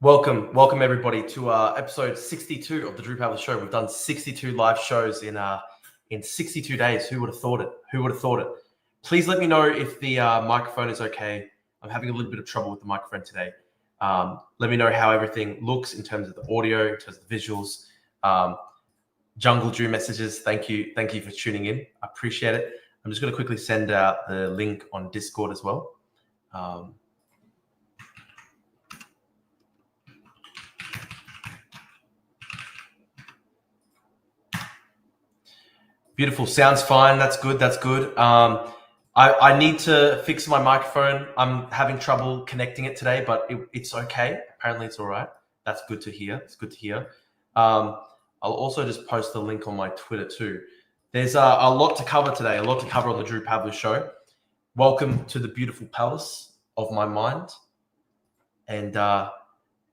Welcome everybody to episode 62 of the Drew Pavlis Show. We've done 62 live shows in 62 days. Who would have thought it? Who would have thought it? Please let me know if the microphone is okay. I'm having a little bit of trouble with the microphone today. Let me know how everything looks in terms of the audio, in terms of the visuals. Jungle Drew messages. Thank you for tuning in. I appreciate it. I'm just going to quickly send out the link on Discord as well. Beautiful. Sounds fine. That's good. I need to fix my microphone. I'm having trouble connecting it today, but it's okay. Apparently it's all right. That's good to hear. It's good to hear. I'll also just post the link on my Twitter too. There's a lot to cover today, a lot to cover on the Drew Pavlis Show. Welcome to the beautiful palace of my mind. And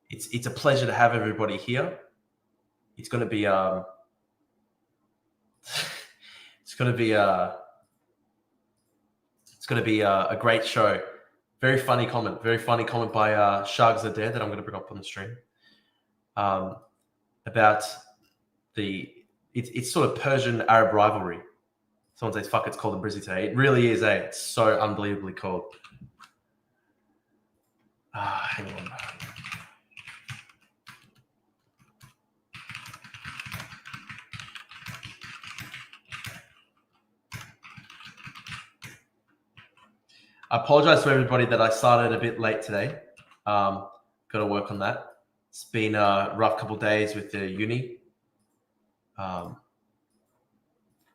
it's a pleasure to have everybody here. It's going to be... It's going to be a great show. Very funny comment by Shag Zadeh that I'm going to bring up on the stream about it's sort of Persian-Arab rivalry. Someone says, fuck, it's cold in Brizzy today. It really is, eh? It's so unbelievably cold. Hang on. I apologize to everybody that I started a bit late today. Got to work on that. It's been a rough couple of days with the uni.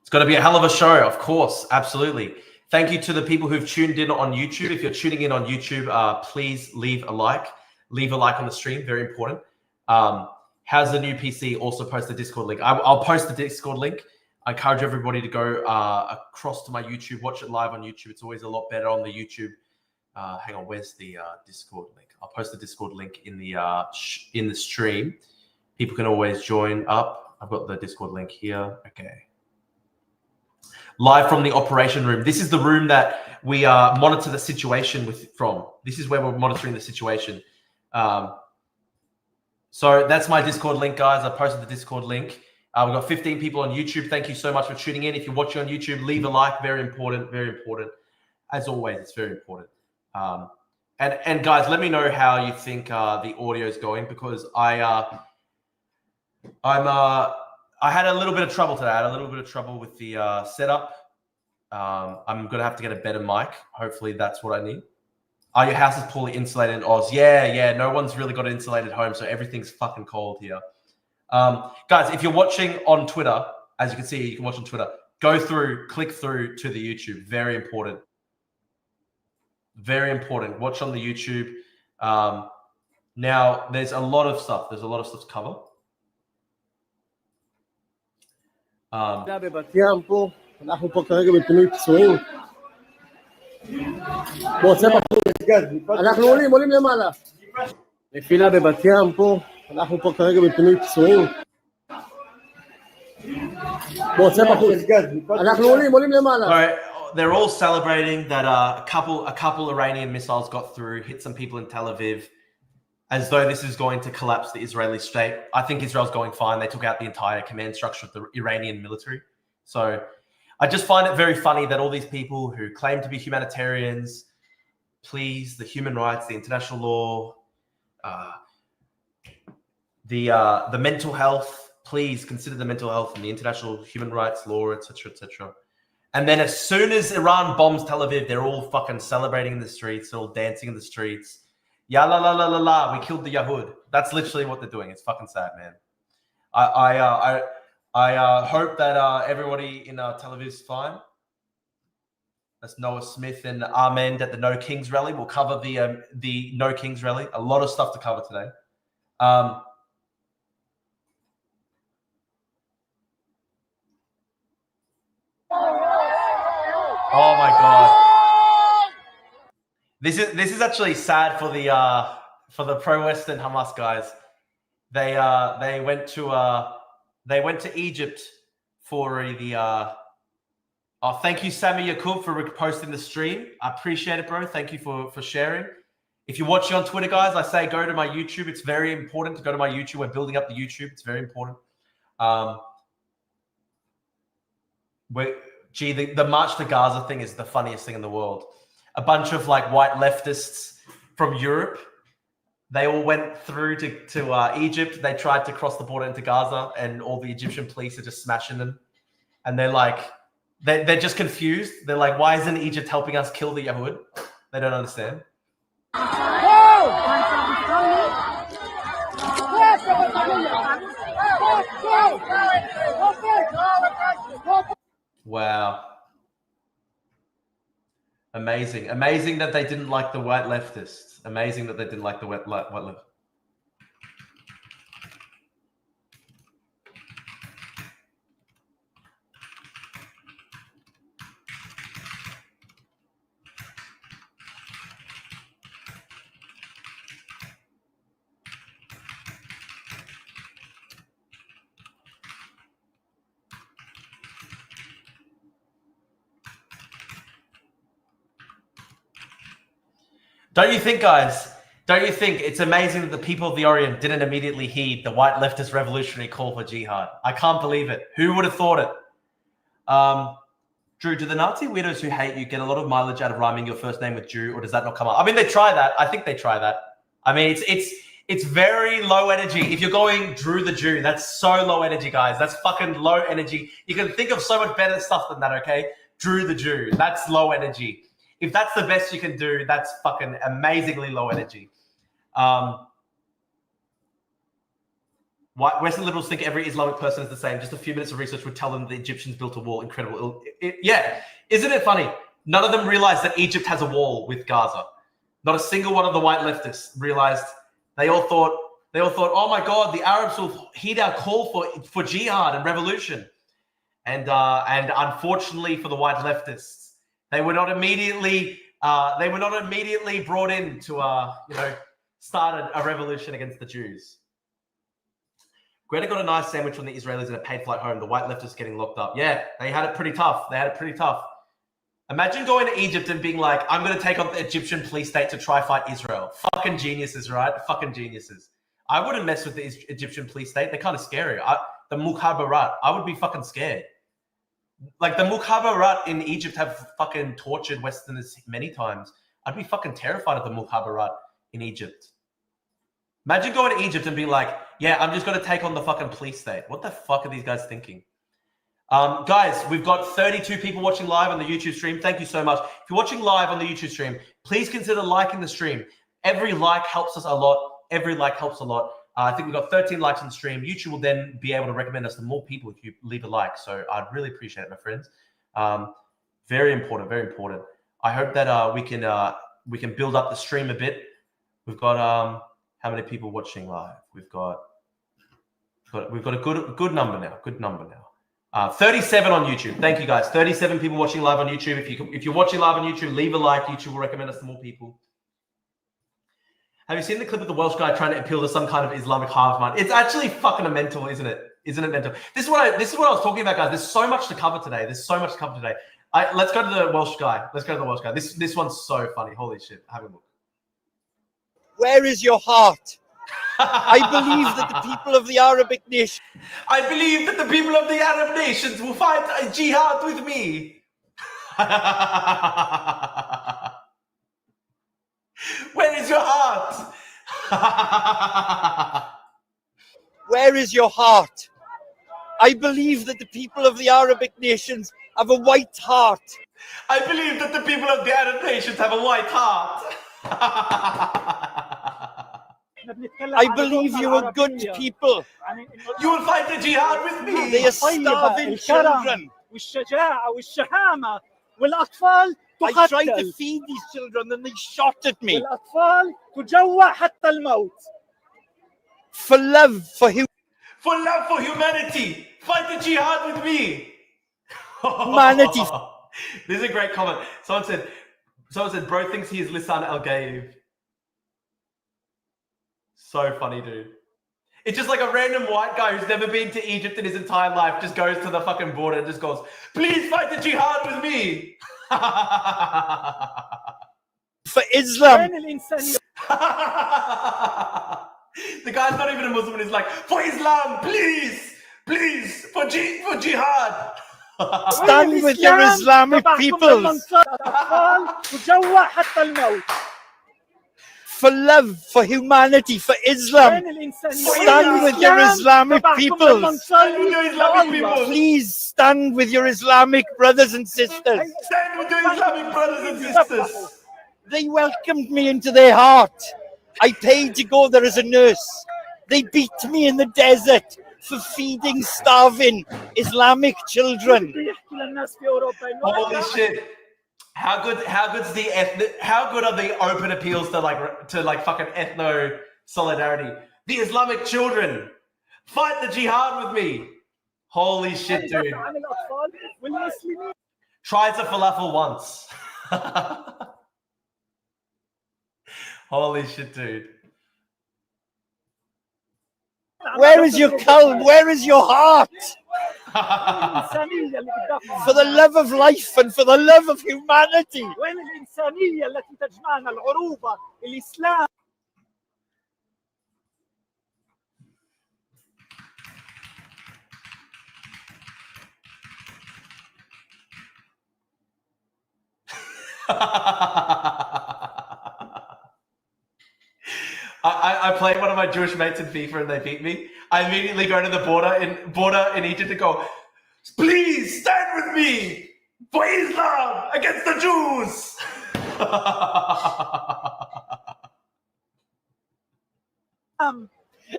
It's going to be a hell of a show, of course. Absolutely. Thank you to the people who've tuned in on YouTube. If you're tuning in on YouTube, please leave a like. Leave a like on the stream. Very important. How's the new PC? Also post the Discord link. I'll post the Discord link. I encourage everybody to go across to my YouTube, watch it live on YouTube. It's always a lot better on the YouTube. Hang on, where's the Discord link? I'll post the Discord link in the stream. People can always join up. I've got the Discord link here. Okay. Live from the operation room. This is the room that we monitor the situation from. This is where we're monitoring the situation. So that's my Discord link, guys. I posted the Discord link. We've got 15 people on YouTube. Thank you so much for tuning in. If you're watching on YouTube, leave a like. Very important. Very important. As always, it's very important. And guys, let me know how you think the audio is going, because I had a little bit of trouble today. I had a little bit of trouble with the setup. I'm gonna have to get a better mic. Hopefully, that's what I need. Your house is poorly insulated in Oz. Yeah. No one's really got an insulated home, so everything's fucking cold here. Guys, if you're watching on Twitter, as you can see, you can watch on Twitter. Click through to the YouTube. Very important. Very important. Watch on the YouTube. Now, there's a lot of stuff. There's a lot of stuff to cover. אנחנו פה כרגע בפינוי פצועים. אנחנו עולים למעלה. They're all celebrating that a couple Iranian missiles got through, hit some people in Tel Aviv, as though this is going to collapse the Israeli state. I think Israel's going fine. They took out the entire command structure of the Iranian military. So I just find it very funny that all these people who claim to be humanitarians, please, the human rights, the international law, the mental health, please consider the mental health and the international human rights law, etc., etc. And then as soon as Iran bombs Tel Aviv, they're all fucking celebrating in the streets, they're all dancing in the streets. Ya la la la la la, we killed the Yahud. That's literally what they're doing. It's fucking sad, man. I hope that everybody in Tel Aviv is fine. That's Noah Smith and Ahmed at the No Kings rally. We'll cover the No Kings rally. A lot of stuff to cover today. Oh my god! This is actually sad for the pro-Western Hamas guys. They went to Egypt for the. Thank you, Sami Yakub, for reposting the stream. I appreciate it, bro. Thank you for sharing. If you're watching on Twitter, guys, I say go to my YouTube. It's very important to go to my YouTube. We're building up the YouTube. It's very important. The March to Gaza thing is the funniest thing in the world. A bunch of like white leftists from Europe, they all went through to Egypt. They tried to cross the border into Gaza, and all the Egyptian police are just smashing them. And they're like, they're just confused. They're like, why isn't Egypt helping us kill the Yahud? They don't understand. Wow. Amazing. Amazing that they didn't like the white leftists. Amazing that they didn't like the white leftists. Don't you think, guys, don't you think it's amazing that the people of the Orient didn't immediately heed the white leftist revolutionary call for jihad? I can't believe it. Who would have thought it? Drew, do the Nazi weirdos who hate you get a lot of mileage out of rhyming your first name with Jew, or does that not come up? I mean, they try that. I think they try that. I mean, it's very low energy. If you're going Drew the Jew, that's so low energy, guys. That's fucking low energy. You can think of so much better stuff than that, okay? Drew the Jew, that's low energy. If that's the best you can do, that's fucking amazingly low energy. Western liberals think every Islamic person is the same. Just a few minutes of research would tell them the Egyptians built a wall. Incredible. Yeah. Isn't it funny? None of them realized that Egypt has a wall with Gaza. Not a single one of the white leftists realized. They all thought, oh my God, the Arabs will heed our call for jihad and revolution. And unfortunately for the white leftists, they were not immediately brought in to start a revolution against the Jews. Greta got a nice sandwich from the Israelis in a paid flight home. The white leftists getting locked up. Yeah, they had it pretty tough. Imagine going to Egypt and being like, I'm going to take on the Egyptian police state to try fight Israel. Fucking geniuses, right? Fucking geniuses. I wouldn't mess with the Egyptian police state. They're kind of scary. The Mukhabarat, I would be fucking scared. Like the Mukhabarat in Egypt have fucking tortured Westerners many times. I'd be fucking terrified of the Mukhabarat in Egypt. Imagine going to Egypt and being like, yeah, I'm just going to take on the fucking police state. What the fuck are these guys thinking? Guys, we've got 32 people watching live on the YouTube stream. Thank you so much. If you're watching live on the YouTube stream, please consider liking the stream. Every like helps us a lot. Every like helps a lot. I think we've got 13 likes on the stream. YouTube will then be able to recommend us to more people if you leave a like. So I'd really appreciate it, my friends. Very important, very important. I hope that we can build up the stream a bit. We've got how many people watching live? We've got a good number now. Good number now. 37 on YouTube. Thank you, guys. 37 people watching live on YouTube. If you're watching live on YouTube, leave a like. YouTube will recommend us to more people. Have you seen the clip of the Welsh guy trying to appeal to some kind of Islamic hive mind? It's actually fucking mental, isn't it? Isn't it mental? This is what I was talking about, guys. There's so much to cover today. Let's go to the Welsh guy. This one's so funny. Holy shit. Have a look. Where is your heart? I believe that the people of the Arabic nation. I believe that the people of the Arab nations will fight a jihad with me. Where is your heart? Where is your heart? I believe that the people of the Arabic nations have a white heart. I believe that the people of the Arab nations have a white heart. I believe you are good people. You will fight the jihad with me. They are starving children. I tried to feed these children and they shot at me. For love for humanity, fight the jihad with me. humanity. This is a great comment. Someone said, bro thinks he is Lisan Al Gaib. So funny, dude. It's just like a random white guy who's never been to Egypt in his entire life just goes to the fucking border and just goes, please fight the jihad with me. For Islam. The guy's not even a Muslim and he's like, for Islam, please, please, for jihad. Stand with your Islamic peoples. For love, for humanity, for Islam. Stand with your Islamic peoples. Please stand with your Islamic brothers and sisters. Stand with your Islamic brothers and sisters. They welcomed me into their heart. I paid to go there as a nurse. They beat me in the desert for feeding starving Islamic children. Holy shit. How good are the open appeals to like fucking ethno solidarity? The Islamic children, fight the jihad with me. Holy shit, dude. Tries a falafel once. Holy shit, dude. Where is your calm? Where is your heart? For the love of life and for the love of humanity. I played one of my Jewish mates in FIFA and they beat me. I immediately go to the border in Egypt and go, please stand with me for Islam against the Jews.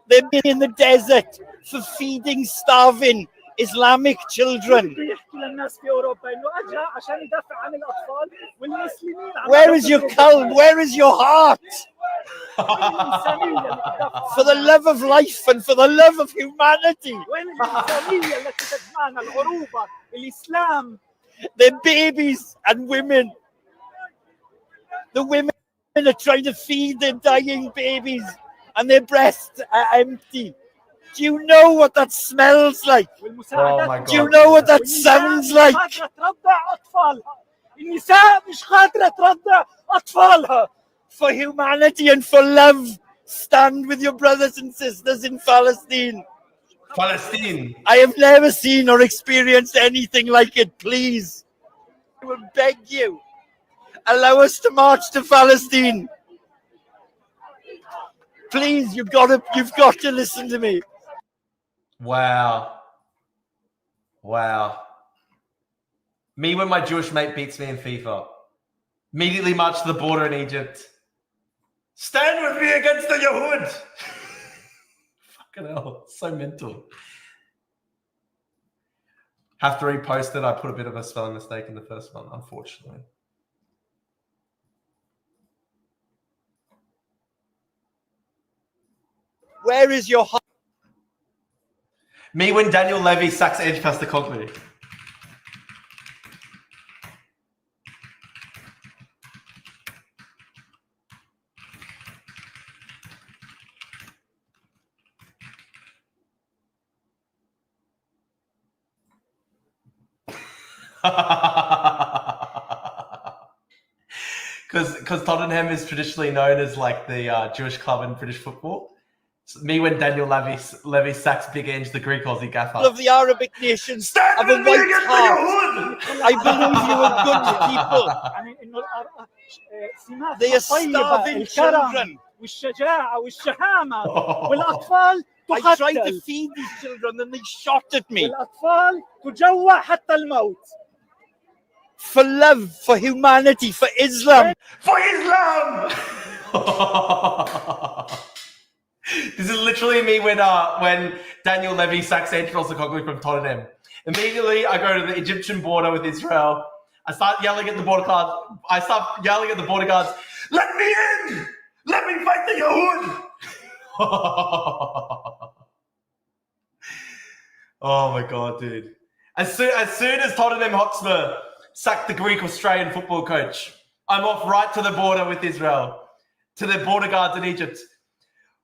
They've been in the desert for feeding starving Islamic children. Where is your calm? Where is your heart? For the love of life and for the love of humanity. They're babies and women. The women are trying to feed their dying babies and their breasts are empty. Do you know what that smells like? Oh my God. Do you know what that sounds like? For humanity and for love, stand with your brothers and sisters in Palestine. Palestine. I have never seen or experienced anything like it. Please, I will beg you, allow us to march to Palestine. Please, you've got to listen to me. Wow. Me when my Jewish mate beats me in FIFA. Immediately march to the border in Egypt. Stand with me against the Yahud. Fucking hell, so mental. Have to repost it. I put a bit of a spelling mistake in the first one, unfortunately. Where is your heart? Me when Daniel Levy sacks Edge past the Cognitive. Because Tottenham is traditionally known as like the Jewish club in British football. So me when Daniel Levy sacks Big Ange, the Greek Aussie gaffer. Of the Arabic nations have a white heart. I believe you are good people. They are starving children. I tried to feed these children and they shot at me. For love, for humanity, for Islam. For Islam! This is literally me when Daniel Levy sacks Andros Okoglu from Tottenham. Immediately, I go to the Egyptian border with Israel. I start yelling at the border guards. Let me in! Let me fight the Yahud! Oh my God, dude. As soon as Tottenham Hotspur sacked the Greek Australian football coach, I'm off right to the border with Israel, to the border guards in Egypt.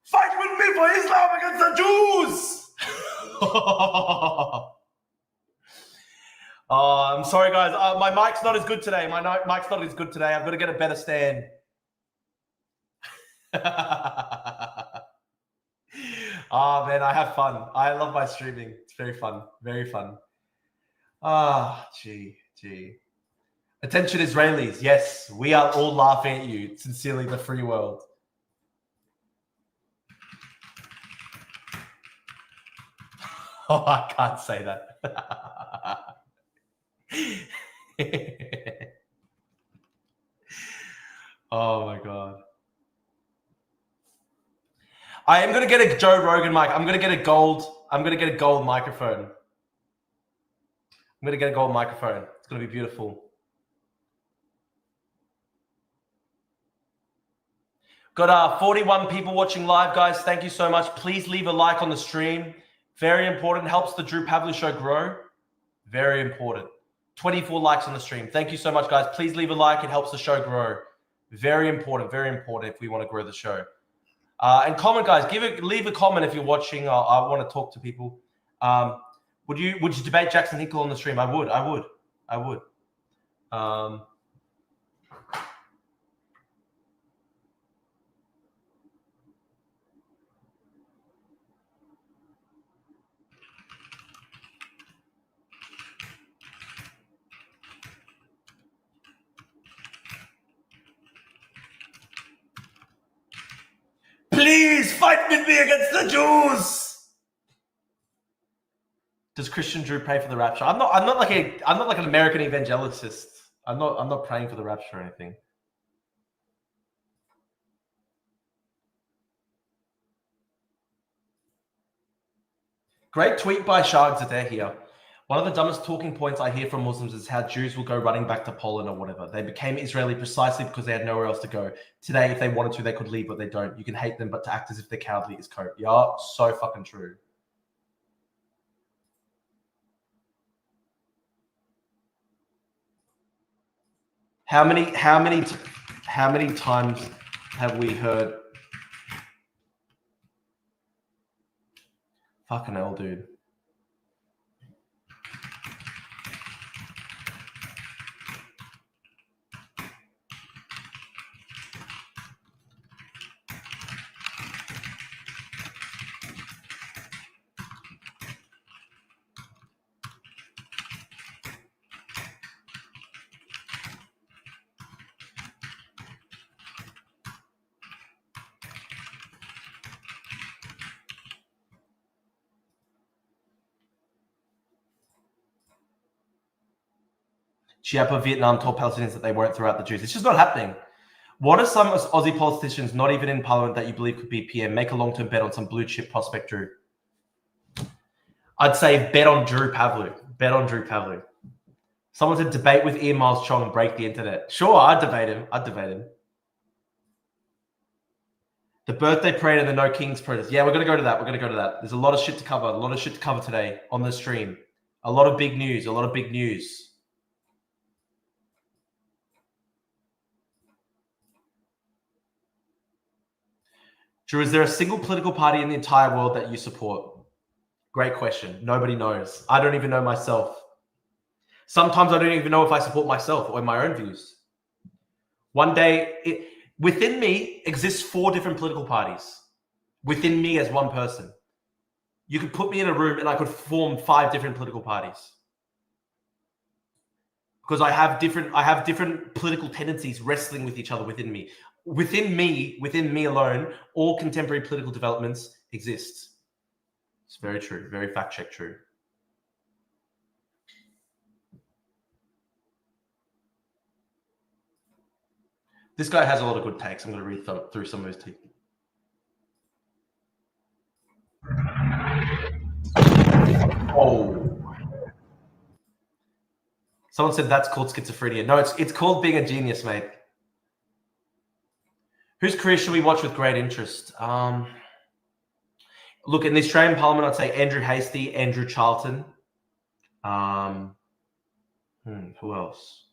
Fight with me for Islam against the Jews! I'm sorry, guys. My mic's not as good today. I've got to get a better stand. Oh man, I have fun. I love my streaming. It's very fun. Very fun. Ah, gee. Attention Israelis. Yes, we are all laughing at you. Sincerely, the free world. Oh, I can't say that. Oh my God. I am going to get a Joe Rogan mic. I'm going to get a gold microphone. I'm going to get a gold microphone. It's going to be beautiful. Got 41 people watching live, guys. Thank you so much. Please leave a like on the stream. Very important. Helps the Drew Pavlu show grow. Very important. 24 likes on the stream. Thank you so much, guys. Please leave a like. It helps the show grow. Very important. Very important if we want to grow the show. And comment, guys. Leave a comment if you're watching. I want to talk to people. Would you debate Jackson Hinkle on the stream? I would. Please fight with me against the Jews. Does Christian Drew pray for the rapture? I'm not like an American evangelicist. I'm not praying for the rapture or anything. Great tweet by Shard Zadeh here. One of the dumbest talking points I hear from Muslims is how Jews will go running back to Poland or whatever. They became Israeli precisely because they had nowhere else to go. Today, if they wanted to, they could leave, but they don't. You can hate them, but to act as if they're cowardly is cope. Yeah, so fucking true. How many times have we heard? Fucking hell, dude. Chiapa, Vietnam told Palestinians that they won't throw out the Jews. It's just not happening. What are some Aussie politicians, not even in parliament, that you believe could be PM? Make a long-term bet on some blue chip prospect, Drew. I'd say bet on Drew Pavlu. Bet on Drew Pavlu. Someone said debate with Ian Miles Chong and break the internet. Sure, I'd debate him. The birthday parade and the No Kings protest. Yeah, we're going to go to that. There's a lot of shit to cover. Today on the stream. A lot of big news. Drew, is there a single political party in the entire world that you support? Great question. Nobody knows. I don't even know myself. Sometimes I don't even know if I support myself or my own views. One day, within me exists 4 different political parties. Within me as one person. You could put me in a room and I could form 5 different political parties. Because I have different political tendencies wrestling with each other within me. Within me alone, all contemporary political developments exist. It's very true, very fact check true. This guy has a lot of good takes. I'm going to read through some of his takes. Oh. Someone said that's called schizophrenia. No, it's called being a genius, mate. Whose career should we watch with great interest? Look, in the Australian Parliament, I'd say Andrew Hastie, Andrew Charlton. Who else?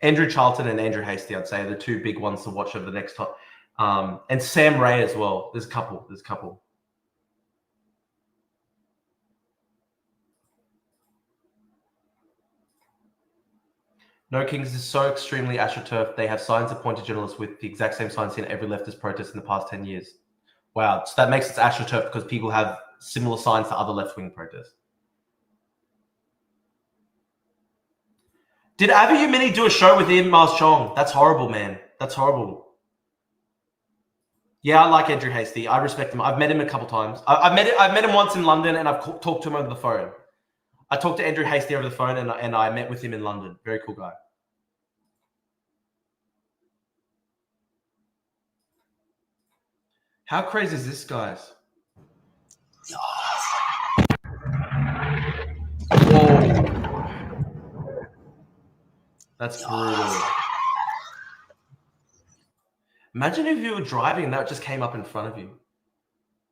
Andrew Charlton and Andrew Hastie, I'd say, are the 2 big ones to watch over the next time. And Sam Ray as well. There's a couple. No Kings is so extremely astroturf. They have signs appointed journalists with the exact same signs seen every leftist protest in the past 10 years. Wow. So that makes it astroturf because people have similar signs to other left-wing protests. Did Avi Mini do a show with Ian Mars Chong? That's horrible, man. That's horrible. Yeah, I like Andrew Hastie. I respect him. I've met him a couple times. I've met him once in London, and I've talked to him over the phone. I talked to Andrew Hastie over the phone, and I met with him in London. Very cool guy. How crazy is this, guys? Whoa. That's brutal. Imagine if you were driving and that just came up in front of you.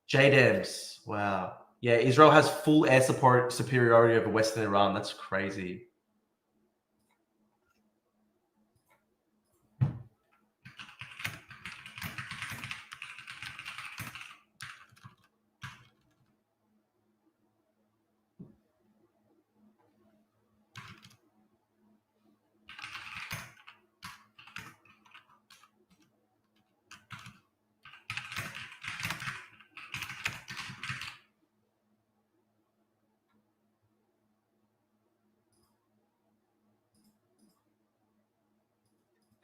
JDAMs. Wow. Yeah, Israel has full air superiority over Western Iran. That's crazy.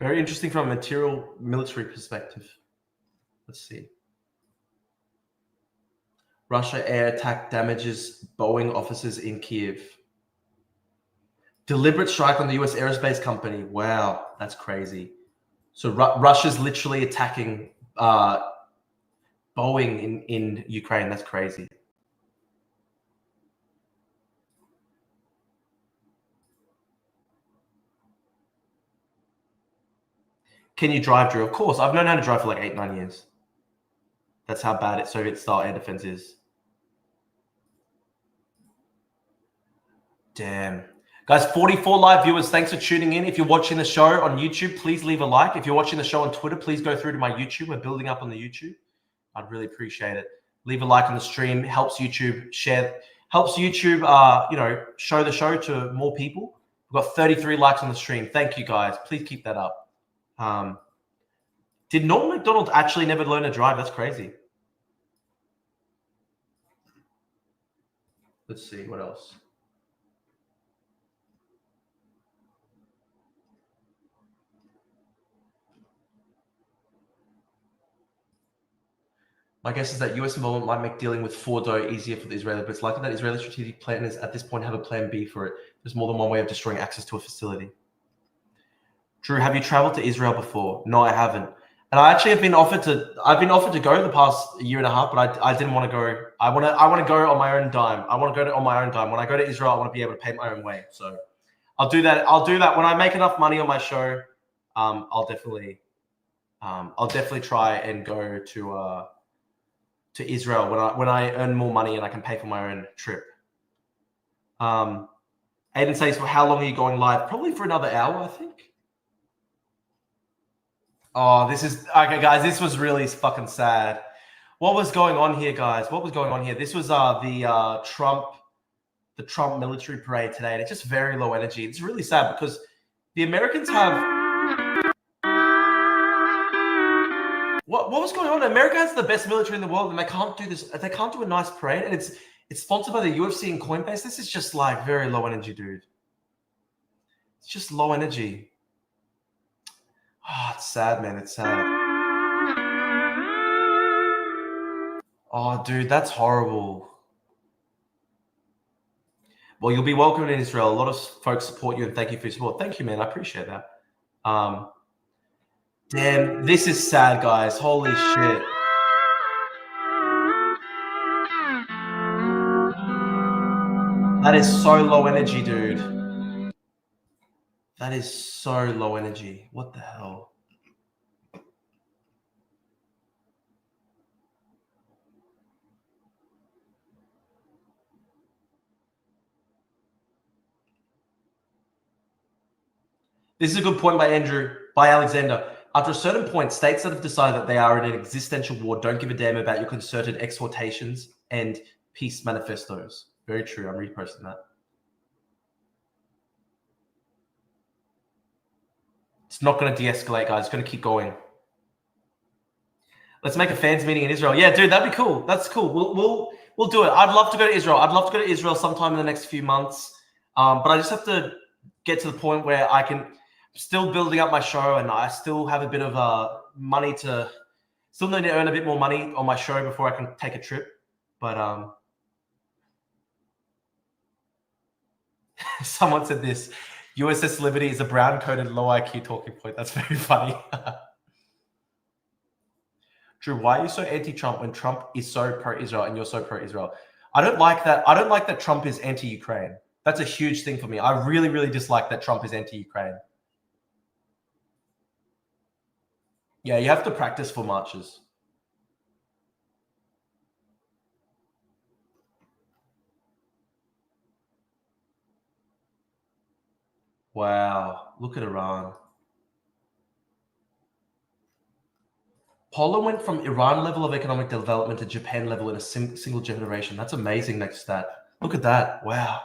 Very interesting from a material military perspective. Let's see. Russia air attack damages Boeing offices in Kiev. Deliberate strike on the US aerospace company. Wow, that's crazy. So Russia's literally attacking Boeing in Ukraine. That's crazy. Can you drive, Drew? Of course. I've known how to drive for like 8-9 years. That's how bad Soviet-style air defense is. Damn. Guys, 44 live viewers, thanks for tuning in. If you're watching the show on YouTube, please leave a like. If you're watching the show on Twitter, please go through to my YouTube. We're building up on the YouTube. I'd really appreciate it. Leave a like on the stream. Helps YouTube share. Helps YouTube, show the show to more people. We've got 33 likes on the stream. Thank you, guys. Please keep that up. Did Norm MacDonald actually never learn to drive? That's crazy. Let's see what else. My guess is that US involvement might make dealing with Fordo easier for the Israeli, but it's likely that Israeli strategic planners at this point have a plan B for it. There's more than one way of destroying access to a facility. Drew, have you traveled to Israel before? No, I haven't. And I actually have been offered to go the past year and a half, but I didn't want to go. I want to go on my own dime. I want to go on my own dime. When I go to Israel, I want to be able to pay my own way. So I'll do that. I'll do that when I make enough money on my show. I'll definitely try and go to Israel when I earn more money and I can pay for my own trip. Aiden says, well, how long are you going live? Probably for another hour, I think. Oh, this is okay, guys. This was really fucking sad. What was going on here, guys? What was going on here? This was the Trump military parade today, and it's just very low energy. It's really sad because the Americans have what was going on? America has the best military in the world, and they can't do this. They can't do a nice parade, and it's sponsored by the UFC and Coinbase. This is just like very low energy, dude. It's just low energy. Oh, it's sad, man. It's sad. Oh, dude, that's horrible. Well, you'll be welcome in Israel. A lot of folks support you, and thank you for your support. Thank you, man. I appreciate that. Damn, this is sad, guys. Holy shit. That is so low energy, dude. That is so low energy. What the hell? This is a good point by Alexander. After a certain point, states that have decided that they are in an existential war don't give a damn about your concerted exhortations and peace manifestos. Very true. I'm reposting that. It's not going to de-escalate, guys. It's going to keep going. Let's make a fans meeting in Israel. Yeah, dude, that'd be cool. That's cool. We'll do it. I'd love to go to Israel. I'd love to go to Israel sometime in the next few months. But I just have to get to the point where I can still building up my show, and I still have a bit of money to still need to earn a bit more money on my show before I can take a trip. But someone said this: USS Liberty is a brown-coated, low IQ talking point. That's very funny. Drew, why are you so anti-Trump when Trump is so pro-Israel and you're so pro-Israel? I don't like that. I don't like that Trump is anti-Ukraine. That's a huge thing for me. I really, really dislike that Trump is anti-Ukraine. Yeah, you have to practice for marches. Wow, look at Iran. Poland went from Iran level of economic development to Japan level in a single generation. That's amazing. Next stat. Look at that. Wow.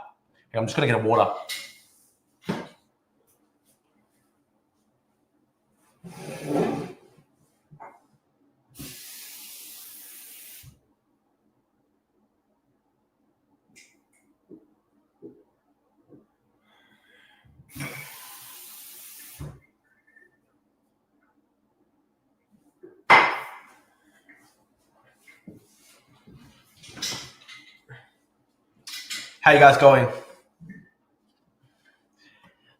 Okay, I'm just going to get a water. How you guys going?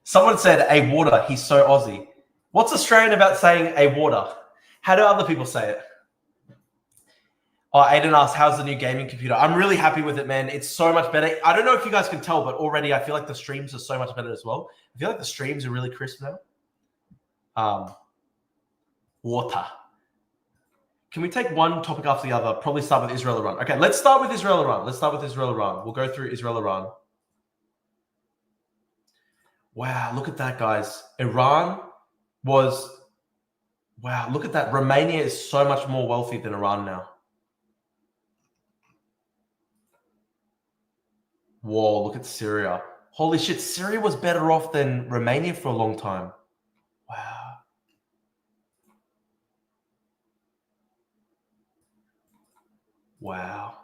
Someone said a water. He's so Aussie. What's Australian about saying a water? How do other people say it? Oh, Aiden asked, how's the new gaming computer? I'm really happy with it, man. It's so much better. I don't know if you guys can tell, but already I feel like the streams are so much better as well. I feel like the streams are really crisp now. Water. Can we take one topic after the other? Probably start with Israel, Iran. Okay, let's start with Israel, Iran. We'll go through Israel, Iran. Wow, look at that, guys. Iran was... Wow, look at that. Romania is so much more wealthy than Iran now. Whoa, look at Syria. Holy shit, Syria was better off than Romania for a long time. Wow. Wow.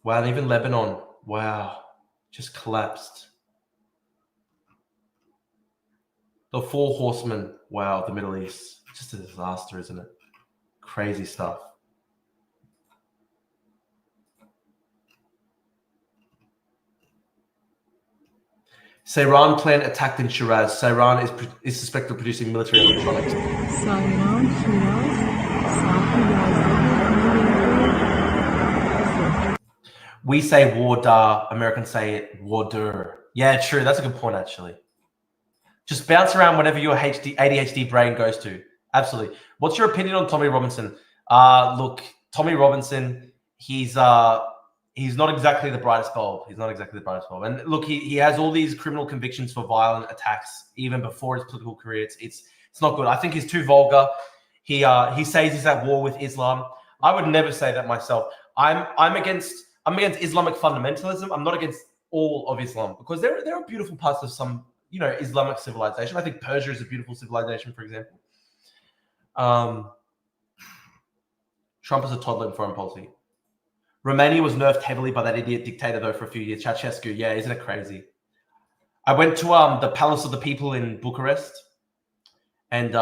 Wow, and even Lebanon. Wow. Just collapsed. The Four Horsemen. Wow, the Middle East. Just a disaster, isn't it? Crazy stuff. Seiran plant attacked in Shiraz. Seiran is suspected of producing military electronics. We say war da. Americans say war dur. Yeah, true. That's a good point, actually. Just bounce around whatever your ADHD brain goes to. Absolutely. What's your opinion on Tommy Robinson? Look, Tommy Robinson, he's not exactly the brightest bulb. And look, he has all these criminal convictions for violent attacks, even before his political career. It's not good. I think he's too vulgar. He says he's at war with Islam. I would never say that myself. I'm against Islamic fundamentalism. I'm not against all of Islam, because there are beautiful parts of some, Islamic civilization. I think Persia is a beautiful civilization, for example. Trump is a toddler in foreign policy. Romania was nerfed heavily by that idiot dictator, though, for a few years. Ceausescu, yeah, isn't it crazy? I went to the Palace of the People in Bucharest, and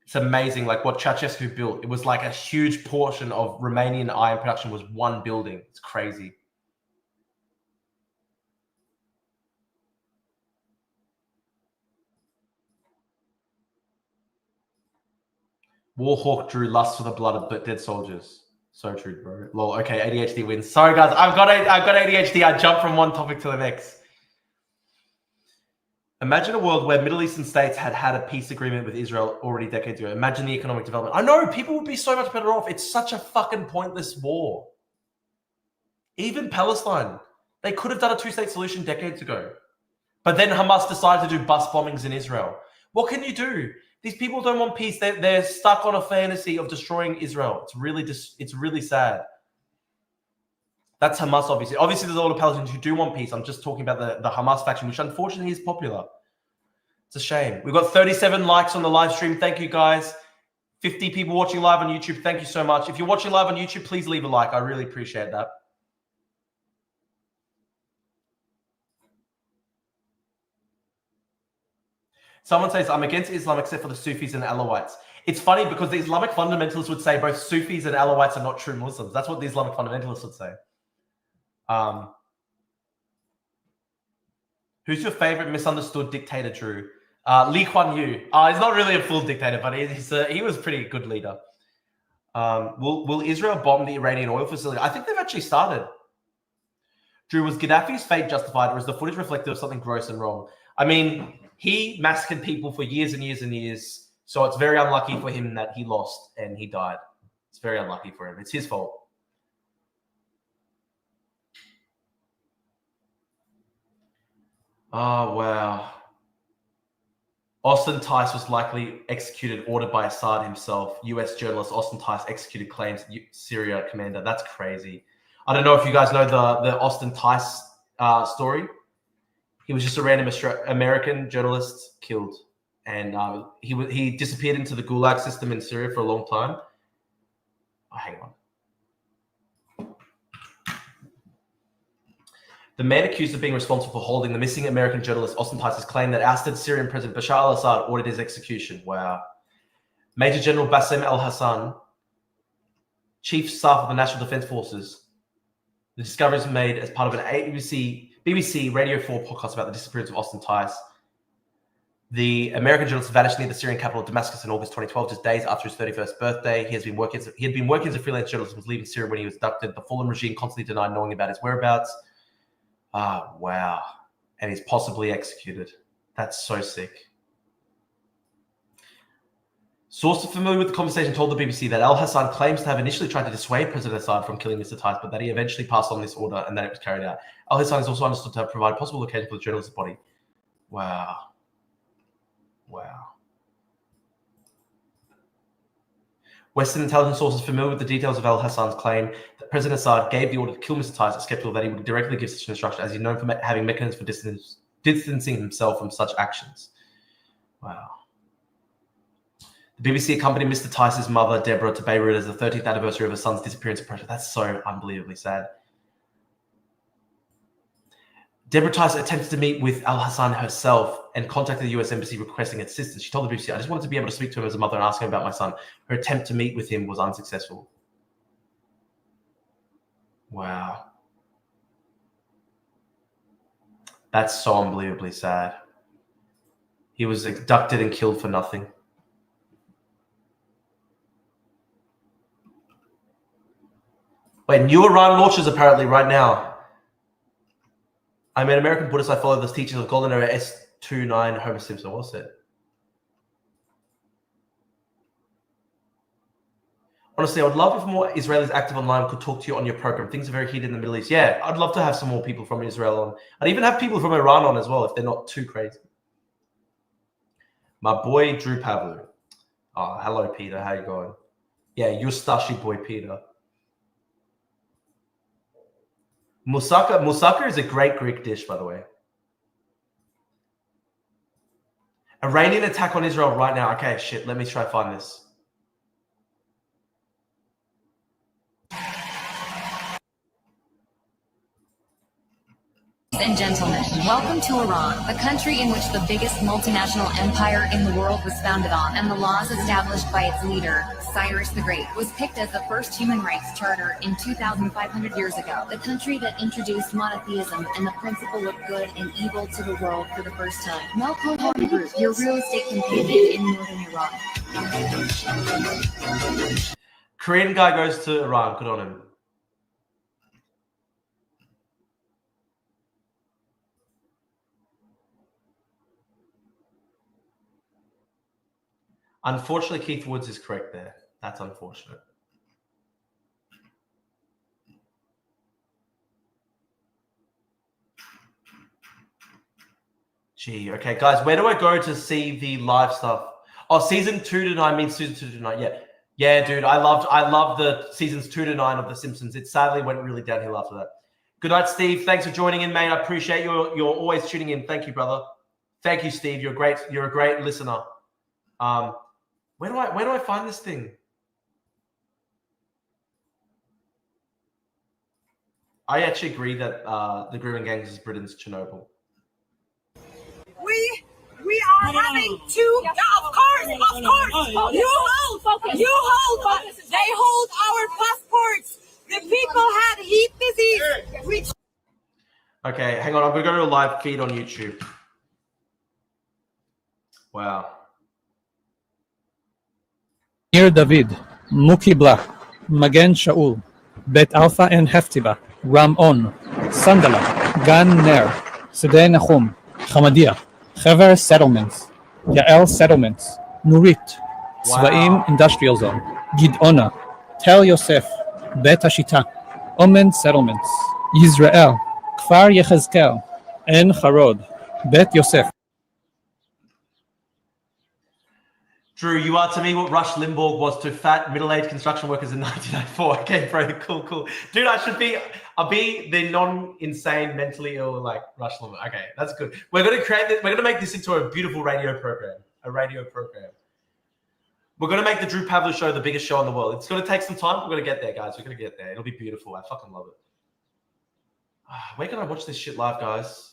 it's amazing, like what Ceausescu built. It was like a huge portion of Romanian iron production was one building. It's crazy. Warhawk drew lust for the blood of dead soldiers. So true, bro. Lol. Okay, ADHD wins. Sorry, guys. I've got ADHD. I jump from one topic to the next. Imagine a world where Middle Eastern states had a peace agreement with Israel already decades ago. Imagine the economic development. I know, people would be so much better off. It's such a fucking pointless war. Even Palestine, they could have done a two-state solution decades ago. But then Hamas decided to do bus bombings in Israel. What can you do? These people don't want peace. They're stuck on a fantasy of destroying Israel. It's really sad. That's Hamas, obviously. Obviously, there's a lot of Palestinians who do want peace. I'm just talking about the Hamas faction, which unfortunately is popular. It's a shame. We've got 37 likes on the live stream. Thank you, guys. 50 people watching live on YouTube. Thank you so much. If you're watching live on YouTube, please leave a like. I really appreciate that. Someone says, I'm against Islam except for the Sufis and Alawites. It's funny because the Islamic fundamentalists would say both Sufis and Alawites are not true Muslims. That's what the Islamic fundamentalists would say. Who's your favorite misunderstood dictator, Drew? Lee Kuan Yew. He's not really a full dictator, but he was a pretty good leader. Will Israel bomb the Iranian oil facility? I think they've actually started. Drew, was Gaddafi's fate justified, or is the footage reflective of something gross and wrong? I mean, he massacred people for years and years and years, so it's very unlucky for him that he lost and he died. It's very unlucky for him. It's his fault. Oh, wow. Austin Tice was likely executed, ordered by Assad himself. US journalist Austin Tice executed, claims Syria commander. That's crazy. I don't know if you guys know the Austin Tice story. He was just a random American journalist killed. And he disappeared into the Gulag system in Syria for a long time. Oh, hang on. The man accused of being responsible for holding the missing American journalist Austin Tice has claimed that ousted Syrian President Bashar al-Assad ordered his execution. Wow. Major General Bassem al-Hassan, Chief Staff of the National Defense Forces. The discovery was made as part of an BBC Radio 4 podcast about the disappearance of Austin Tice. The American journalist vanished near the Syrian capital of Damascus in August 2012, just days after his 31st birthday. He had been working as a freelance journalist and was leaving Syria when he was abducted. The fallen regime constantly denied knowing about his whereabouts. Ah, wow. And he's possibly executed. That's so sick. Sources familiar with the conversation told the BBC that al-Hassan claims to have initially tried to dissuade President Assad from killing Mr. Tice, but that he eventually passed on this order and that it was carried out. Al-Hassan is also understood to have provided possible location for the journalist's body. Wow. Wow. Western intelligence sources familiar with the details of al-Hassan's claim that President Assad gave the order to kill Mr. Tice are skeptical that he would directly give such an instruction, as he's known for having mechanisms for distancing himself from such actions. Wow. The BBC accompanied Mr. Tice's mother, Deborah, to Beirut as the 13th anniversary of her son's disappearance and pressure. That's so unbelievably sad. Deborah Tice attempted to meet with al-Hassan herself and contacted the US Embassy requesting assistance. She told the BBC, I just wanted to be able to speak to him as a mother and ask him about my son. Her attempt to meet with him was unsuccessful. Wow. That's so unbelievably sad. He was abducted and killed for nothing. Wait, new Iran launches apparently right now. I'm an American Buddhist. I follow the teachings of Golden Era S29 Homer Simpson. What's it? Honestly, I would love if more Israelis active online could talk to you on your program. Things are very heated in the Middle East. Yeah, I'd love to have some more people from Israel on. I'd even have people from Iran on as well if they're not too crazy. My boy, Drew Pavlu. Oh, hello, Peter. How you going? Yeah, your Stashi boy, Peter. Moussaka is a great Greek dish, by the way. Iranian attack on Israel right now. Okay, shit. Let me try to find this. Ladies and gentlemen, welcome to Iran, the country in which the biggest multinational empire in the world was founded on, and the laws established by its leader, Cyrus the Great, was picked as the first human rights charter in 2,500 years ago. The country that introduced monotheism and the principle of good and evil to the world for the first time. Melco Home Group, your real estate companion in northern Iran. Korean guy goes to Iran. Good on him. Unfortunately, Keith Woods is correct there. That's unfortunate. Gee, okay, guys, where do I go to see the live stuff? Oh, season 2 tonight means season 2 tonight. Yeah. Yeah, dude, I loved the seasons 2 to 9 of The Simpsons. It sadly went really downhill after that. Good night, Steve. Thanks for joining in, mate. I appreciate you're always tuning in. Thank you, brother. Thank you, Steve. You're a great listener. Where do I find this thing? I actually agree that the Gruen Gangs is Britain's Chernobyl. We are having to, of course, you hold, they hold our passports. The people had heat disease. Okay, hang on. I'm going to go to a live feed on YouTube. Wow. Nir David, Muki Black, Magen Shaul, Bet Alpha and Heftiba, Ram On, Sandala, Gan Ner, Sedeh Nahum, Hamadia, Hever Settlements, Yael Settlements, Nurit, Tzvaim Industrial Zone, Gidona, Tel Yosef, Bet Hashita, Omen Settlements, Yisrael, Kfar Yechezkel, En Harod, Bet Yosef. Drew, you are to me what Rush Limbaugh was to fat middle-aged construction workers in 1994. Okay, bro, cool. Dude, I'll be the non-insane, mentally ill like Rush Limbaugh. Okay, that's good. We're gonna create this, we're gonna make this into a beautiful radio program. We're gonna make the Drew Pavlis show the biggest show in the world. It's gonna take some time. We're gonna get there, guys. We're gonna get there. It'll be beautiful. I fucking love it. Where can I watch this shit live, guys?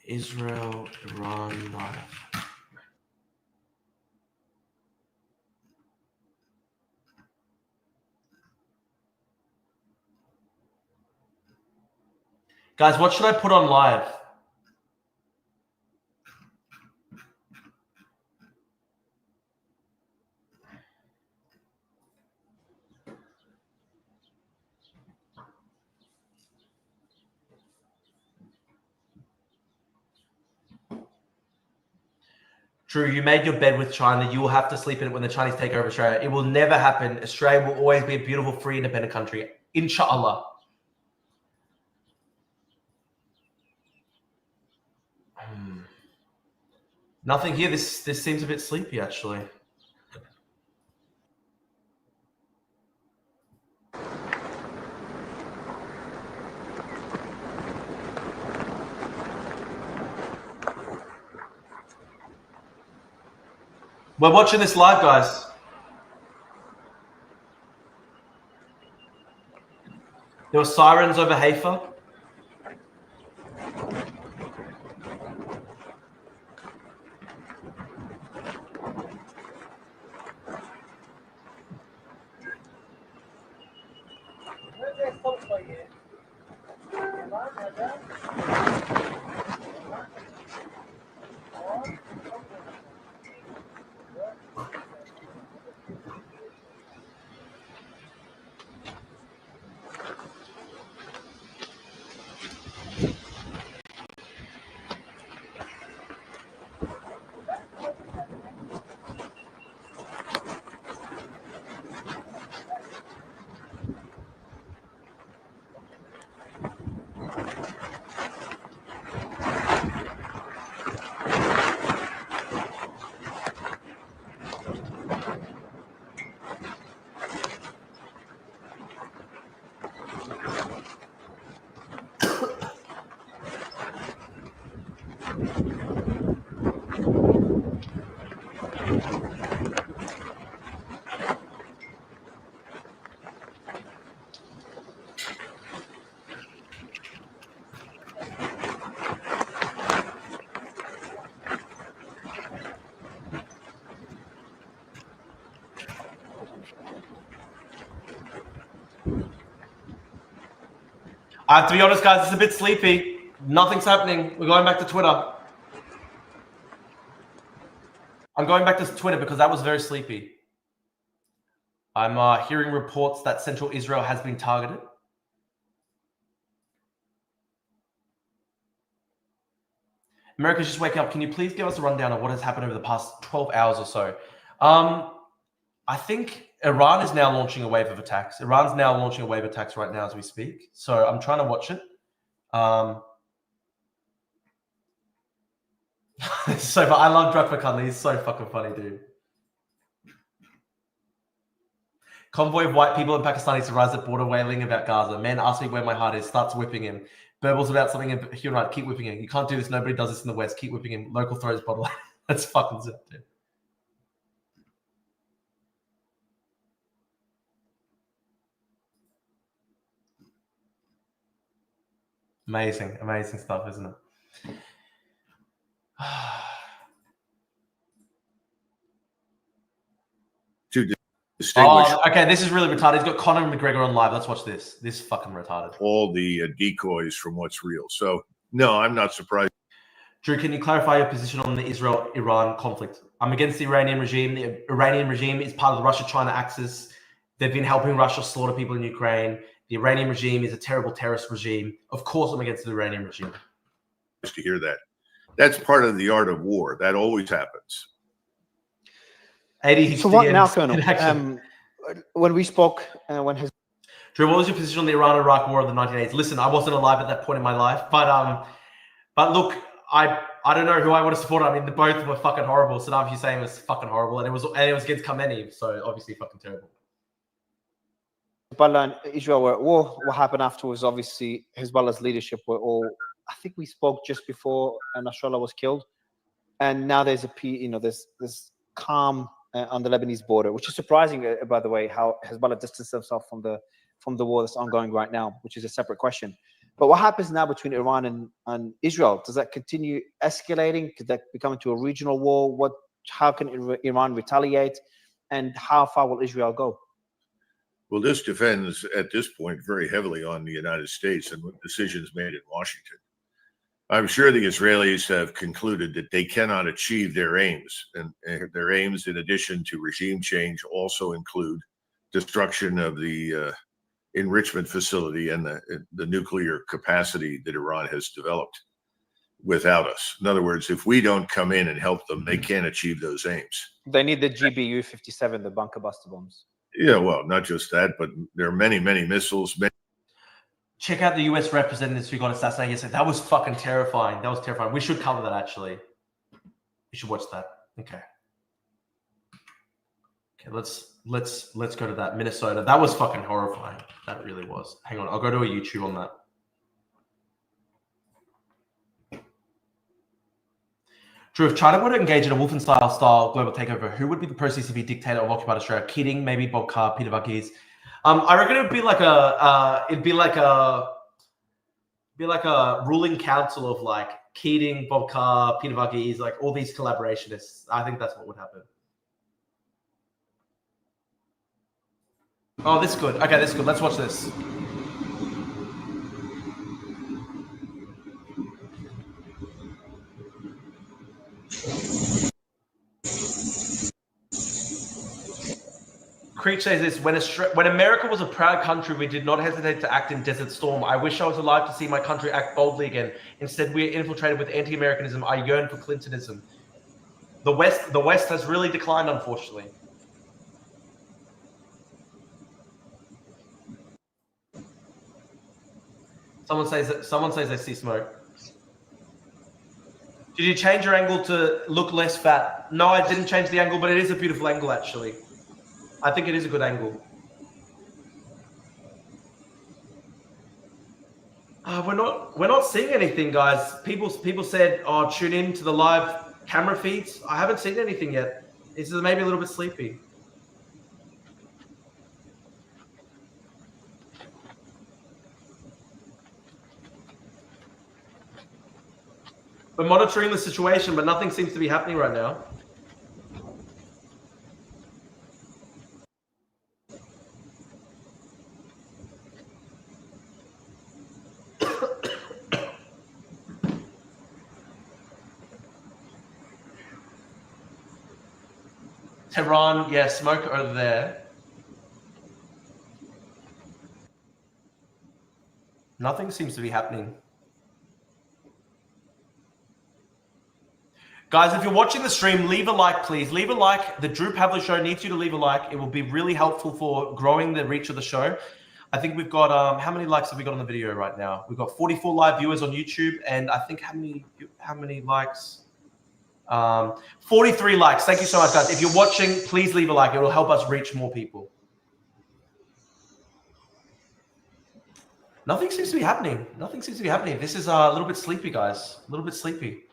Israel, Iran, live. Guys, what should I put on live? Drew, you made your bed with China. You will have to sleep in it when the Chinese take over Australia. It will never happen. Australia will always be a beautiful, free, independent country. Inshallah. Nothing here. This seems a bit sleepy, actually. We're watching this live, guys. There were sirens over Haifa. I have to be honest, guys, it's a bit sleepy. Nothing's happening. We're going back to Twitter. I'm going back to Twitter because that was very sleepy. I'm hearing reports that central Israel has been targeted. America's just waking up. Can you please give us a rundown of what has happened over the past 12 hours or so? I think Iran is now launching a wave of attacks. Iran's now launching a wave of attacks right now as we speak. So I'm trying to watch it. So I love Druk McCunley. He's so fucking funny, dude. Convoy of white people in Pakistanis arrives at border wailing about Gaza. Man asks me where my heart is, starts whipping him. Burbles about something in human right, keep whipping him. You can't do this, nobody does this in the West. Keep whipping him. Local throws bottle. That's fucking sick, dude. Amazing, amazing stuff, isn't it? To distinguish okay, this is really retarded. He's got Conor McGregor on live. Let's watch this. This is fucking retarded. all the decoys from what's real. So, no, I'm not surprised. Drew, can you clarify your position on the Israel-Iran conflict? I'm against the Iranian regime. The Iranian regime is part of the Russia-China axis. They've been helping Russia slaughter people in Ukraine. The Iranian regime is a terrible terrorist regime. Of course, I'm against the Iranian regime. To hear that. That's part of the art of war. That always happens. 80 So what now, Colonel? When we spoke, Drew, what was your position on the Iran-Iraq war of the 1980s? Listen, I wasn't alive at that point in my life, but look, I don't know who I would have supported. I mean, both were fucking horrible. Saddam Hussein was fucking horrible, and it was against Khamenei, so obviously fucking terrible. Hezbollah and Israel were at war. What happened afterwards? Obviously, Hezbollah's leadership were all. I think we spoke just before Nasrallah was killed, and now there's there's calm on the Lebanese border, which is surprising, by the way, how Hezbollah distanced themselves from the war that's ongoing right now, which is a separate question. But what happens now between Iran and Israel? Does that continue escalating? Could that become into a regional war? How can Iran retaliate? And how far will Israel go? Well, this depends at this point very heavily on the United States and what decisions made in Washington. I'm sure the Israelis have concluded that they cannot achieve their aims. And their aims, in addition to regime change, also include destruction of the enrichment facility and the nuclear capacity that Iran has developed without us. In other words, if we don't come in and help them, they can't achieve those aims. They need the GBU-57, the bunker buster bombs. Yeah, well, not just that, but there are many, many missiles. Check out the U.S. representatives who got assassinated yesterday. That was fucking terrifying. That was terrifying. We should cover that, actually. We should watch that. Okay. Okay, let's go to that. Minnesota. That was fucking horrifying. That really was. Hang on. I'll go to a YouTube on that. Drew, if China were to engage in a Wolfenstein-style global takeover, who would be the pro-CCP dictator of occupied Australia? Keating, maybe Bob Carr, Peter Varghese. I reckon it'd be like a ruling council of like Keating, Bob Carr, Peter Varghese, like all these collaborationists. I think that's what would happen. Oh, this is good. Okay, this is good. Let's watch this. Creech says this, when America was a proud country, we did not hesitate to act in Desert Storm. I wish I was alive to see my country act boldly again. Instead, we are infiltrated with anti-Americanism. I yearn for Clintonism. The West has really declined, unfortunately. Someone says they see smoke. Did you change your angle to look less fat? No, I didn't change the angle, but it is a beautiful angle, actually. I think it is a good angle. We're not seeing anything, guys. People said, "Oh, tune in to the live camera feeds." I haven't seen anything yet. This is maybe a little bit sleepy. We're monitoring the situation, but nothing seems to be happening right now. Tehran, yeah, smoke over there. Nothing seems to be happening. Guys, if you're watching the stream, leave a like, please. Leave a like. The Drew Pavlik Show needs you to leave a like. It will be really helpful for growing the reach of the show. I think we've got, how many likes have we got on the video right now? We've got 44 live viewers on YouTube, and I think how many likes? 43 likes. Thank you so much, guys. If you're watching, please leave a like. It will help us reach more people. Nothing seems to be happening. Nothing seems to be happening. This is a little bit sleepy, guys. A little bit sleepy.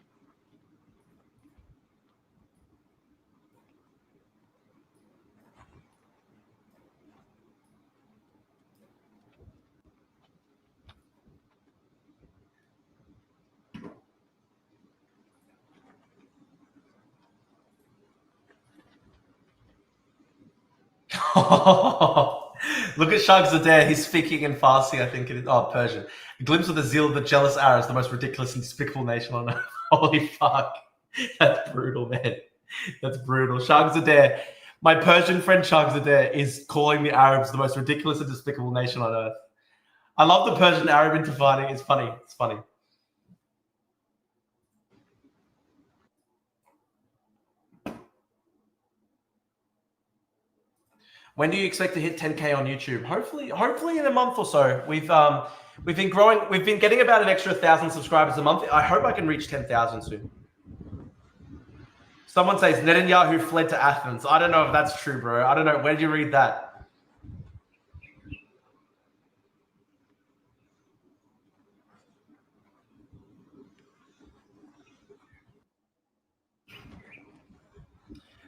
Look at Shagzadeh. He's speaking in Farsi, I think it is. Oh, Persian. A glimpse of the zeal of the jealous Arabs, the most ridiculous and despicable nation on earth. Holy fuck. That's brutal, man. That's brutal. Shagzadeh, my Persian friend Shagzadeh, is calling the Arabs the most ridiculous and despicable nation on earth. I love the Persian-Arab intifada. It's funny. It's funny. When do you expect to hit 10K on YouTube? Hopefully in a month or so. We've been growing. We've been getting about an extra 1,000 subscribers a month. I hope I can reach 10,000 soon. Someone says Netanyahu fled to Athens. I don't know if that's true, bro. I don't know. Where did you read that?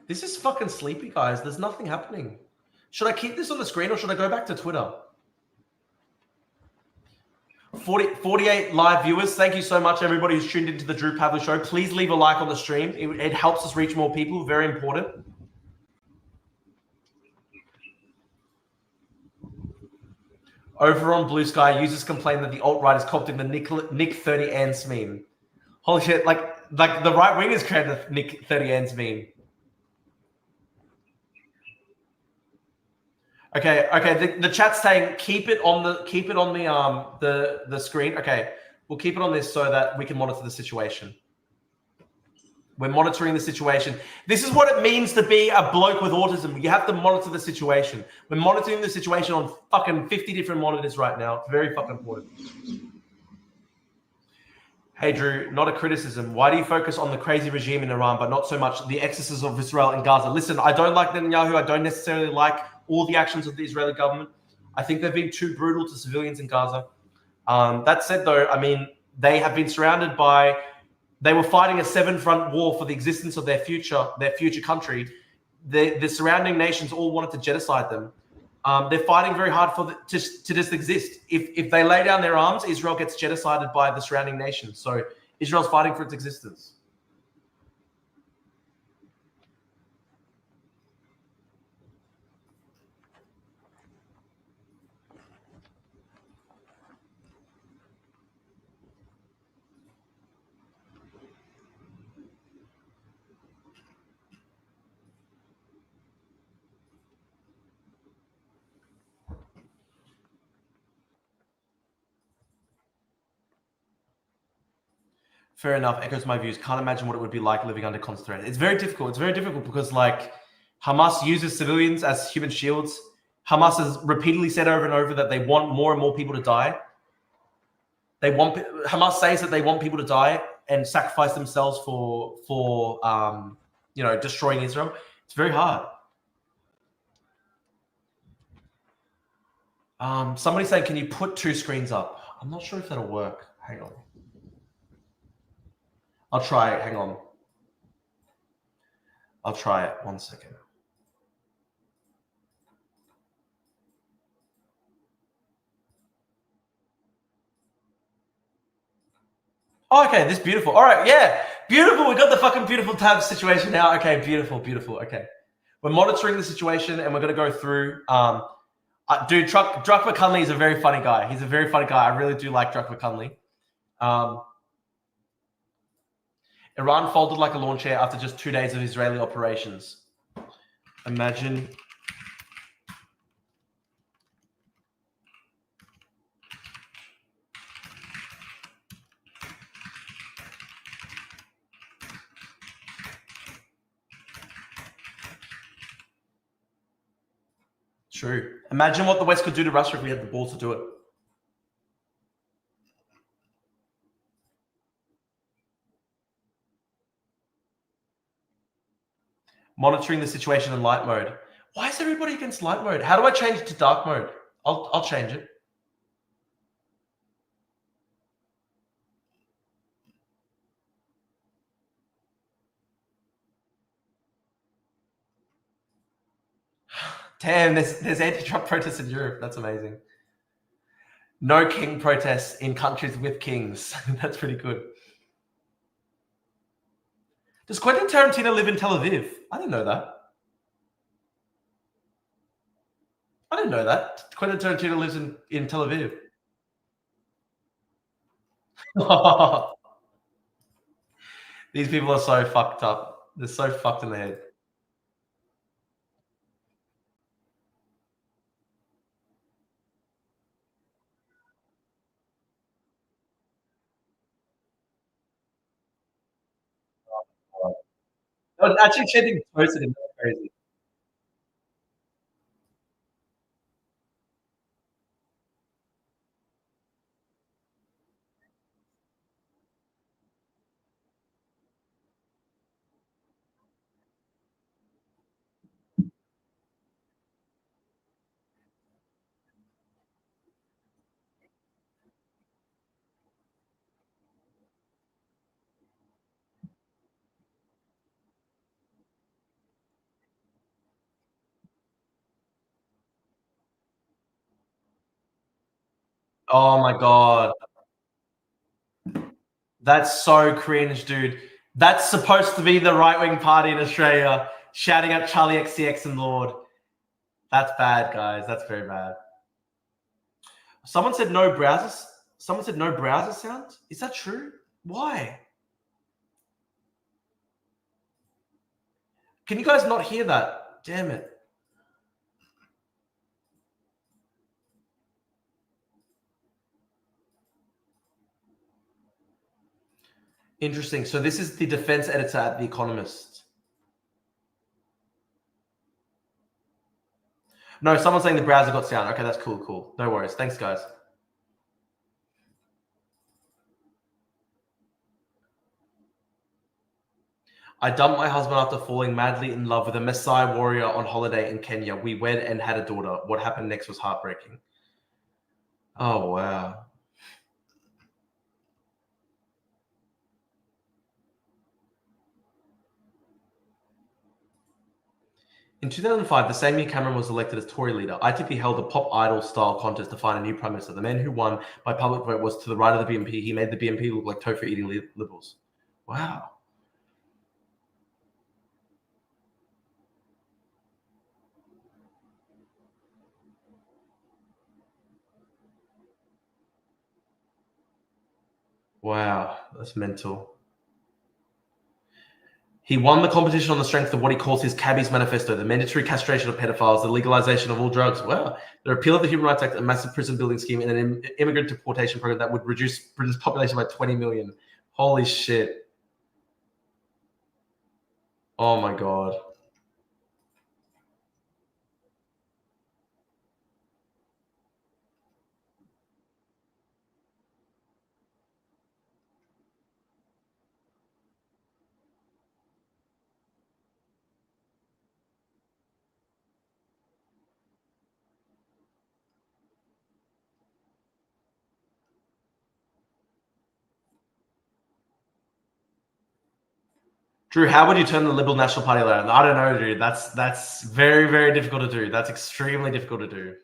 This is fucking sleepy, guys. There's nothing happening. Should I keep this on the screen or should I go back to Twitter? 48 live viewers. Thank you so much, everybody who's tuned into the Drew Pavler Show. Please leave a like on the stream. It helps us reach more people. Very important. Over on Blue Sky, users complain that the alt-right is copying the Nick 30 Ants meme. Holy shit, like the right wingers created the Nick 30 Ants meme. Okay. The chat's saying keep it on the screen. Okay, we'll keep it on this so that we can monitor the situation. We're monitoring the situation. This is what it means to be a bloke with autism. You have to monitor the situation. We're monitoring the situation on fucking 50 different monitors right now. It's very fucking important. Hey, Drew, not a criticism. Why do you focus on the crazy regime in Iran, but not so much the excesses of Israel in Gaza? Listen, I don't like Netanyahu. I don't necessarily like all the actions of the Israeli government. I think they've been too brutal to civilians in Gaza. That said, though, I mean, they have been surrounded by... They were fighting a seven-front war for the existence of their future country. The surrounding nations all wanted to genocide them. They're fighting very hard to just exist. If they lay down their arms, Israel gets genocided by the surrounding nations. So Israel's fighting for its existence. Fair enough. Echoes my views. Can't imagine what it would be like living under constant threat. It's very difficult. It's very difficult because, like, Hamas uses civilians as human shields. Hamas has repeatedly said over and over that they want more and more people to die. Hamas says that they want people to die and sacrifice themselves for destroying Israel. It's very hard. Somebody's saying, can you put two screens up? I'm not sure if that'll work. Hang on. I'll try it. Hang on. I'll try it. 1 second. Oh, okay, this is beautiful. All right, yeah. Beautiful. We got the fucking beautiful tab situation now. Okay, beautiful, beautiful. Okay. We're monitoring the situation and we're going to go through. Dude, Druck McCunley is a very funny guy. He's a very funny guy. I really do like Druck McCunley. Iran folded like a lawn chair after just 2 days of Israeli operations. Imagine. True. Imagine what the West could do to Russia if we had the balls to do it. Monitoring the situation in light mode. Why is everybody against light mode? How do I change it to dark mode? I'll change it. Damn, there's anti-Trump protests in Europe. That's amazing. No king protests in countries with kings. That's pretty good. Does Quentin Tarantino live in Tel Aviv? I didn't know that. I didn't know that. Quentin Tarantino lives in Tel Aviv. These people are so fucked up. They're so fucked in the head. I was actually chanting posted him. That's crazy. Oh my god. That's so cringe, dude. That's supposed to be the right-wing party in Australia, shouting at Charlie XCX and Lord. That's bad, guys. That's very bad. Someone said no browsers. Someone said no browser sound. Is that true? Why? Can you guys not hear that? Damn it. Interesting. So this is the defense editor at The Economist. No, someone's saying the browser got sound. Okay, that's cool, cool. No worries. Thanks, guys. I dumped my husband after falling madly in love with a Maasai warrior on holiday in Kenya. We wed and had a daughter. What happened next was heartbreaking. Oh, wow. In 2005, the same year Cameron was elected as Tory leader, ITP held a pop idol-style contest to find a new prime minister. The man who won by public vote was to the right of the BNP. He made the BNP look like tofu-eating liberals. Wow. Wow, that's mental. He won the competition on the strength of what he calls his Cabbie's Manifesto, the mandatory castration of pedophiles, the legalization of all drugs. Wow. The repeal of the Human Rights Act, a massive prison building scheme, and an immigrant deportation program that would reduce Britain's population by 20 million. Holy shit. Oh my God. Drew, how would you turn the Liberal National Party around? I don't know, dude. That's very, very difficult to do. That's extremely difficult to do.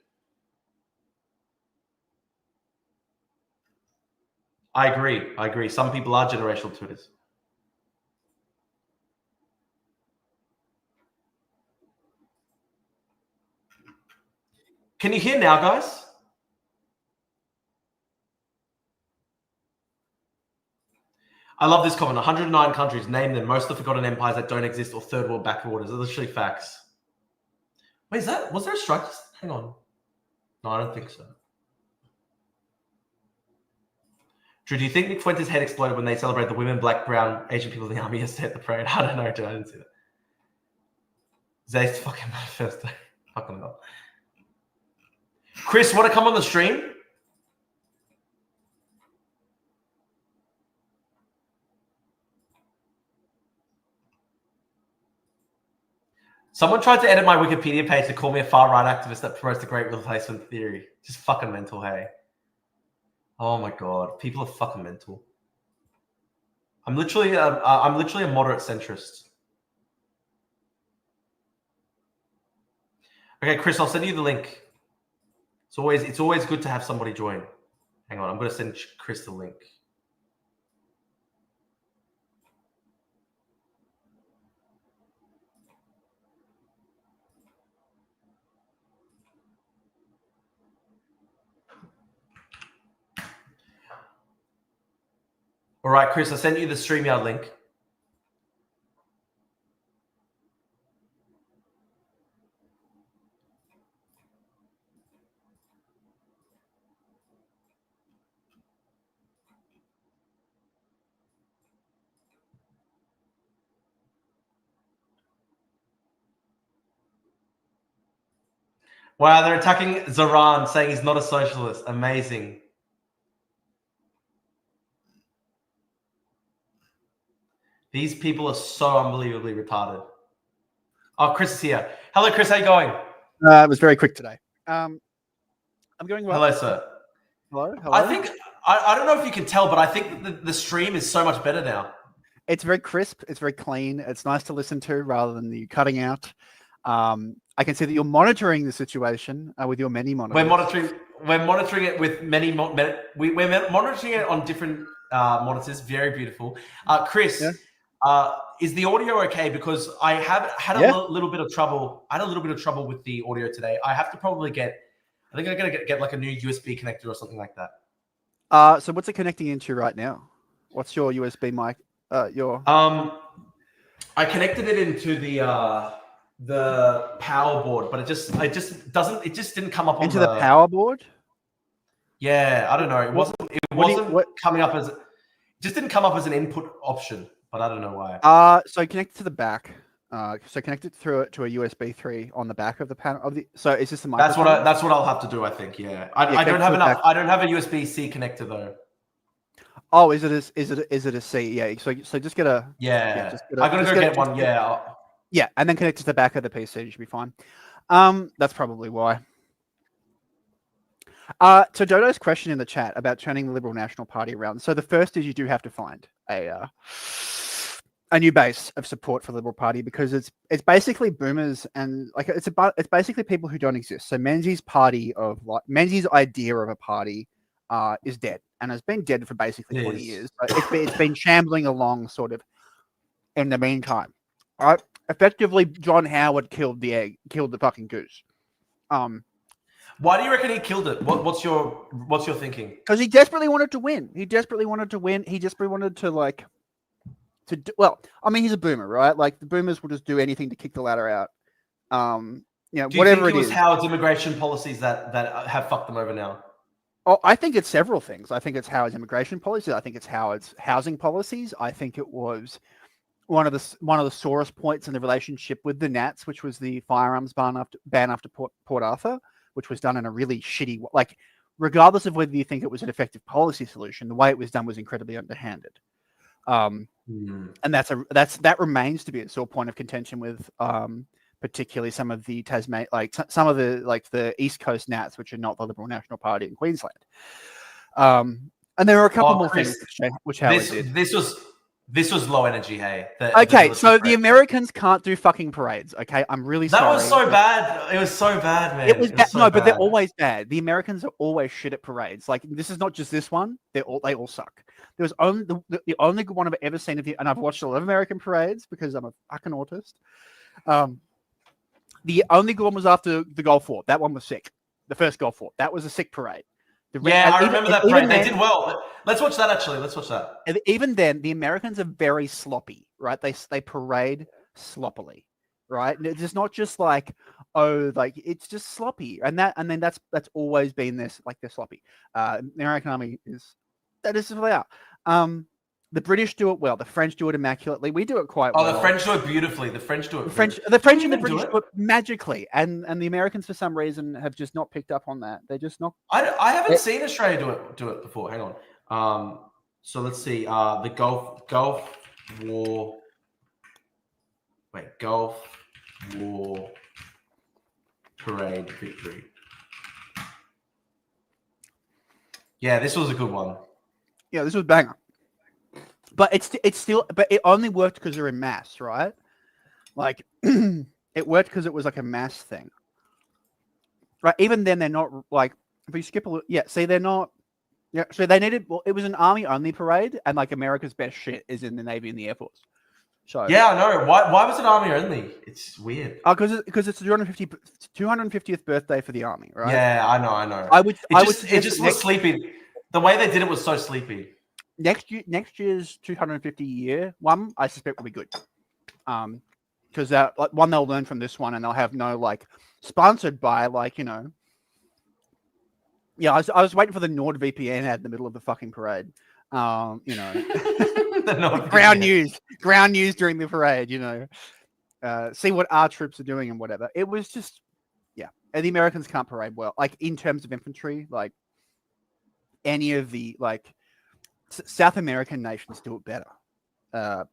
I agree. I agree. Some people are generational Twitters. Can you hear now, guys? I love this comment. 109 countries, name them. Most of the forgotten empires that don't exist or third world backwaters. Are literally facts. Wait, was there a strike? Hang on. No, I don't think so. Drew, do you think Nick Fuentes' head exploded when they celebrate the women, black, brown, Asian people in the army yesterday at the parade? I don't know, dude. I didn't see that. Zay's fucking manifesto. Fucking hell. Chris, want to come on the stream? Someone tried to edit my Wikipedia page to call me a far-right activist that promotes the great replacement theory. Just fucking mental, hey. Oh my god, people are fucking mental. I'm literally a moderate centrist. Okay, Chris, I'll send you the link. It's always good to have somebody join. Hang on, I'm going to send Chris the link. All right, Chris, I sent you the StreamYard link. Wow, they're attacking Zoran, saying he's not a socialist. Amazing. These people are so unbelievably retarded. Oh, Chris is here. Hello, Chris. How you going? It was very quick today. I'm going well. Hello, sir. Hello. I think I don't know if you can tell, but I think the stream is so much better now. It's very crisp. It's very clean. It's nice to listen to rather than the cutting out. I can see that you're monitoring the situation with your many monitors. We're monitoring it with many. We're monitoring it on different monitors. Very beautiful. Chris, is the audio okay? Because I have had a little bit of trouble. I had a little bit of trouble with the audio today. I have to probably get. I think I'm gonna get like a new USB connector or something like that. So what's it connecting into right now? What's your USB mic? I connected it into the power board, but it just didn't come up on into the power board. Yeah, I don't know. It wasn't coming up as. It just didn't come up as an input option, but I don't know why. So connect it to the back. So connect it through it to a USB 3 on the back of the panel of the. So is this the microphone? That's what I'll have to do. I think. Yeah. I don't have enough. I don't have a USB-C connector though. Oh, is it a C? Yeah. So just get a. Yeah. I'm gonna go get one. Yeah. Yeah, and then connect it to the back of the PC. You should be fine. That's probably why. So Dodo's question in the chat about turning the Liberal National Party around. So the first is you do have to find a new base of support for the Liberal Party, because it's basically boomers and like it's basically people who don't exist. So Menzies' Menzies' idea of a party is dead and has been dead for basically 20 years. But it's been shambling along sort of in the meantime. All right. Effectively, John Howard killed the fucking goose. Why do you reckon he killed it? What's your thinking? Because he desperately wanted to win. He desperately wanted to well, I mean, he's a boomer, right? Like the boomers will just do anything to kick the ladder out. Do you whatever think it was is. Howard's immigration policies that have fucked them over now? Oh, I think it's several things. I think it's Howard's immigration policies. I think it's Howard's housing policies. I think it was one of the sorest points in the relationship with the Nats, which was the firearms ban after Port Arthur, which was done in a really shitty, like, regardless of whether you think it was an effective policy solution, the way it was done was incredibly underhanded. And that remains to be a sore point of contention with particularly some of the Tasmanian, some of the East Coast Nats, which are not the Liberal National Party in Queensland. And there are a couple more things which Howard did. This was low energy, hey. The Americans can't do fucking parades. Okay, I'm really sorry. That was so bad. It was so bad, man. It was bad. No, but they're always bad. The Americans are always shit at parades. Like, this is not just this one. They all suck. There was only the only good one I've ever seen of you, and I've watched a lot of American parades because I'm a fucking autist. The only good one was after the Gulf War. That one was sick. The first Gulf War. That was a sick parade. I remember that parade. They did well. Let's watch that, actually. Let's watch that. And even then, the Americans are very sloppy, right? They parade sloppily, right? And it's not just like, it's just sloppy. And then that's always been this, like, they're sloppy. The American army that is what they are. The British do it well. The French do it immaculately. We do it quite well. Oh, the French do it beautifully. The French do it. The French and the British do it magically, and the Americans for some reason have just not picked up on that. They're just not. I haven't seen Australia do it before. Hang on. So let's see. The Gulf War. Wait, Gulf War Parade victory. Yeah, this was a good one. Yeah, this was banger. But it's still, but it only worked because they're in mass, right? Like, it worked because it was like a mass thing, right? Even then, they're not like, if you skip a little, yeah. See, they're not. Yeah, so they needed. Well, it was an army only parade, and like America's best shit is in the Navy and the Air Force. So yeah, I know. Why was it army only? It's weird. Because it's the 250th birthday for the army, right? Yeah, I know. It just was sleepy. The way they did it was so sleepy. Next year's 250 year one, I suspect will be good. Because like one, they'll learn from this one, and they'll have no like sponsored by like, you know. Yeah, I was waiting for the NordVPN ad in the middle of the fucking parade. You know, ground news during the parade. You know, see what our troops are doing and whatever. It was just, yeah. And the Americans can't parade well, like in terms of infantry. Like any of the like South American nations do it better.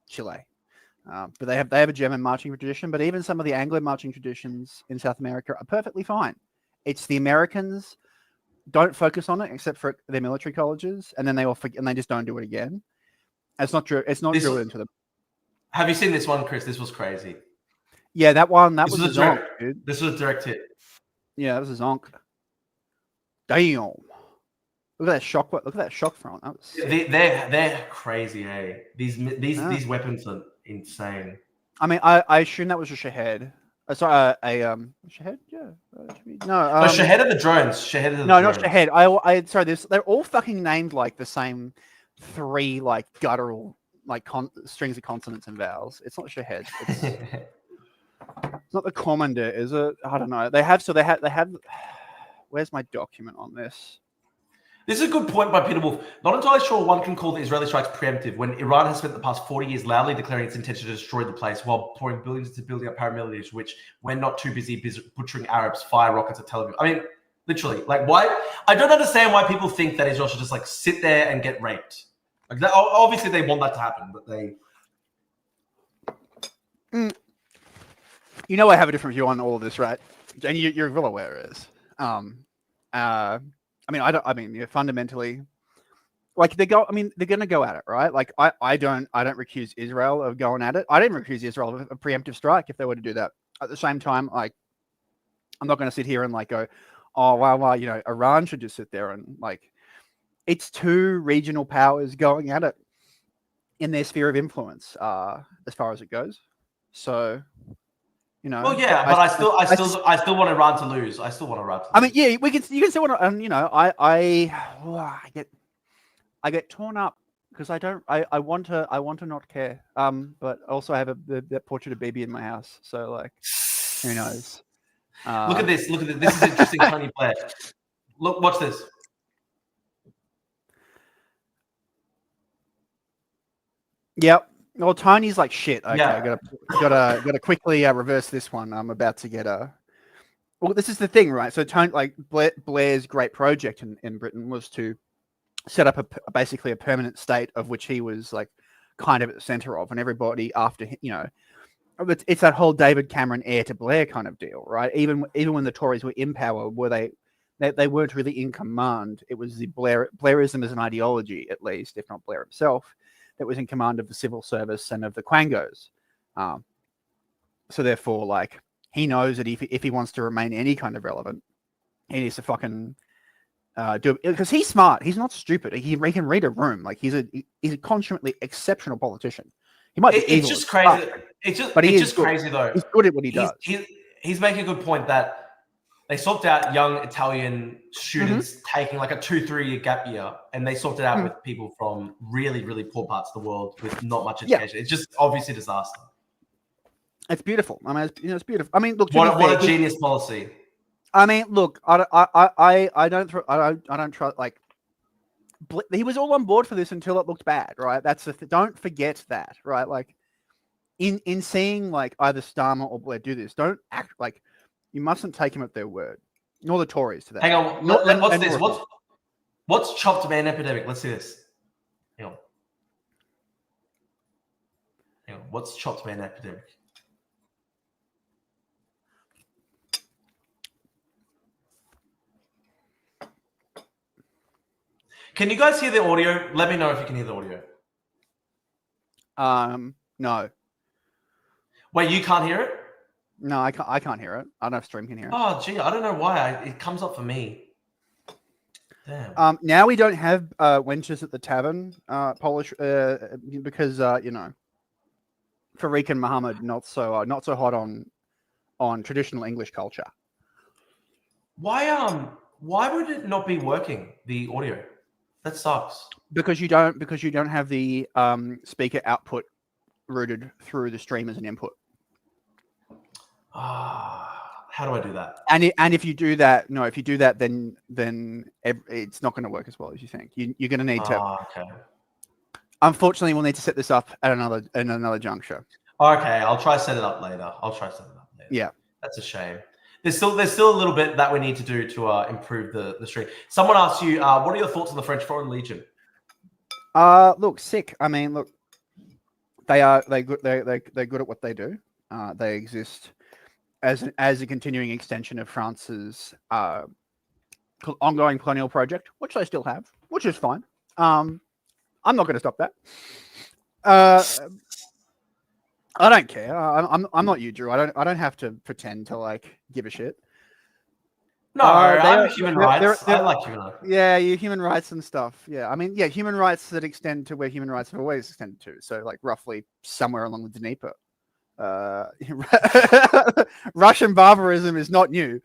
Chile. But they have a German marching tradition, but even some of the Anglo marching traditions in South America are perfectly fine. It's the Americans don't focus on it except for their military colleges, and then they all forget, and they just don't do it again. It's not true. It's not drilled into them. Have you seen this one, Chris? This was crazy. Yeah, that one. That was a zonk, dude. This was a direct hit. Yeah, that was a zonk. Damn. Look at that shock. Look at that shock front. That was they're crazy, hey. These weapons are insane. I mean, I assume that was a Shahed. Sorry, Shahed? Yeah. No, Shahed are the drones. Shahed are the drones. Not Shahed. Sorry, they're all fucking named like the same three like guttural like strings of consonants and vowels. It's not Shahed. It's not the commander, is it? I don't know. They have. Where's my document on this? This is a good point by Peter Wolf. Not entirely sure one can call the Israeli strikes preemptive when Iran has spent the past 40 years loudly declaring its intention to destroy the place while pouring billions into building up paramilitaries, which, when not too busy butchering Arabs, fire rockets at Tel Aviv. I mean, literally, like, why? I don't understand why people think that Israel should just like sit there and get raped. Like, obviously, they want that to happen, but they. You know, I have a different view on all of this, right? And you're well aware of this. I mean, fundamentally, like they're going to go at it, right? Like I don't recuse Israel of going at it. I didn't recuse Israel of a preemptive strike if they were to do that. At the same time, like, I'm not going to sit here and like go, oh, well, you know, Iran should just sit there and like, it's two regional powers going at it in their sphere of influence, as far as it goes. So, you know. Well, yeah, but I still want Iran to lose. I still want Iran to lose. I mean, yeah, you can still want to, you know, I get torn up because I want to not care. But also I have that portrait of Bibi in my house, so like, who knows? Look at this. This is interesting, Tony Blair. Look, watch this. Yep. Well, Tony's like shit. Okay, yeah. gotta quickly reverse this one. I'm about to get a. Well, this is the thing, right? So Tony, like Blair's great project in Britain was to set up basically a permanent state of which he was like kind of at the center of, and everybody after him, you know, it's that whole David Cameron heir to Blair kind of deal, right? Even when the Tories were in power, they weren't really in command. It was the Blairism as an ideology, at least, if not Blair himself, that was in command of the civil service and of the Quangos. So therefore, like, he knows that if he wants to remain any kind of relevant, he needs to fucking do it, because he's smart. He's not stupid. He can read a room. Like, he's a consummately exceptional politician. He might be evil. It's just crazy. It's just crazy though. He's good at what he does. He's making a good point that they sorted out young Italian students taking like a 2-3 year gap year, and they sorted out with people from really, really poor parts of the world with not much education. It's just obviously a disaster. It's beautiful. I mean, it's beautiful. I mean, look, what a genius policy. I mean, look, I don't trust, like, he was all on board for this until it looked bad, right? That's don't forget that, right? Like, in seeing like either Starmer or Blair do this, don't act like, you mustn't take him at their word, nor the Tories to that. Hang on, what's this? What's chopped man epidemic? Let's see this. Hang on. What's chopped man epidemic? Can you guys hear the audio? Let me know if you can hear the audio. No. Wait, you can't hear it? No, I can't hear it. I don't know if stream can hear it. Oh, gee, I don't know why. It comes up for me. Damn. Now we don't have wenches at the tavern, Polish, because Farik and Muhammad not so hot on traditional English culture. Why would it not be working, the audio? That sucks. Because you don't have the speaker output routed through the stream as an input. How do I do that? And if you do that, then it's not going to work as well as you think. You're going to need to. Okay. Unfortunately, we'll need to set this up at another juncture. Okay, I'll try set it up later. Yeah, that's a shame. There's still a little bit that we need to do to improve the stream. Someone asked you, what are your thoughts on the French Foreign Legion? Look, sick. I mean, look, they're good at what they do. They exist as a continuing extension of France's ongoing colonial project, which they still have, which is fine. I'm not going to stop that. I don't care. I'm not you, Drew. I don't have to pretend to like give a shit. No, I'm human rights. I like human rights. Yeah, human rights and stuff. Yeah, I mean, human rights that extend to where human rights have always extended to. So, like, roughly somewhere along the Dnieper. Russian barbarism is not new.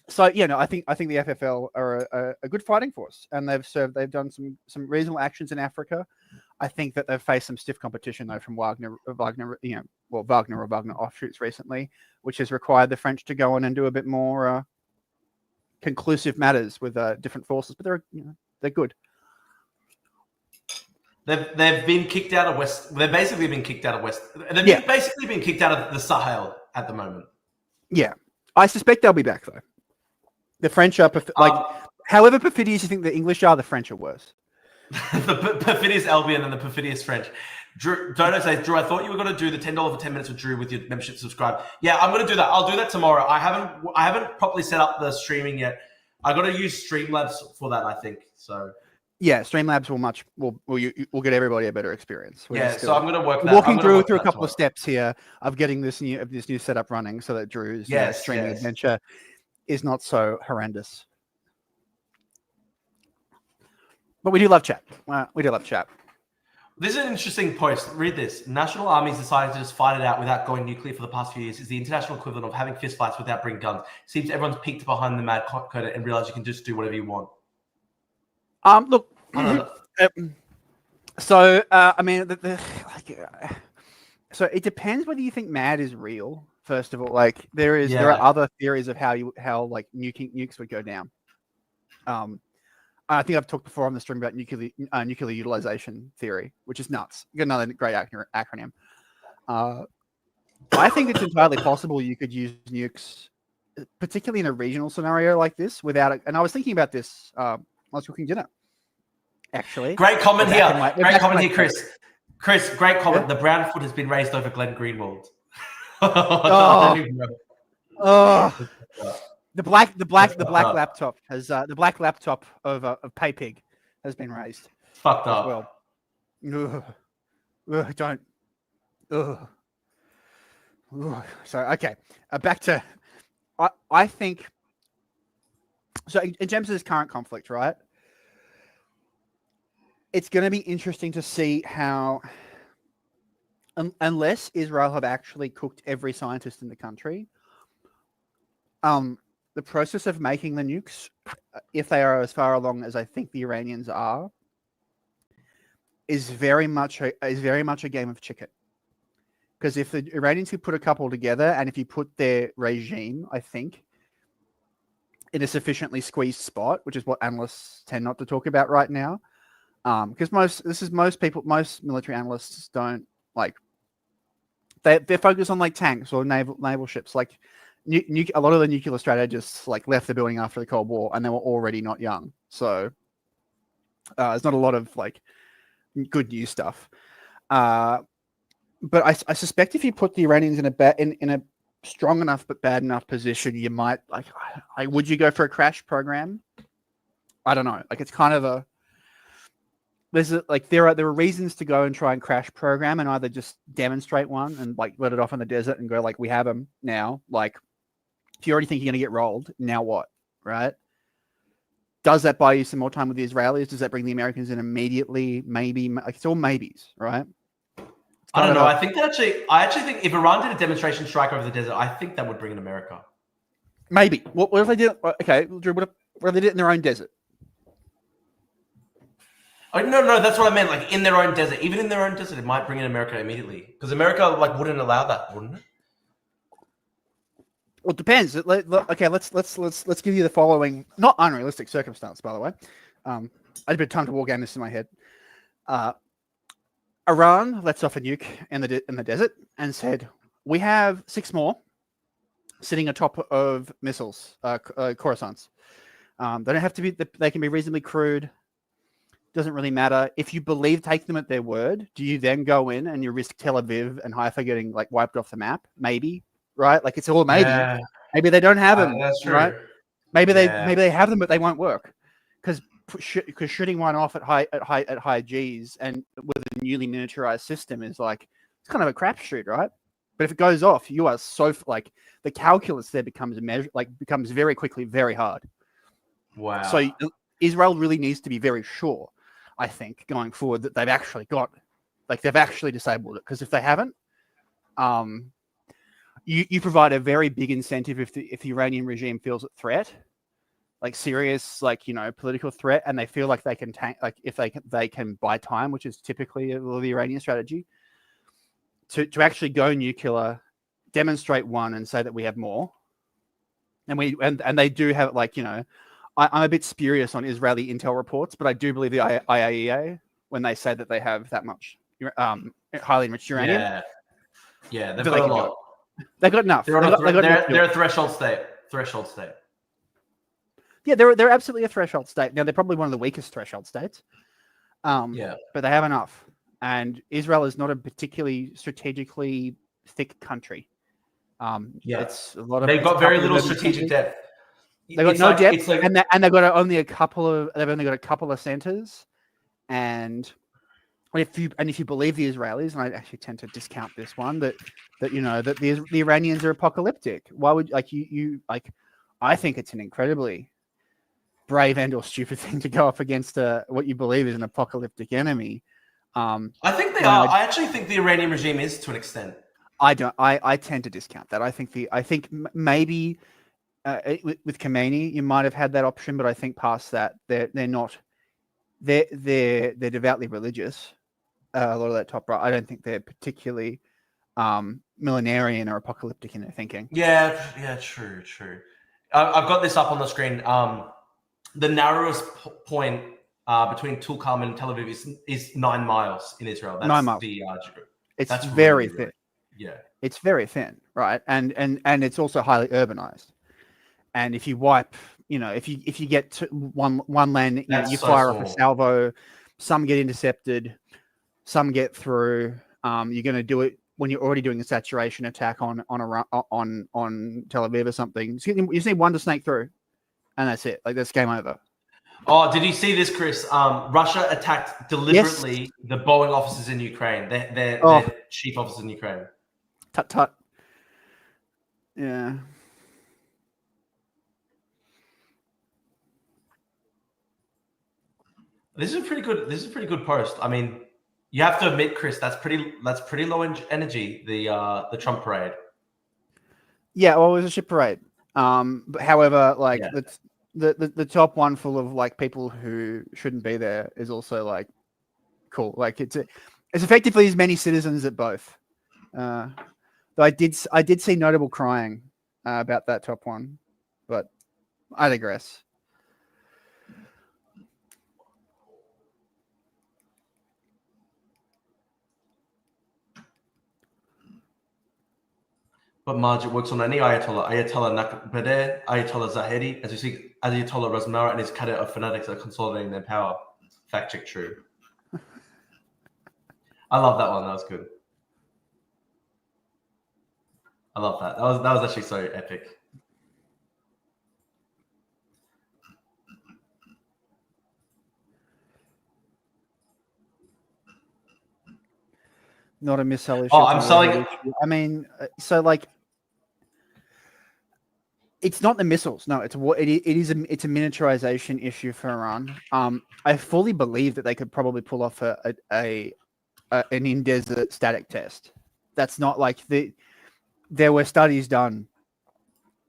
So, I think the FFL are a good fighting force, and they've done some reasonable actions in Africa. I think that they've faced some stiff competition though from Wagner offshoots recently, which has required the French to go on and do a bit more conclusive matters with different forces. But they're good. They've been kicked out of West. They've basically been kicked out of West. They've basically been kicked out of the Sahel at the moment. Yeah, I suspect they'll be back though. The French are however perfidious you think the English are, the French are worse. The perfidious Albion and the perfidious French. Drew, Dodo says, Drew, I thought you were going to do the $10 for 10 minutes with Drew with your membership subscribe. Yeah, I'm going to do that. I'll do that tomorrow. I haven't properly set up the streaming yet. I got to use Streamlabs for that, I think. So yeah, Streamlabs will get everybody a better experience. So I'm going to work that. Walking through a couple of steps here of getting this new setup running so that Drew's streaming adventure is not so horrendous. But we do love chat. This is an interesting post. Read this. National armies decided to just fight it out without going nuclear for the past few years is the international equivalent of having fistfights without bringing guns. Seems everyone's peeked behind the mad curtain and realized you can just do whatever you want. Look. So I mean, so it depends whether you think mad is real. First of all, like there are other theories of how nukes would go down. I think I've talked before on the stream about nuclear utilization theory, which is nuts. You got another great acronym. I think it's entirely possible you could use nukes, particularly in a regional scenario like this, without it. And I was thinking about this while I was cooking dinner. Actually, great comment here. Great comment here, Chris. Chris, great comment. Yeah? The brown foot has been raised over Glenn Greenwald. The black laptop has the black laptop of Paypig has been raised. Fucked up. Well, don't. So okay, back to. I think. So in terms of this current conflict, right? It's going to be interesting to see how, unless Israel have actually cooked every scientist in the country, the process of making the nukes, if they are as far along as I think the Iranians are, is very much a game of chicken. Because if the Iranians could put a couple together, and if you put their regime, I think, in a sufficiently squeezed spot, which is what analysts tend not to talk about right now, because most military analysts don't like. They're focused on like tanks or naval ships. Like a lot of the nuclear strategists like left the building after the Cold War, and they were already not young. So there's not a lot of like good news stuff. But I suspect if you put the Iranians in a strong enough but bad enough position, you might would you go for a crash program? I don't know. Like it's kind of a there are reasons to go and try and crash program and either just demonstrate one and like let it off in the desert and go like we have them now. Like if you already think you're going to get rolled, now what? Right? Does that buy you some more time with the Israelis? Does that bring the Americans in immediately? Maybe. Like it's all maybes, right? I don't know. I actually think if Iran did a demonstration strike over the desert, I think that would bring in America. Maybe. What if they did? Okay, Drew. What if they did it in their own desert? Oh, no, that's what I meant. Like in their own desert, even in their own desert, it might bring in America immediately because America like wouldn't allow that, wouldn't it? Well, it depends. Okay, let's give you the following not unrealistic circumstance. By the way, I had a bit of time to war game this in my head. Iran lets off a nuke in the desert and said, "We have 6 more sitting atop of missiles, Coruscants. They don't have to be. They can be reasonably crude. Doesn't really matter. If you take them at their word, do you then go in and you risk Tel Aviv and Haifa getting like wiped off the map? Maybe, right? Like it's all maybe. Yeah. Maybe they don't have them, that's true. right? Maybe they have them, but they won't work because shooting one off at high G's and with a newly miniaturized system is like it's kind of a crapshoot, right? But if it goes off, you are so like the calculus there becomes very quickly very hard. Wow. So Israel really needs to be very sure, I think, going forward that they've actually disabled it. Because if they haven't, you provide a very big incentive if the Iranian regime feels a threat, like serious, like political threat, and they feel like they can like if they can buy time, which is typically the Iranian strategy, to actually go nuclear, demonstrate one, and say that we have more, and they do have I'm a bit spurious on Israeli intel reports, but I do believe the IAEA when they say that they have that much highly enriched uranium. Yeah, they've got a lot. They got enough. They're a threshold state. Yeah, they're absolutely a threshold state. Now they're probably one of the weakest threshold states. But they have enough. And Israel is not a particularly strategically thick country. It's a lot of. They've got very little strategic depth. They got no depth, and they've got only a couple of centers, and if you believe the Israelis, and I actually tend to discount this one, that the Iranians are apocalyptic. Why would I think it's an incredibly brave and or stupid thing to go up against what you believe is an apocalyptic enemy. I think they are. I actually think the Iranian regime is to an extent. I don't. I tend to discount that. I think maybe. With Khomeini, you might have had that option, but I think past that, they're not. They're devoutly religious. A lot of that top right. I don't think they're particularly millenarian or apocalyptic in their thinking. Yeah, true. I've got this up on the screen. The narrowest point between Tulkarm and Tel Aviv is 9 miles in Israel. That's 9 miles. It's very thin. Yeah, it's very thin, right? And it's also highly urbanized. And if you wipe, if you get to one land, you fire off a salvo, some get intercepted, some get through. You're going to do it when you're already doing a saturation attack on Tel Aviv or something. So you just need one to snake through, and that's it. Like that's game over. Oh, did you see this, Chris? Russia attacked deliberately the Boeing offices in Ukraine. Their chief offices in Ukraine. Tut. Yeah. This is a pretty good post. I mean, you have to admit, Chris, that's pretty low energy. The Trump parade. Yeah, well, it was a shit parade. But however, the top one full of people who shouldn't be there is also cool. It's effectively as many citizens at both. Though I did see notable crying about that top one, but I digress. But Marge, it works on any Ayatollah. Ayatollah Nakbadeh, Ayatollah Zahedi, as you see, Ayatollah Razmara and his cadet of fanatics are consolidating their power. Fact check true. I love that one. That was good. I love that. That was actually so epic. Not a missile issue. Oh, I'm selling. I mean, so like, it's not the missiles. No, it's what it's a miniaturization issue for Iran. I fully believe that they could probably pull off an in-desert static test. That's not like there were studies done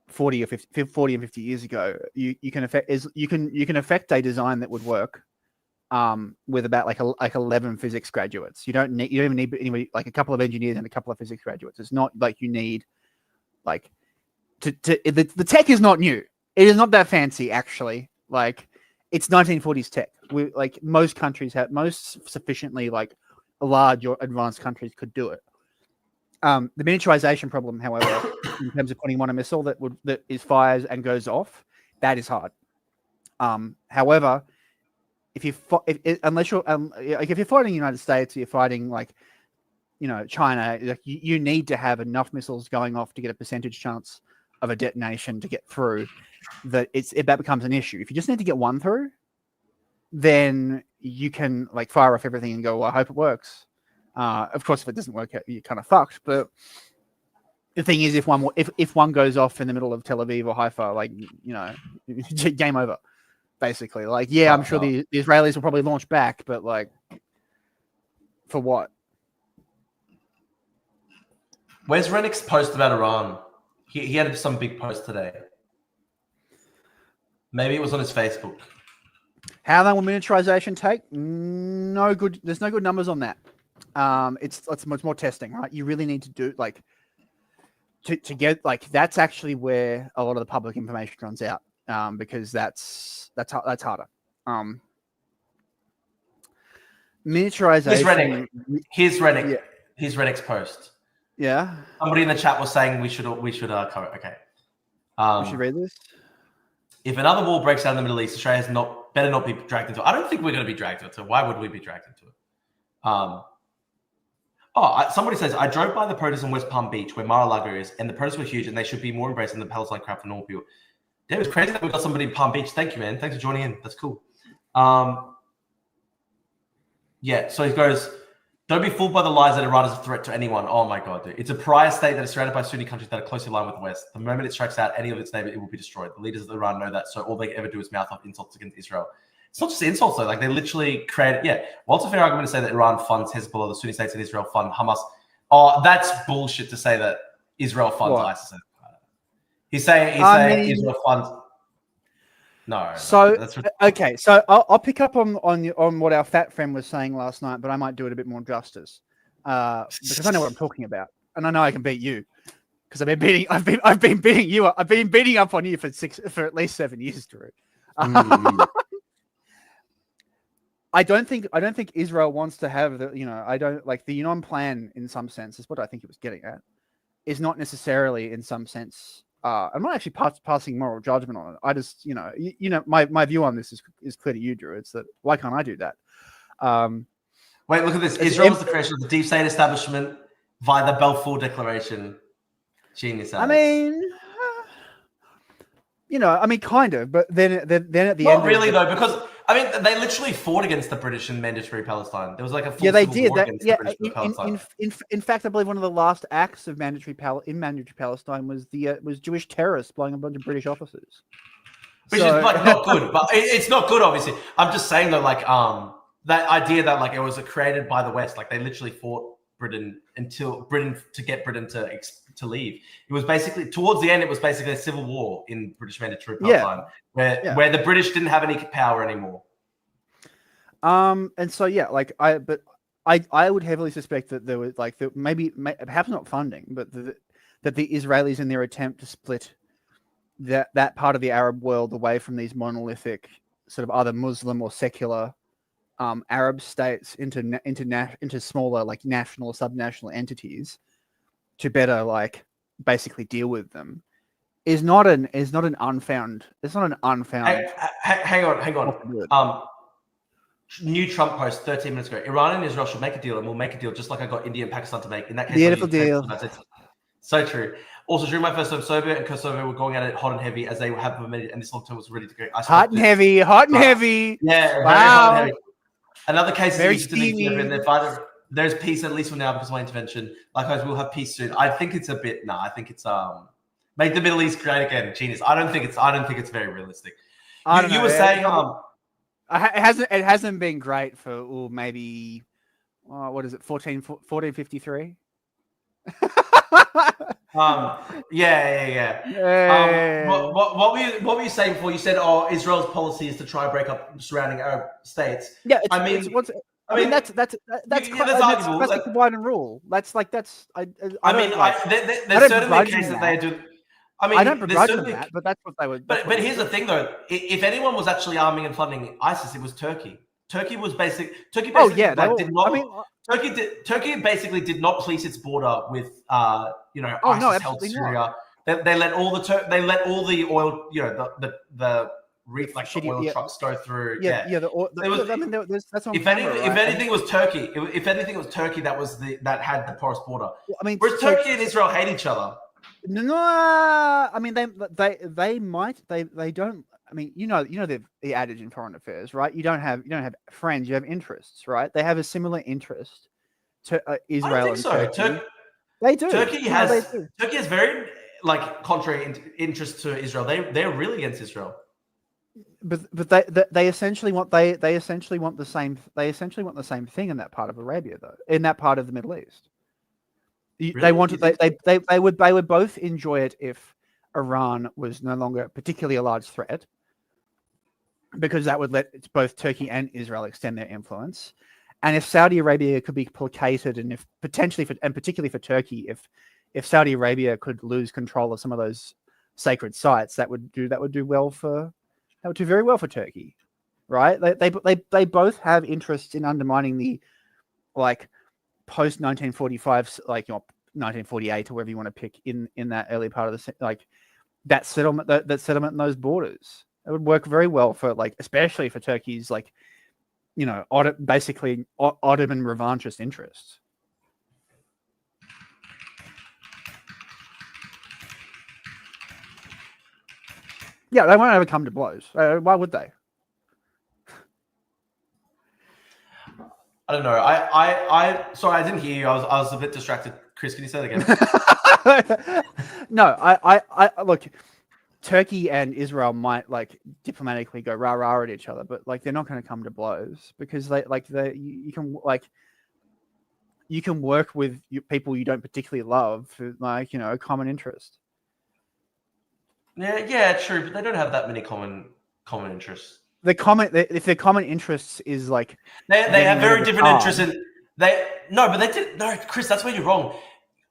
40 and 50 years ago. You can affect a design that would work with about like 11 physics graduates. You don't even need anybody, like a couple of engineers and a couple of physics graduates. It's not like you need like the tech is not new. It is not that fancy actually. Like it's 1940s tech. Like most countries most sufficiently like large or advanced countries could do it. The miniaturization problem, however, in terms of putting on a missile that is fires and goes off, that is hard. However, if you're fighting the United States, or you're fighting like, China, like you need to have enough missiles going off to get a percentage chance of a detonation to get through. That becomes an issue. If you just need to get one through, then you can like fire off everything and go, well, I hope it works. Of course, if it doesn't work, you're kind of fucked. But the thing is, if one goes off in the middle of Tel Aviv or Haifa, like game over, basically. Like, yeah, I'm sure the Israelis will probably launch back, but like, for what? Where's Rennick's post about Iran? He had some big post today. Maybe it was on his Facebook. How long will miniaturization take? No good. There's no good numbers on that. It's much more testing, right? You really need to do like to get like that's actually where a lot of the public information runs out, because that's harder. Miniaturization. Here's Rennick. Yeah. Here's Rennick's post. Yeah. Somebody in the chat was saying we should cover it. Okay. We should read this. If another war breaks out in the Middle East, Australia's better not be dragged into it. I don't think we're going to be dragged into it. Why would we be dragged into it? Somebody says, I drove by the protests in West Palm Beach where Mar-a-Lago is, and the protests were huge, and they should be more embraced than the Palestine crowd for normal people. Damn, it's crazy that we got somebody in Palm Beach. Thank you, man. Thanks for joining in. That's cool. Yeah, so he goes, don't be fooled by the lies that Iran is a threat to anyone. Oh my God, dude. It's a pariah state that is surrounded by Sunni countries that are closely aligned with the West. The moment it strikes out any of its neighbors, it will be destroyed. The leaders of Iran know that, so all they ever do is mouth off insults against Israel. It's not just insults, though. Like, they literally create... Yeah, well, it's a fair argument to say that Iran funds Hezbollah, the Sunni states in Israel fund Hamas. Oh, that's bullshit to say that Israel funds ISIS. He's saying Israel funds... No. So okay, so I'll pick up on what our fat friend was saying last night, but I might do it a bit more justice because I know what I'm talking about, and I know I can beat you because I've been beating you up. I've been beating up on you for at least 7 years, Drew. I don't think Israel wants to have the I don't like the Yunan plan in some sense is what I think it was getting at is not necessarily in some sense. I'm not actually passing moral judgment on it. I just, my view on this is clear to you, Drew. It's that why can't I do that? Wait, look at this. Israel is the creation of the deep state establishment via the Balfour Declaration. Genius. I mean, kind of, but then at the end, not really though, because they literally fought against the British in mandatory Palestine. There was like a full they civil did war that. against Yeah, the British Palestine. In fact, I believe one of the last acts of mandatory Palestine was was Jewish terrorists blowing a bunch of British officers, which is like not good. But it's not good, obviously. I'm just saying though, like that idea that like it was created by the West, like they literally fought Britain to get Britain to leave. It was basically towards the end. It was basically a civil war in British mandatory Palestine, where the British didn't have any power anymore. And so I would heavily suspect that there was maybe perhaps not funding, but that the Israelis in their attempt to split that part of the Arab world away from these monolithic sort of either Muslim or secular Arab states into smaller like national or subnational entities to better basically deal with them is not an unfound. It's not an unfound. Hang on. New Trump post 13 minutes ago. Iran and Israel should make a deal, and we'll make a deal just like I got India and Pakistan to make. In that case, beautiful deal. So true. Also, during my first time, Serbia and Kosovo were going at it hot and heavy as they have admitted, and this long term was ready to go. Hot and heavy. Yeah, wow. Very hot and heavy. Another case very is Egypt and Ethiopia, and there's peace at least for now because of my intervention. Likewise, we'll have peace soon. I think it's a bit. I think it's make the Middle East great again. Genius. I don't think it's very realistic. You were saying it hasn't been great for maybe what is it 1453. What were you saying before? You said, Israel's policy is to try and break up surrounding Arab states. Yeah, that's arguable. That's divide and rule. There's certainly cases that they do. I don't begrudge them that, but that's what they would. But here's the thing, though: if anyone was actually arming and funding ISIS, it was Turkey. Turkey basically did not police its border with ISIS-held Syria. They let all the oil, the oil trucks go through. If anything, it was Turkey. If anything, it was Turkey that had the porous border. Whereas Turkey and Israel hate each other. No, I mean they might. They don't. I mean, the adage in foreign affairs, right? You don't have friends, you have interests, right? They have a similar interest to Israel and Turkey. They do. Turkey has very contrary interest to Israel. They're really against Israel. But they essentially want the same thing in that part of Arabia, though, in that part of the Middle East. Really? They would both enjoy it if Iran was no longer particularly a large threat, because that would let both Turkey and Israel extend their influence. And if Saudi Arabia could be placated, and if particularly for Turkey, if Saudi Arabia could lose control of some of those sacred sites, that would do very well for Turkey, right? They both have interests in undermining the post 1945, 1948 or whatever you want to pick in that early part of that settlement and those borders. It would work very well for especially for Turkey's basically Ottoman revanchist interests. Yeah, they won't ever come to blows. Why would they? I don't know. I sorry, I didn't hear you. I was a bit distracted. Chris, can you say that again? No, I look. Turkey and Israel might diplomatically go rah rah at each other, but they're not going to come to blows because you can work with people you don't particularly love for a common interest. Yeah, true, but they don't have that many common interests. If their common interests is they have very different interests Chris, that's where you're wrong.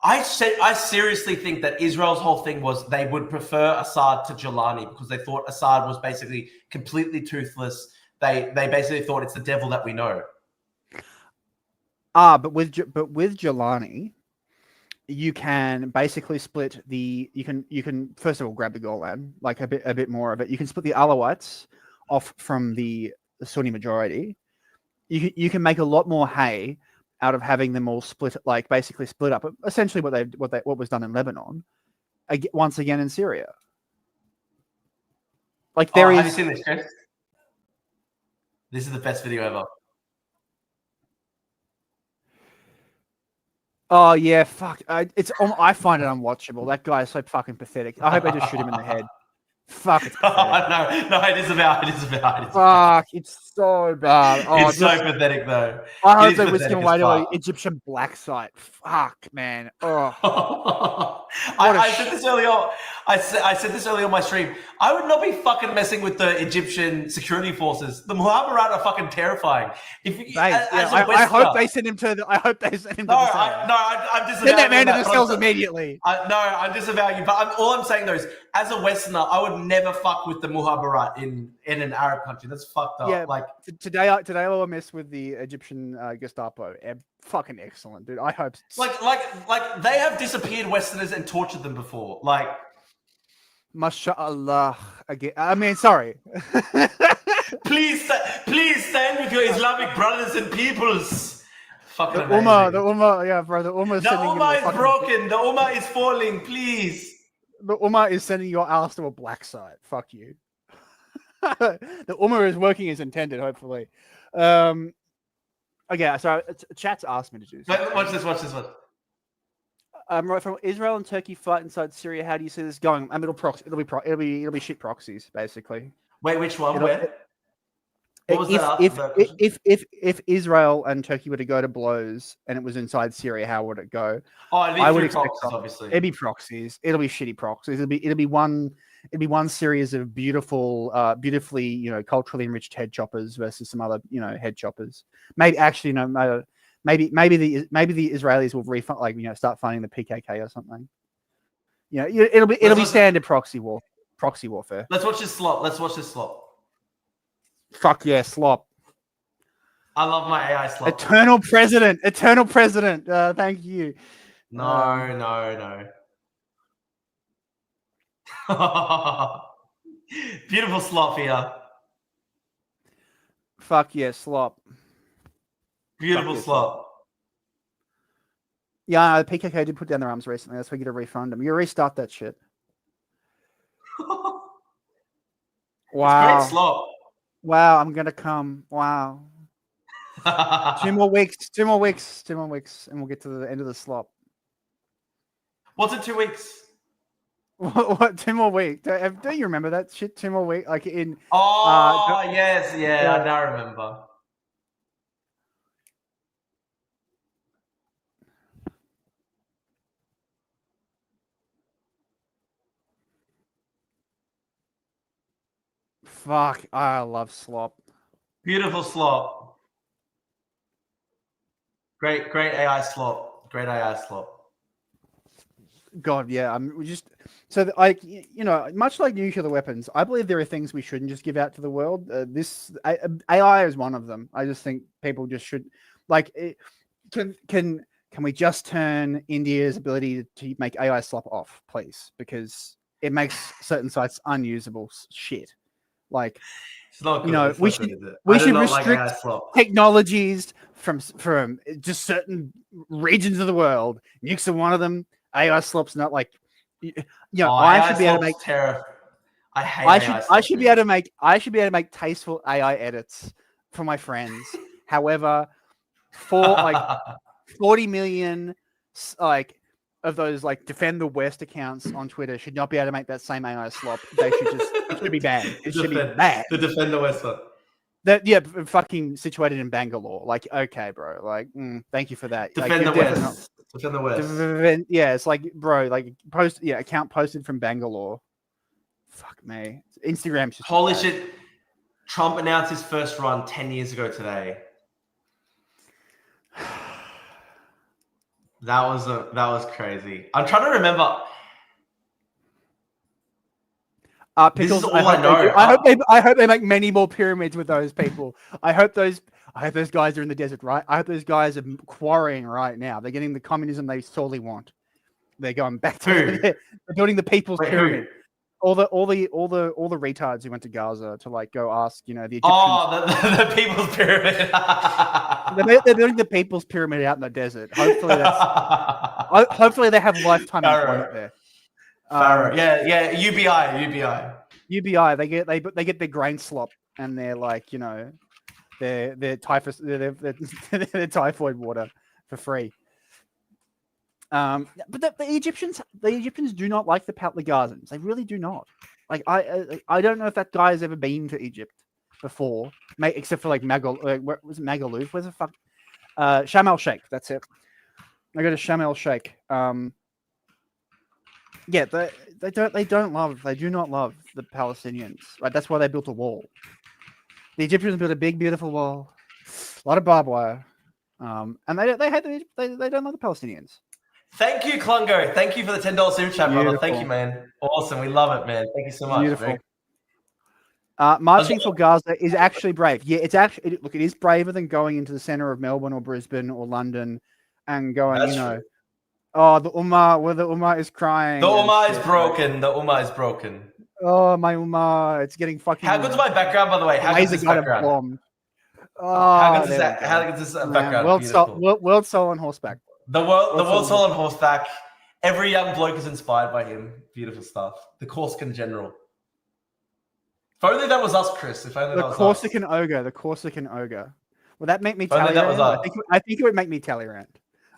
I seriously think that Israel's whole thing was they would prefer Assad to Jilani because they thought Assad was basically completely toothless. They basically thought it's the devil that we know. But with Jilani, you can basically split you can first of all grab the Golan, a bit more of it. You can split the Alawites off from the Sunni majority. You can make a lot more hay out of having them all split, basically split up. Essentially, what was done in Lebanon, once again in Syria. Have you seen this, Chris? This is the best video ever. Oh yeah, fuck! I find it unwatchable. That guy is so fucking pathetic. I hope I just shoot him in the head. Fuck, it's pathetic. No, it is about. Fuck, it's so bad. Oh, it's so pathetic, though. I hope they whisk him away to an Egyptian black site. Fuck, man. Oh. I said this earlier. I said this earlier on my stream. I would not be fucking messing with the Egyptian security forces. The Muhabbarat are fucking terrifying. I hope they send him to the. I hope they send him to the cell. I'm disavowing. Send that man to the cells immediately. I'm disavowing you. But all I'm saying though is, as a Westerner, I would never fuck with the Muhabbarat in an Arab country. That's fucked up. Yeah, today I will mess with the Egyptian Gestapo. Fucking excellent, dude. I hope. Like they have disappeared Westerners and tortured them before. Mashallah. Again, I mean, sorry. please stand with your Islamic brothers and peoples. Fucking the Ummah, yeah, bro. The Ummah is broken. The Ummah is falling. Please. The Ummah is sending your ass to a black site. Fuck you. The Ummah is working as intended, hopefully. Okay, so chat's asked me to do something. Watch this. Right, from Israel and Turkey fight inside Syria. How do you see this going? It'll be shit proxies, basically. Wait, which one? Where? If Israel and Turkey were to go to blows and it was inside Syria, how would it go? I would expect proxies, obviously. It'd be proxies. It'll be shitty proxies. It'll be one series of beautifully culturally enriched head choppers versus some other head choppers. Maybe actually maybe the Israelis will start funding the PKK or something. It'll be standard proxy warfare. Let's watch this slop. Fuck yeah, slop. I love my AI slop. Eternal president. Thank you. No. Beautiful slop here. Fuck yeah, slop. Beautiful slop. Yeah, the PKK did put down their arms recently. That's why you get to refund them. You restart that shit. Wow. It's great slop. Wow, I'm gonna come. Wow. 2 more weeks, and we'll get to the end of the slop. What's it? 2 weeks? What? 2 more weeks? Don't you remember that shit? 2 more weeks, like in. Yes, yeah, I now remember. Fuck, I love slop. Beautiful slop. Great AI slop. Great AI slop. God, yeah. Much like nuclear weapons, I believe there are things we shouldn't just give out to the world. AI is one of them. I just think people just should can we just turn India's ability to make AI slop off, please? Because it makes certain sites unusable shit. It's not good. We should restrict technologies from just certain regions of the world. Nukes are one of them. AI slop's not I should be able to make I should be able to make tasteful AI edits for my friends. However, 40 million of those defend the West accounts on Twitter should not be able to make that same AI slop. It should be banned. It should be bad. The defend the West one. Fucking situated in Bangalore. Okay, bro. Thank you for that. Defend the West. Defend the West. It's account posted from Bangalore. Fuck me. Instagram's just holy shit. Trump announced his first run 10 years ago today. That was crazy. I'm trying to remember. Pickles, this is all I know. I hope they make many more pyramids with those people. I hope those guys are in the desert, right? I hope those guys are quarrying right now. They're getting the communism they sorely want. They're going back to they're building the people's pyramid. All the retards who went to Gaza to go ask, the Egyptians. The people's pyramid. They're building the people's pyramid out in the desert. Hopefully they have lifetime employment there. UBI. They get their grain slop and their their typhus their typhoid water for free. But the Egyptians do not like the Gazans. They really do not. I don't know if that guy has ever been to Egypt before, except for where was it, Magaluf? Where's the fuck? Sharm el Sheikh. That's it. I go to Sharm el Sheikh. Yeah, they do not love the Palestinians. Right, that's why they built a wall. The Egyptians built a big, beautiful wall, a lot of barbed wire, and they don't like the Palestinians. Thank you, Klungo. Thank you for the $10 super chat, brother. Thank you, man. Awesome. We love it, man. Thank you so much. Beautiful. Marching for Gaza is actually brave. Yeah, it is braver than going into the center of Melbourne or Brisbane or London and going, the Ummah is crying. The Ummah is broken. The Ummah is broken. Oh, my Ummah. It's getting fucking... How good's my background, by the way? How good's this background? How good's this background? World Soul on horseback. The world soul on horseback. Every young bloke is inspired by him. Beautiful stuff. The Corsican general. If only that was us, Chris. If only that was us. The Corsican ogre. Would that make me If only that was Talleyrand? us. I think it would make me Talleyrand.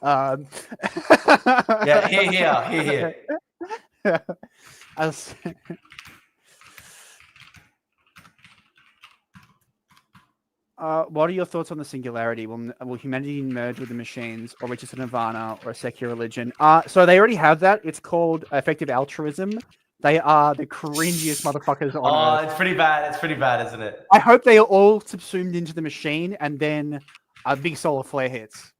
Yeah, here. What are your thoughts on the singularity? Will humanity merge with the machines, or reach a nirvana, or a secular religion? So they already have that. It's called effective altruism. They are the cringiest motherfuckers on earth. It's pretty bad. It's pretty bad, isn't it? I hope they are all subsumed into the machine, and then a big solar flare hits.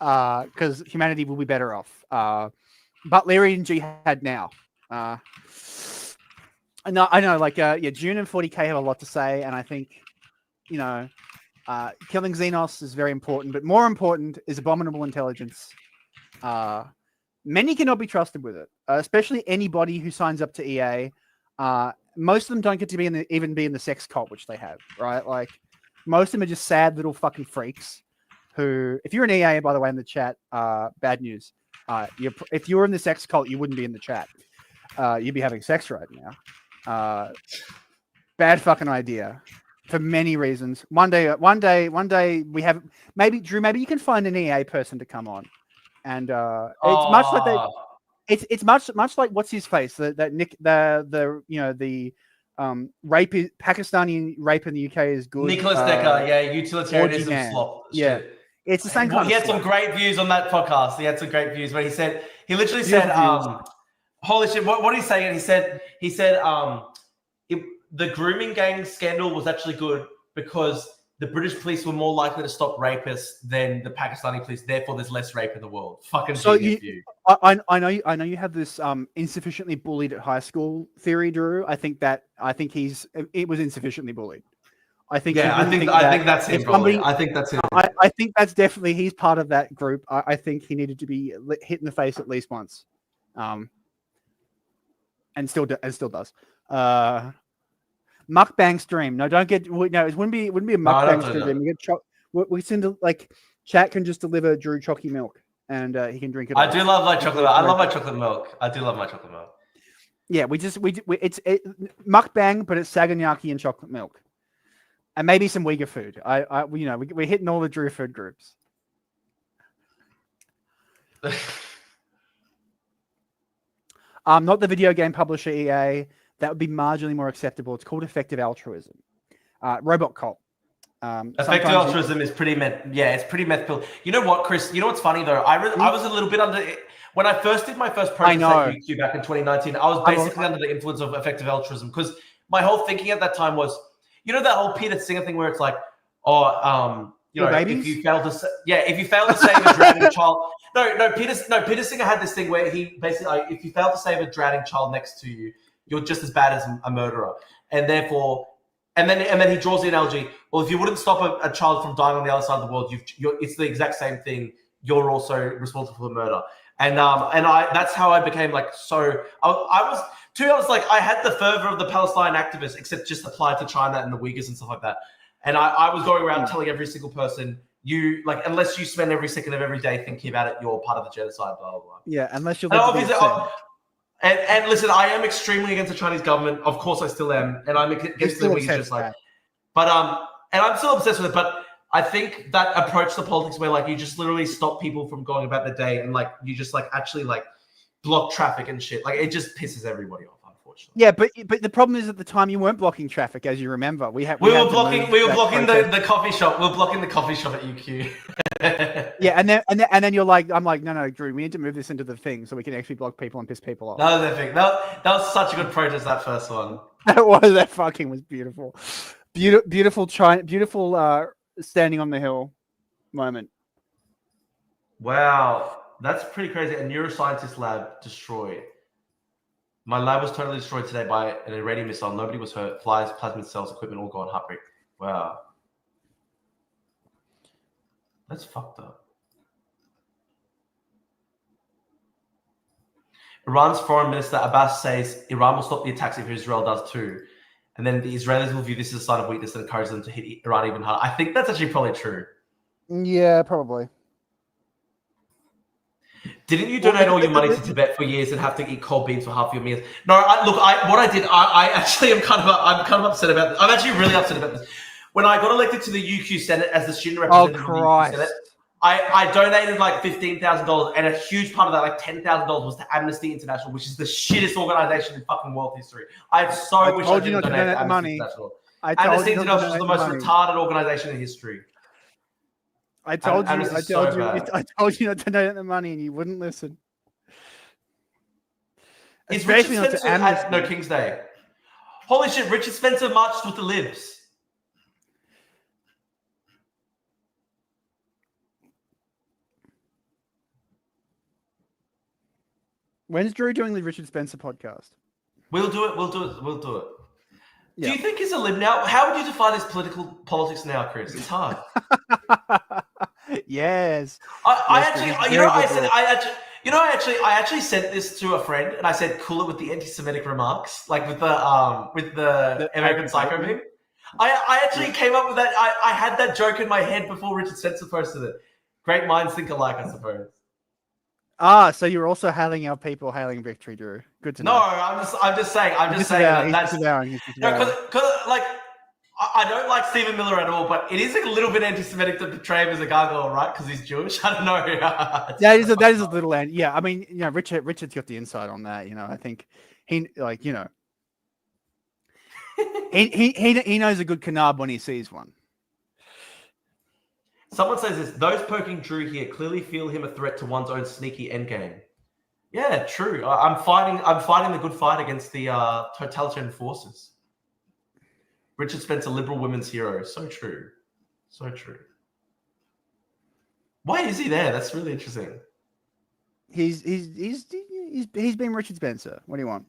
Because humanity will be better off. But Larry and Jihad now. I know, like, June and 40K have a lot to say, and I think, killing Xenos is very important, but more important is abominable intelligence. Many cannot be trusted with it, especially anybody who signs up to EA. Most of them don't get to be even be in the sex cult, which they have, right? Like, most of them are just sad little fucking freaks who, if you're an EA, by the way, in the chat, bad news. If you were in the sex cult, you wouldn't be in the chat. You'd be having sex right now. Bad fucking idea for many reasons. One day we have Drew. Maybe you can find an EA person to come on, and it's much like it's much like what's his face that Nick the Pakistani rape in the UK is good. Nicholas Decker, utilitarianism slop. Yeah. Shit. It's the same kind He had some great views on that podcast. He had some great views where he literally said, holy shit, what did he say? And he said the grooming gang scandal was actually good because the British police were more likely to stop rapists than the Pakistani police. Therefore, there's less rape in the world. Fucking genius view. I know you have this insufficiently bullied at high school theory, Drew. I think it was insufficiently bullied. I think that's him. I think that's him. I think that's definitely he's part of that group. I think he needed to be hit in the face at least once, and still does. Mukbang stream. No, don't get. No, it wouldn't be a mukbang stream. We get we send chat can just deliver Drew chalky milk, and he can drink it. I do love my chocolate milk. I love my chocolate milk. I do love my chocolate milk. Yeah, it's mukbang, but it's Saganaki and chocolate milk. And maybe some Uyghur food. We're hitting all the Drew food groups. Not the video game publisher EA. That would be marginally more acceptable. It's called effective altruism. Robot cult. Effective altruism is pretty it's pretty meth pill. You know what, Chris? You know what's funny though? I was a little bit under when I first did my first protest at YouTube back in 2019. I was basically under the influence of effective altruism because my whole thinking at that time was, that whole Peter Singer thing where it's like, if you fail to save a drowning child. No, Peter Singer had this thing where he basically, if you fail to save a drowning child next to you, you're just as bad as a murderer. And therefore, and then he draws the analogy, well, if you wouldn't stop a child from dying on the other side of the world, it's the exact same thing. You're also responsible for the murder. And that's how I became like, so I was, to be honest, like I had the fervor of the Palestine activists, except just applied to China and the Uyghurs and stuff like that. And I was going around telling every single person, unless you spend every second of every day thinking about it, you're part of the genocide, blah, blah, blah. Yeah, unless you're... And listen, I am extremely against the Chinese government. Of course I still am. And I'm against the Uyghurs just like... But, and I'm still obsessed with it, but I think that approach to politics where like you just literally stop people from going about their day and like you just like actually like block traffic and shit. Like it just pisses everybody off, unfortunately. Yeah, but the problem is at the time you weren't blocking traffic, as you remember. We were blocking the coffee shop. We were blocking the coffee shop at UQ. Yeah, and then you're like, I'm like, no, Drew, we need to move this into the thing so we can actually block people and piss people off. That was the thing. That was such a good protest, that first one. That fucking was beautiful. Beautiful China, beautiful standing on the hill moment. Wow, that's pretty crazy. A neuroscientist lab destroyed. My lab was totally destroyed today by an Iranian missile. Nobody was hurt. Flies, plasmid cells, equipment all gone. Heartbreak. Wow. That's fucked up. Iran's foreign minister Abbas says Iran will stop the attacks if Israel does too. And then the Israelis will view this as a sign of weakness and encourage them to hit Iran even harder. I think that's actually probably true. Yeah, probably. Didn't you donate all your money to Tibet for years and have to eat cold beans for half your meals? No, I actually am I'm kind of upset about this. I'm actually really upset about this. When I got elected to the UQ Senate as the student representative of the UQ Senate, I donated like $15,000, and a huge part of that, like $10,000, was to Amnesty International, which is the shittest organization in fucking world history. I wish I didn't donate to Amnesty International. Amnesty International is the most retarded organization in history. I told you not to donate the money, and you wouldn't listen. Is Richard Spencer at No King's Day? Holy shit! Richard Spencer marched with the Libs. When's Drew doing the Richard Spencer podcast? We'll do it. Yeah. Do you think he's a lib now? How would you define his politics now, Chris? It's hard. Yes. I actually sent this to a friend, and I said, "Cool it with the anti-Semitic remarks, like with the American Psycho meme." I actually came up with that. I had that joke in my head before Richard Spencer posted it. Great minds think alike, I suppose. So you're also hailing our people, hailing victory, Drew. Good to know. No, I'm just saying that's disavowing. Like I don't like Stephen Miller at all, but it is a little bit anti-Semitic to portray him as a gargoyle, right? Because he's Jewish. I don't know. that is a little, yeah. I mean, Richard's got the insight on that. I think he knows a good canard when he sees one. Someone says this: those poking Drew here clearly feel him a threat to one's own sneaky endgame. Yeah, true. I'm fighting the good fight against the totalitarian forces. Richard Spencer, liberal women's hero. So true. So true. Why is he there? That's really interesting. He's been Richard Spencer. What do you want?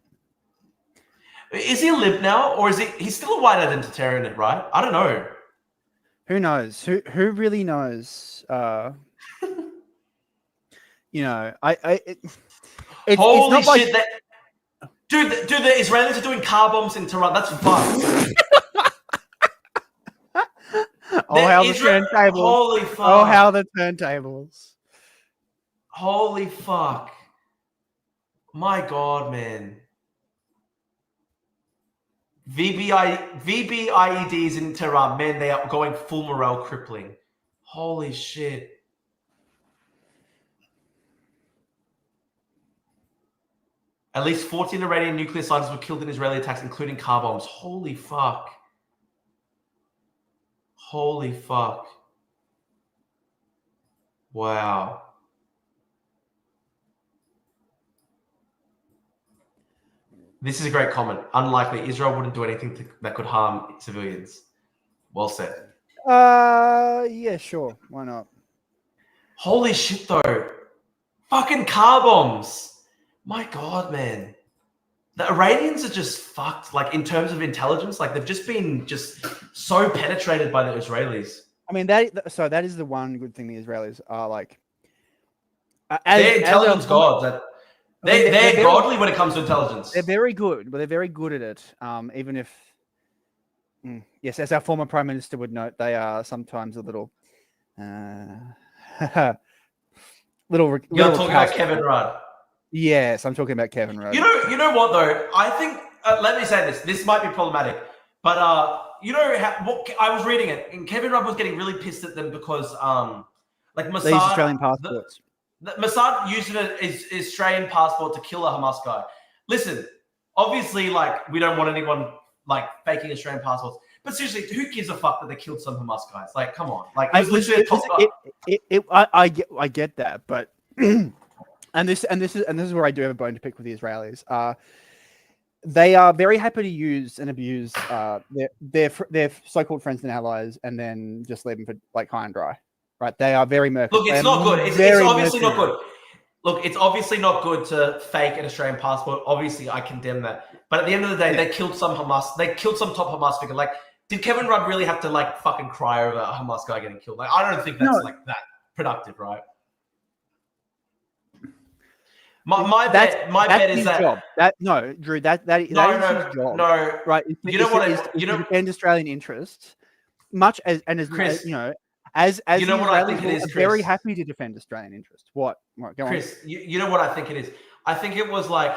Is he a lib now, or is he's still a white identitarian, right? I don't know. Who knows? Who really knows? Holy shit! Dude, the Israelis are doing car bombs in Tehran. That's fucked. How the turntables! Holy fuck! Oh, how the turntables! Holy fuck! My God, man. VBIEDs in Tehran, man, they are going full morale crippling. Holy shit. At least 14 Iranian nuclear scientists were killed in Israeli attacks, including car bombs. Holy fuck. Holy fuck. Wow. This is a great comment. Unlikely. Israel wouldn't do anything that could harm civilians. Well said. Yeah, sure. Why not? Holy shit, though. Fucking car bombs. My God, man. The Iranians are just fucked, like, in terms of intelligence. Like, they've just been so penetrated by the Israelis. I mean, that is the one good thing the Israelis are, like... they're intelligence gods. They're godly when it comes to intelligence. They're very good, but they're very good at it. Even if, yes, as our former prime minister would note, they are sometimes a little, You're talking about Kevin Rudd. Yes, I'm talking about Kevin Rudd. You know what though? I think let me say this. This might be problematic, but what I was reading it, and Kevin Rudd was getting really pissed at them because like Mossad, they use Australian passports. Mossad used an Australian passport to kill a Hamas guy. Listen, obviously, like, we don't want anyone, like, faking Australian passports. But seriously, who gives a fuck that they killed some Hamas guys? Like, come on. Like, it was literally a top I get that, but... and this is where I do have a bone to pick with the Israelis. They are very happy to use and abuse their so-called friends and allies and then just leave them for, like, high and dry. Right, they are very murky. Look, it's not good. It's obviously not good. Look, it's obviously not good to fake an Australian passport. Obviously, I condemn that. But at the end of the day, they killed some Hamas. They killed some top Hamas figure. Like, did Kevin Rudd really have to, like, fucking cry over a Hamas guy getting killed? Like, I don't think that's like that productive, right? My bet is that job. Drew, that is his job. No, right? You know what? To defend Australian interests, much as Chris, As you know what I think it is, Chris? Very happy to defend Australian interests. What? Go Chris, on. You know what I think it is? I think it was like,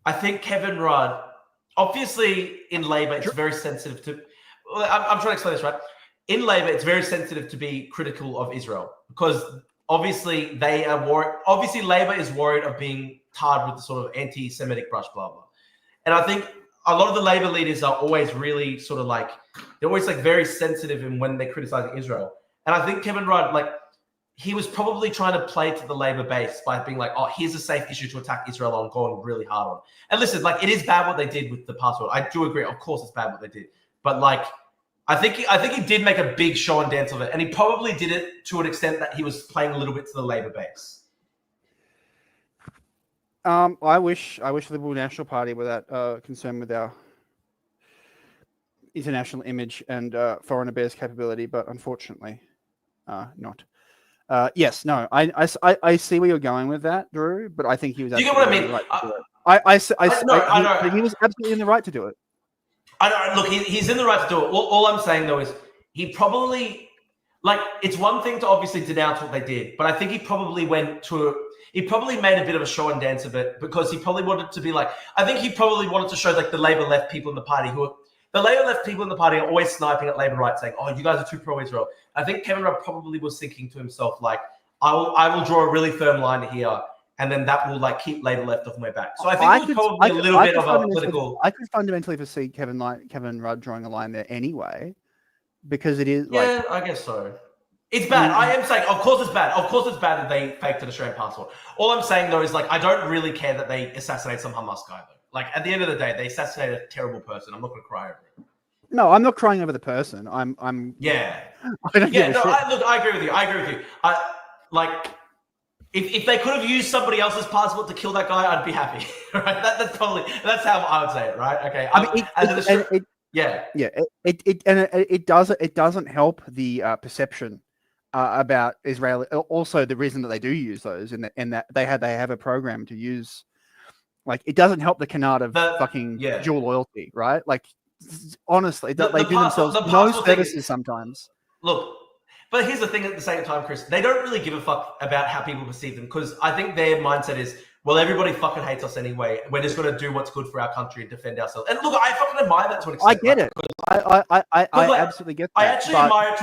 I think Kevin Rudd, obviously in Labor, it's very sensitive to, I'm trying to explain this, right? In Labour, it's very sensitive to be critical of Israel because obviously they are worried. Obviously, Labour is worried of being tarred with the sort of anti-Semitic brush, blah, blah. And I think a lot of the Labour leaders are always really sort of like, they're always like very sensitive in when they're criticizing Israel. And I think Kevin Rudd, like, he was probably trying to play to the Labour base by being like, oh, here's a safe issue to attack Israel on, going really hard on. And listen, like, it is bad what they did with the passport. I do agree. Of course, it's bad what they did. But like, I think he did make a big show and dance of it, and he probably did it to an extent that he was playing a little bit to the Labour base. I wish the Liberal National Party were that concerned with our international image and foreign affairs capability, but unfortunately, not. Yes, no, I see where you're going with that, Drew, but I think he was. Do you get what I mean? Right to do it. I know. He was absolutely in the right to do it. I know. Look, he's in the right to do it. All I'm saying though is he probably, like, it's one thing to obviously denounce what they did, but I think he probably made a bit of a show and dance of it because he probably wanted to be like, I think he probably wanted to show like the Labour left people in the party the Labour left people in the party are always sniping at Labour right, saying, oh, you guys are too pro-Israel. I think Kevin Rudd probably was thinking to himself, like, I will draw a really firm line here, and then that will like keep Labour left off my back. So I think it was probably a little bit of a political. I could fundamentally foresee Kevin Rudd drawing a line there anyway, because it is. Yeah, I guess so. It's bad. I am saying, of course it's bad. Of course it's bad that they faked an Australian passport. All I'm saying though is like I don't really care that they assassinate some Hamas guy though. Like at the end of the day, they assassinated a terrible person. I'm not going to cry over it. No, I'm not crying over the person. I'm. Yeah. I don't give a shit. I agree with you. Like. If they could have used somebody else's passport to kill that guy, I'd be happy. Right? That's how I would say it. Right? Okay. It doesn't help the perception about Israel. Also, the reason that they do use those, and that they have a program to use, like it doesn't help the canard of dual loyalty, right? Like honestly, they do themselves no services sometimes. Look. But here's the thing at the same time, Chris, they don't really give a fuck about how people perceive them because I think their mindset is, well, everybody fucking hates us anyway. We're just going to do what's good for our country and defend ourselves. And look, I fucking admire that to an extent. I get it. I absolutely get that. I actually admire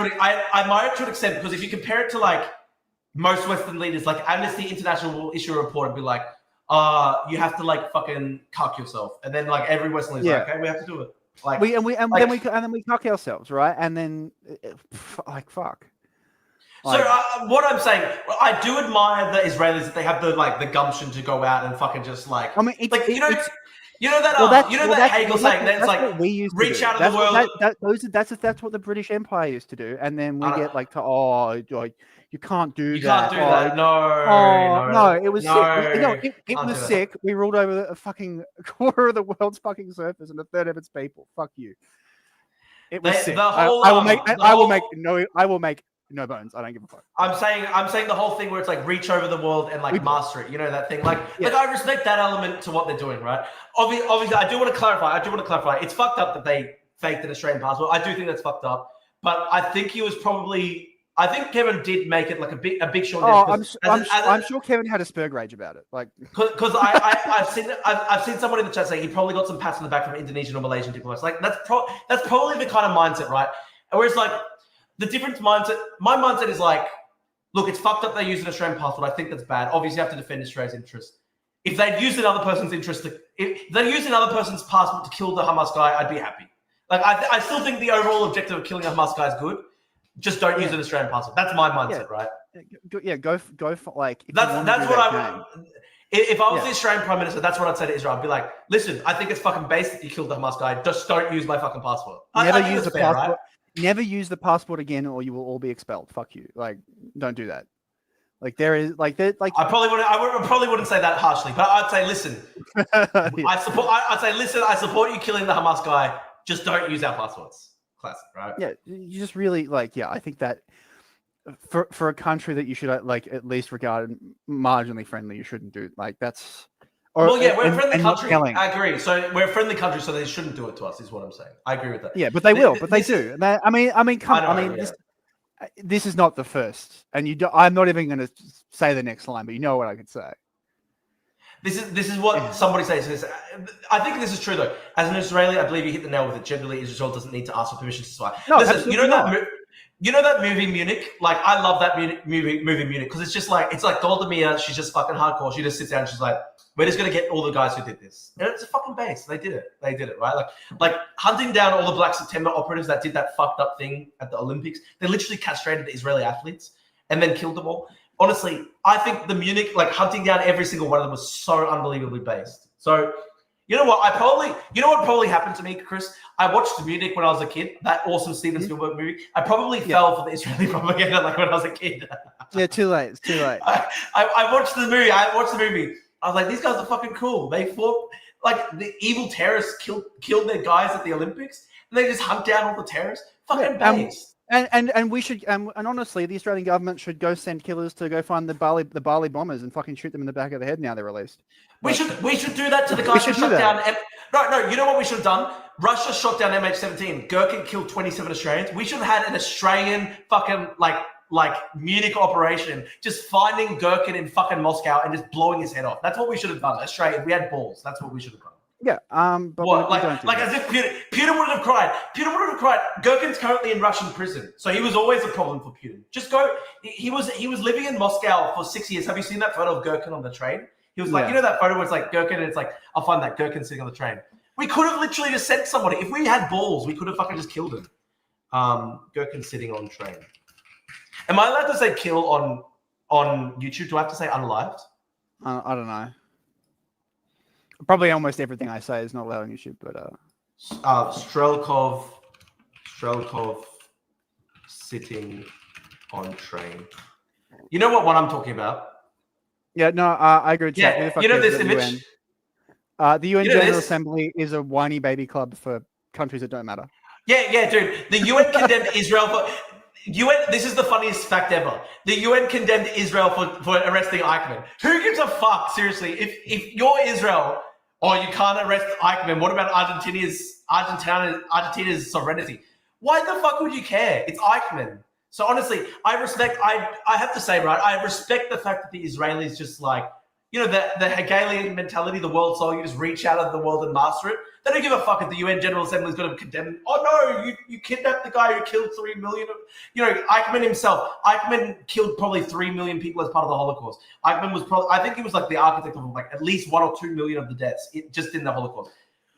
it to an extent because if you compare it to like most Western leaders, like Amnesty International will issue a report and be like, you have to like fucking cuck yourself. And then like every Western leader's like, okay, we have to do it. Like then we cuck ourselves, right? And then like fuck. So what I'm saying, I do admire the Israelis that they have the gumption to go out and fucking just like. I mean, that Hegel saying that it's like reach out of the world. That's what the British Empire used to do, and then we get like you can't do that. You can't do that. No. It was sick. It was sick. We ruled over a fucking quarter of the world's fucking surface and a third of its people. Fuck you. It was sick. I will make no bones. I don't give a fuck. I'm saying the whole thing where it's like reach over the world and like master it. You know that thing. Like I respect that element to what they're doing, right? Obviously, I do want to clarify. It's fucked up that they faked an Australian passport. I do think that's fucked up. But I think he was probably. I think Kevin did make it like a big show. I'm sure Kevin had a spurg rage about it. Like because I've seen someone in the chat say he probably got some pats on the back from Indonesian or Malaysian diplomats. Like that's probably the kind of mindset, right? Whereas like. The different mindset, my mindset is like, look, it's fucked up they use an Australian passport. I think that's bad. Obviously, you have to defend Australia's interest. If they'd used another person's passport to kill the Hamas guy, I'd be happy. Like, I still think the overall objective of killing a Hamas guy is good. Just don't use an Australian passport. That's my mindset, right? Go for like. That's what I would. If I was the Australian Prime Minister, that's what I'd say to Israel. I'd be like, listen, I think it's fucking base that you killed the Hamas guy. Just don't use my fucking passport. Never use the passport. Right? Never use the passport again, or you will all be expelled. Fuck you! Like, don't do that. Like, there is like. I probably wouldn't say that harshly, but I'd say, listen. I support you killing the Hamas guy. Just don't use our passports. Classic, right? Yeah, you just really like. Yeah, I think that for a country that you should like at least regard marginally friendly, you shouldn't do like that's. We're a friendly country. I agree. So we're a friendly country, so they shouldn't do it to us. Is what I'm saying. I agree with that. Yeah, but they will. But they do. This is not the first, and I'm not even going to say the next line, but you know what I could say. This is what somebody says. I think this is true though. As an Israeli, I believe you hit the nail with it. Generally, Israel doesn't need to ask for permission to fly. No, listen, you know that movie Munich? Like, I love that movie Munich because it's just like, it's like Golda Meir. She's just fucking hardcore. She just sits down and she's like, we're just gonna get all the guys who did this. And it's a fucking base. They did it, right? Like hunting down all the Black September operatives that did that fucked up thing at the Olympics. They literally castrated the Israeli athletes and then killed them all. Honestly, I think the Munich, like hunting down every single one of them was so unbelievably based. So, you know what probably happened to me, Chris? I watched Munich when I was a kid, that awesome Steven Spielberg movie. I probably fell for the Israeli propaganda like when I was a kid. Yeah, too late. It's too late. I watched the movie. I was like, these guys are fucking cool. They fought, like, the evil terrorists killed their guys at the Olympics, and they just hunt down all the terrorists. Fucking based. And we should and honestly, the Australian government should go send killers to go find the Bali bombers and fucking shoot them in the back of the head. Now they're released. We should do that to the guys who shot down. No. You know what we should have done? Russia shot down MH17. Gherkin killed 27 Australians. We should have had an Australian fucking like Munich operation, just finding Gherkin in fucking Moscow and just blowing his head off. That's what we should have done. Australia, we had balls. That's what we should have done. Yeah, but what, like as if Putin wouldn't have cried. Putin wouldn't have cried. Gherkin's currently in Russian prison, so he was always a problem for Putin. Just go. He was living in Moscow for 6 years. Have you seen that photo of Gherkin on the train? He was like, you know that photo where it's like Gherkin, and it's like, I'll find that Gherkin sitting on the train. We could have literally just sent somebody. If we had balls, we could have fucking just killed him. Gherkin sitting on train. Am I allowed to say kill on YouTube? Do I have to say unlived? I don't know. Probably almost everything I say is not allowed on YouTube, but Strelkov sitting on train. You know what one I'm talking about? Yeah, no, I agree with yeah, you know this image? The UN General Assembly is a whiny baby club for countries that don't matter. Yeah, dude. The UN condemned Israel for... This is the funniest fact ever. The UN condemned Israel for arresting Eichmann. Who gives a fuck, seriously? If you're Israel, you can't arrest Eichmann, what about Argentina's sovereignty? Why the fuck would you care? It's Eichmann. So honestly, I have to say, right, I respect the fact that the Israelis just like, you know, the Hegelian mentality, the world soul, you just reach out of the world and master it. They don't give a fuck if the UN General Assembly is going to condemn. Oh no, you kidnapped the guy who killed 3 million. Eichmann himself. Eichmann killed probably 3 million people as part of the Holocaust. Eichmann was I think he was like the architect of like at least 1 or 2 million of the deaths just in the Holocaust.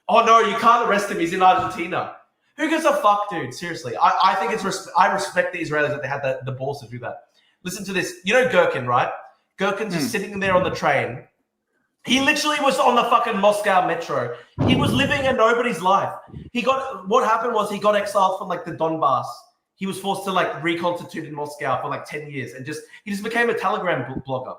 Oh no, you can't arrest him. He's in Argentina. Who gives a fuck, dude? Seriously, I think I respect the Israelis that they had the balls to do that. Listen to this. You know Gherkin, right? Gherkin's just sitting there on the train. He literally was on the fucking Moscow metro. He was living a nobody's life. What happened was he got exiled from like the Donbass. He was forced to like reconstitute in Moscow for like 10 years and he just became a Telegram blogger.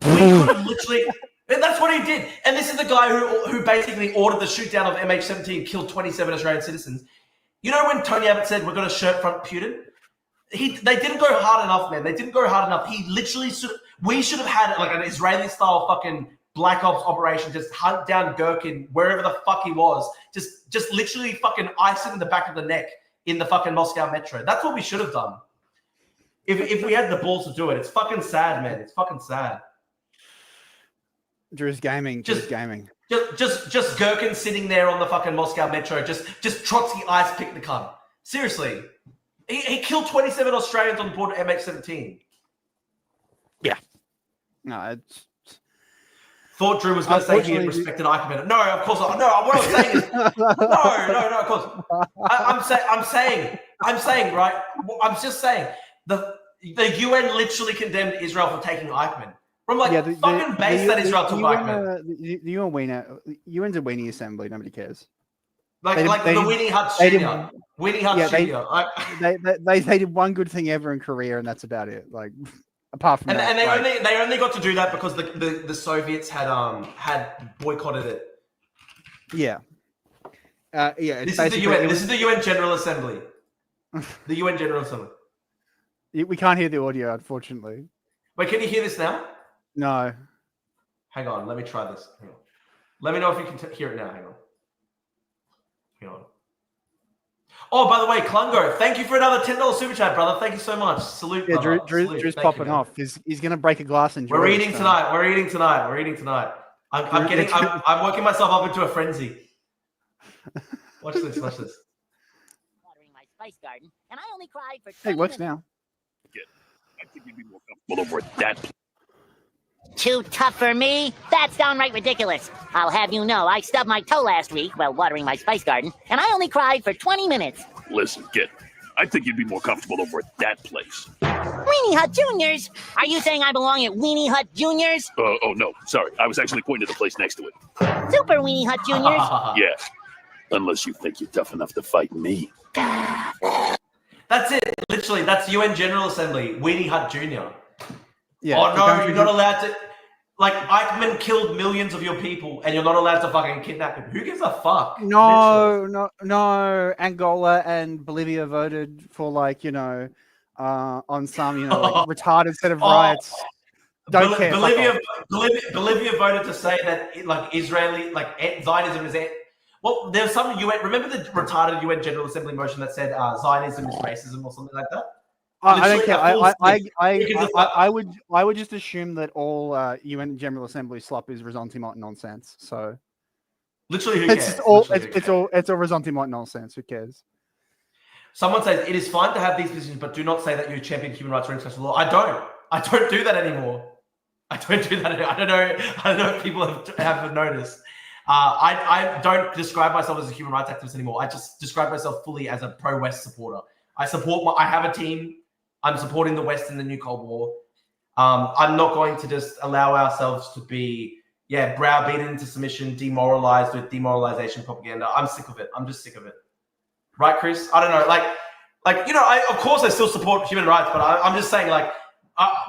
We could have literally, and that's what he did. And this is the guy who basically ordered the shoot down of MH17, killed 27 Australian citizens. You know when Tony Abbott said we're going to shirt front Putin? They didn't go hard enough, man. They didn't go hard enough. He literally we should have had like an Israeli style fucking Black Ops operation, just hunt down Gherkin wherever the fuck he was, just literally fucking ice him in the back of the neck in the fucking Moscow metro. That's what we should have done. If we had the balls to do it. It's fucking sad, man. It's fucking sad. Drew's gaming. Just Gherkin sitting there on the fucking Moscow metro, just Trotsky ice pick the cunt. Seriously. He killed 27 Australians on board MH17. Yeah. No, it's... Thought Drew was going to say he had respected Eichmann. No, of course not. No, what I'm saying is... No, of course. I'm saying, right? I'm just saying, the UN literally condemned Israel for taking Eichmann. From like fucking base that Israel took Eichmann. The UN's a weenie assembly. Nobody cares. Like the Weenie Hut shooter. Weenie Hut shooter. They did one good thing ever in Korea, and that's about it. Like, apart from that. And they only got to do that because the Soviets had boycotted it. Yeah. This is the UN. This is the UN General Assembly. The UN General Assembly. We can't hear the audio, unfortunately. Wait, can you hear this now? No. Hang on. Let me try this. Hang on. Let me know if you can hear it now. Hang on. Oh, by the way, Klungo, thank you for another $10 super chat, brother. Thank you so much. Salute, Yeah, brother. Drew's Salute. popping off. He's going to break a glass and We're eating tonight. We're eating tonight. I'm working myself up into a frenzy. Watch this. Watering my spice garden, and I only cried for. Hey, it works now. I think you'd be more comfortable over that. Too tough for me? That's downright ridiculous. I'll have you know, I stubbed my toe last week while watering my spice garden, and I only cried for 20 minutes. Listen, kid, I think you'd be more comfortable over at that place. Weenie Hut Juniors? Are you saying I belong at Weenie Hut Juniors? Oh, no, sorry. I was actually pointing to the place next to it. Super Weenie Hut Juniors? Yeah, unless you think you're tough enough to fight me. That's it. Literally, that's UN General Assembly, Weenie Hut Jr. Yeah, oh, no, you're not allowed to... Like, Eichmann killed millions of your people, and you're not allowed to fucking kidnap him. Who gives a fuck? No. Angola and Bolivia voted for, like, on some, like, retarded set of riots. Don't care. Bolivia voted to say that, like, Israeli, like, Zionism is... Well, there's some UN... Remember the retarded UN General Assembly motion that said Zionism is racism or something like that? I don't care. I would just assume that all UN General Assembly slop is ressentiment nonsense. So literally, who cares? It's all ressentiment nonsense. Who cares? Someone says it is fine to have these positions, but do not say that you champion human rights or international law. I don't do that anymore. I don't do that anymore. I don't know if people have noticed. I don't describe myself as a human rights activist anymore. I just describe myself fully as a pro-West supporter. I have a team. I'm supporting the West in the new Cold War. I'm not going to just allow ourselves to be, browbeaten into submission, demoralized with demoralization propaganda. I'm sick of it. I'm just sick of it. Right, Chris? I don't know. Of course I still support human rights, but I'm just saying, like,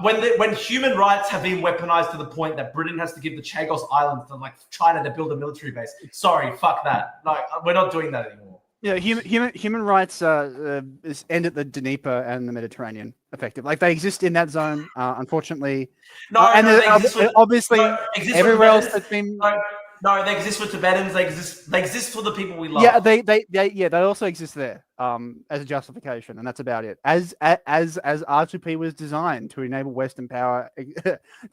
when human rights have been weaponized to the point that Britain has to give the Chagos Islands to, like, China to build a military base. Sorry, fuck that. Like, we're not doing that anymore. Yeah, human rights end at the Dnieper and the Mediterranean, effective. Like, they exist in that zone, unfortunately. Obviously, everywhere else that's been. No, they exist for Tibetans. They exist for the people we love. Yeah, they also exist there as a justification, and that's about it. As R2P was designed to enable Western power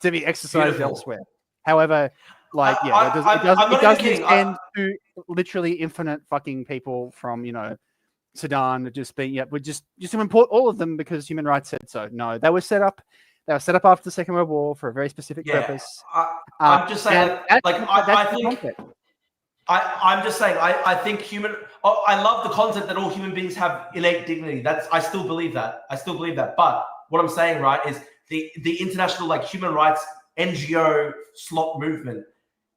to be exercised elsewhere. However, like, it doesn't extend to literally infinite fucking people from, Sudan just being, we're just to import all of them because human rights said so. No, they were set up after the Second World War for a very specific purpose. I'm just saying, I'm just saying, I think I love the concept that all human beings have innate dignity. I still believe that. But what I'm saying, right, is the international, like, human rights NGO slop movement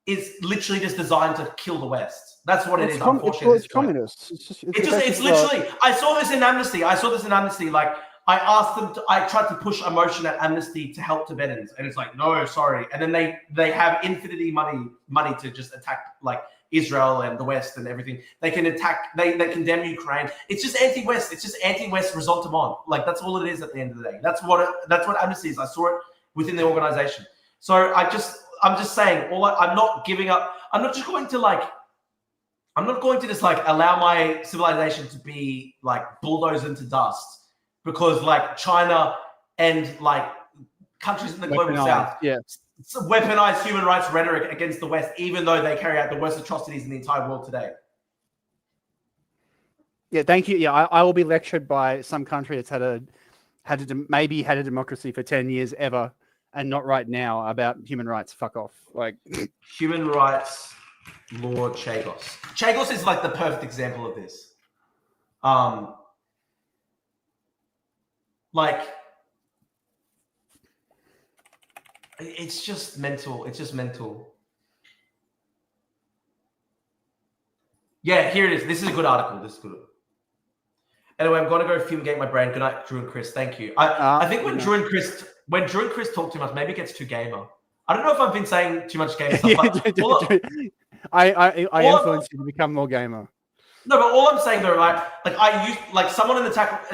is literally just designed to kill the West. That's what it is. Unfortunately, it's communist. It's literally. I saw this in Amnesty. Like, I asked them. I tried to push a motion at Amnesty to help Tibetans, and it's like, no, sorry. And then they have infinity money to just attack, like, Israel and the West and everything. They can attack. They condemn Ukraine. It's just anti-West. It's just anti-West ressentiment. Like, that's all it is at the end of the day. That's what Amnesty is. I saw it within the organization. So I'm just saying, I'm not giving up. I'm not going to just like allow my civilization to be, like, bulldozed into dust because, like, China and, like, countries in the global south weaponize human rights rhetoric against the West, even though they carry out the worst atrocities in the entire world today. Yeah, thank you. Yeah, I will be lectured by some country that's had a democracy for 10 years ever. And not right now about human rights. Fuck off. Like, human rights law Chagos. Chagos is, like, the perfect example of this. Like, it's just mental. Yeah, here it is. This is a good article. Anyway, I'm going to go fumigate my brain. Good night, Drew and Chris. Thank you. I think when Drew and Chris talk too much, maybe it gets too gamer. I don't know if I've been saying too much gamer stuff. I influence you to become more gamer. No, but all I'm saying though, like someone in the chat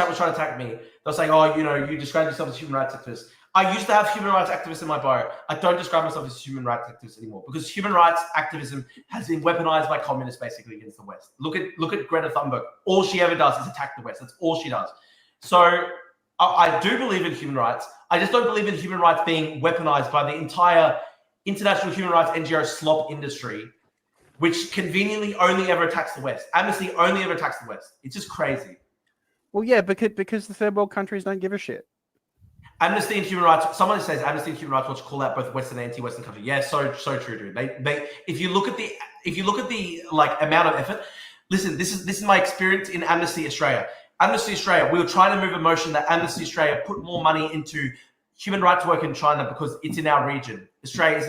was trying to attack me. They're saying, "Oh, you describe yourself as human rights activist." I used to have human rights activists in my bio. I don't describe myself as a human rights activist anymore because human rights activism has been weaponized by communists basically against the West. Look at Greta Thunberg. All she ever does is attack the West. That's all she does. So I do believe in human rights. I just don't believe in human rights being weaponized by the entire international human rights NGO slop industry, which conveniently only ever attacks the West. Amnesty only ever attacks the West. It's just crazy. Well, yeah, because the third world countries don't give a shit. Amnesty and human rights. Someone says Amnesty and human rights watch call out both Western and anti-Western countries. Yeah, so true, dude. They if you look at the like amount of effort. Listen, this is my experience in Amnesty Australia. Amnesty Australia, we were trying to move a motion that Amnesty Australia put more money into human rights work in China because it's in our region. Australia is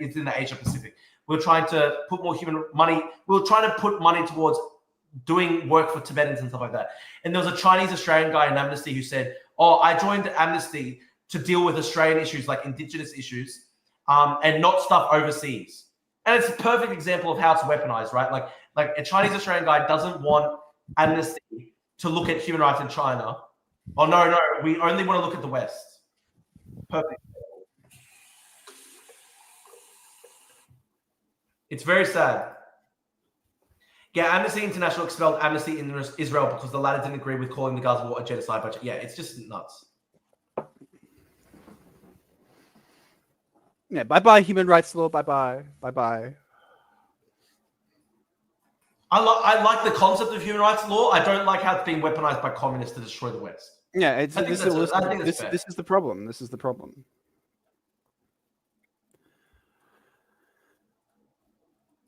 it's in the Asia Pacific. We're trying to put more money. We were trying to put money towards doing work for Tibetans and stuff like that. And there was a Chinese Australian guy in Amnesty who said, "Oh, I joined Amnesty to deal with Australian issues like Indigenous issues, and not stuff overseas." And it's a perfect example of how it's weaponized, right? Like a Chinese Australian guy doesn't want Amnesty to look at human rights in China. Oh no, we only want to look at the West. Perfect. It's very sad. Yeah, Amnesty International expelled Amnesty in Israel because the latter didn't agree with calling the Gaza war a genocide budget. Yeah, it's just nuts. Yeah, bye-bye human rights law, bye-bye. I like the concept of human rights law. I don't like how it's being weaponized by communists to destroy the West. Yeah, this is the problem. This is the problem.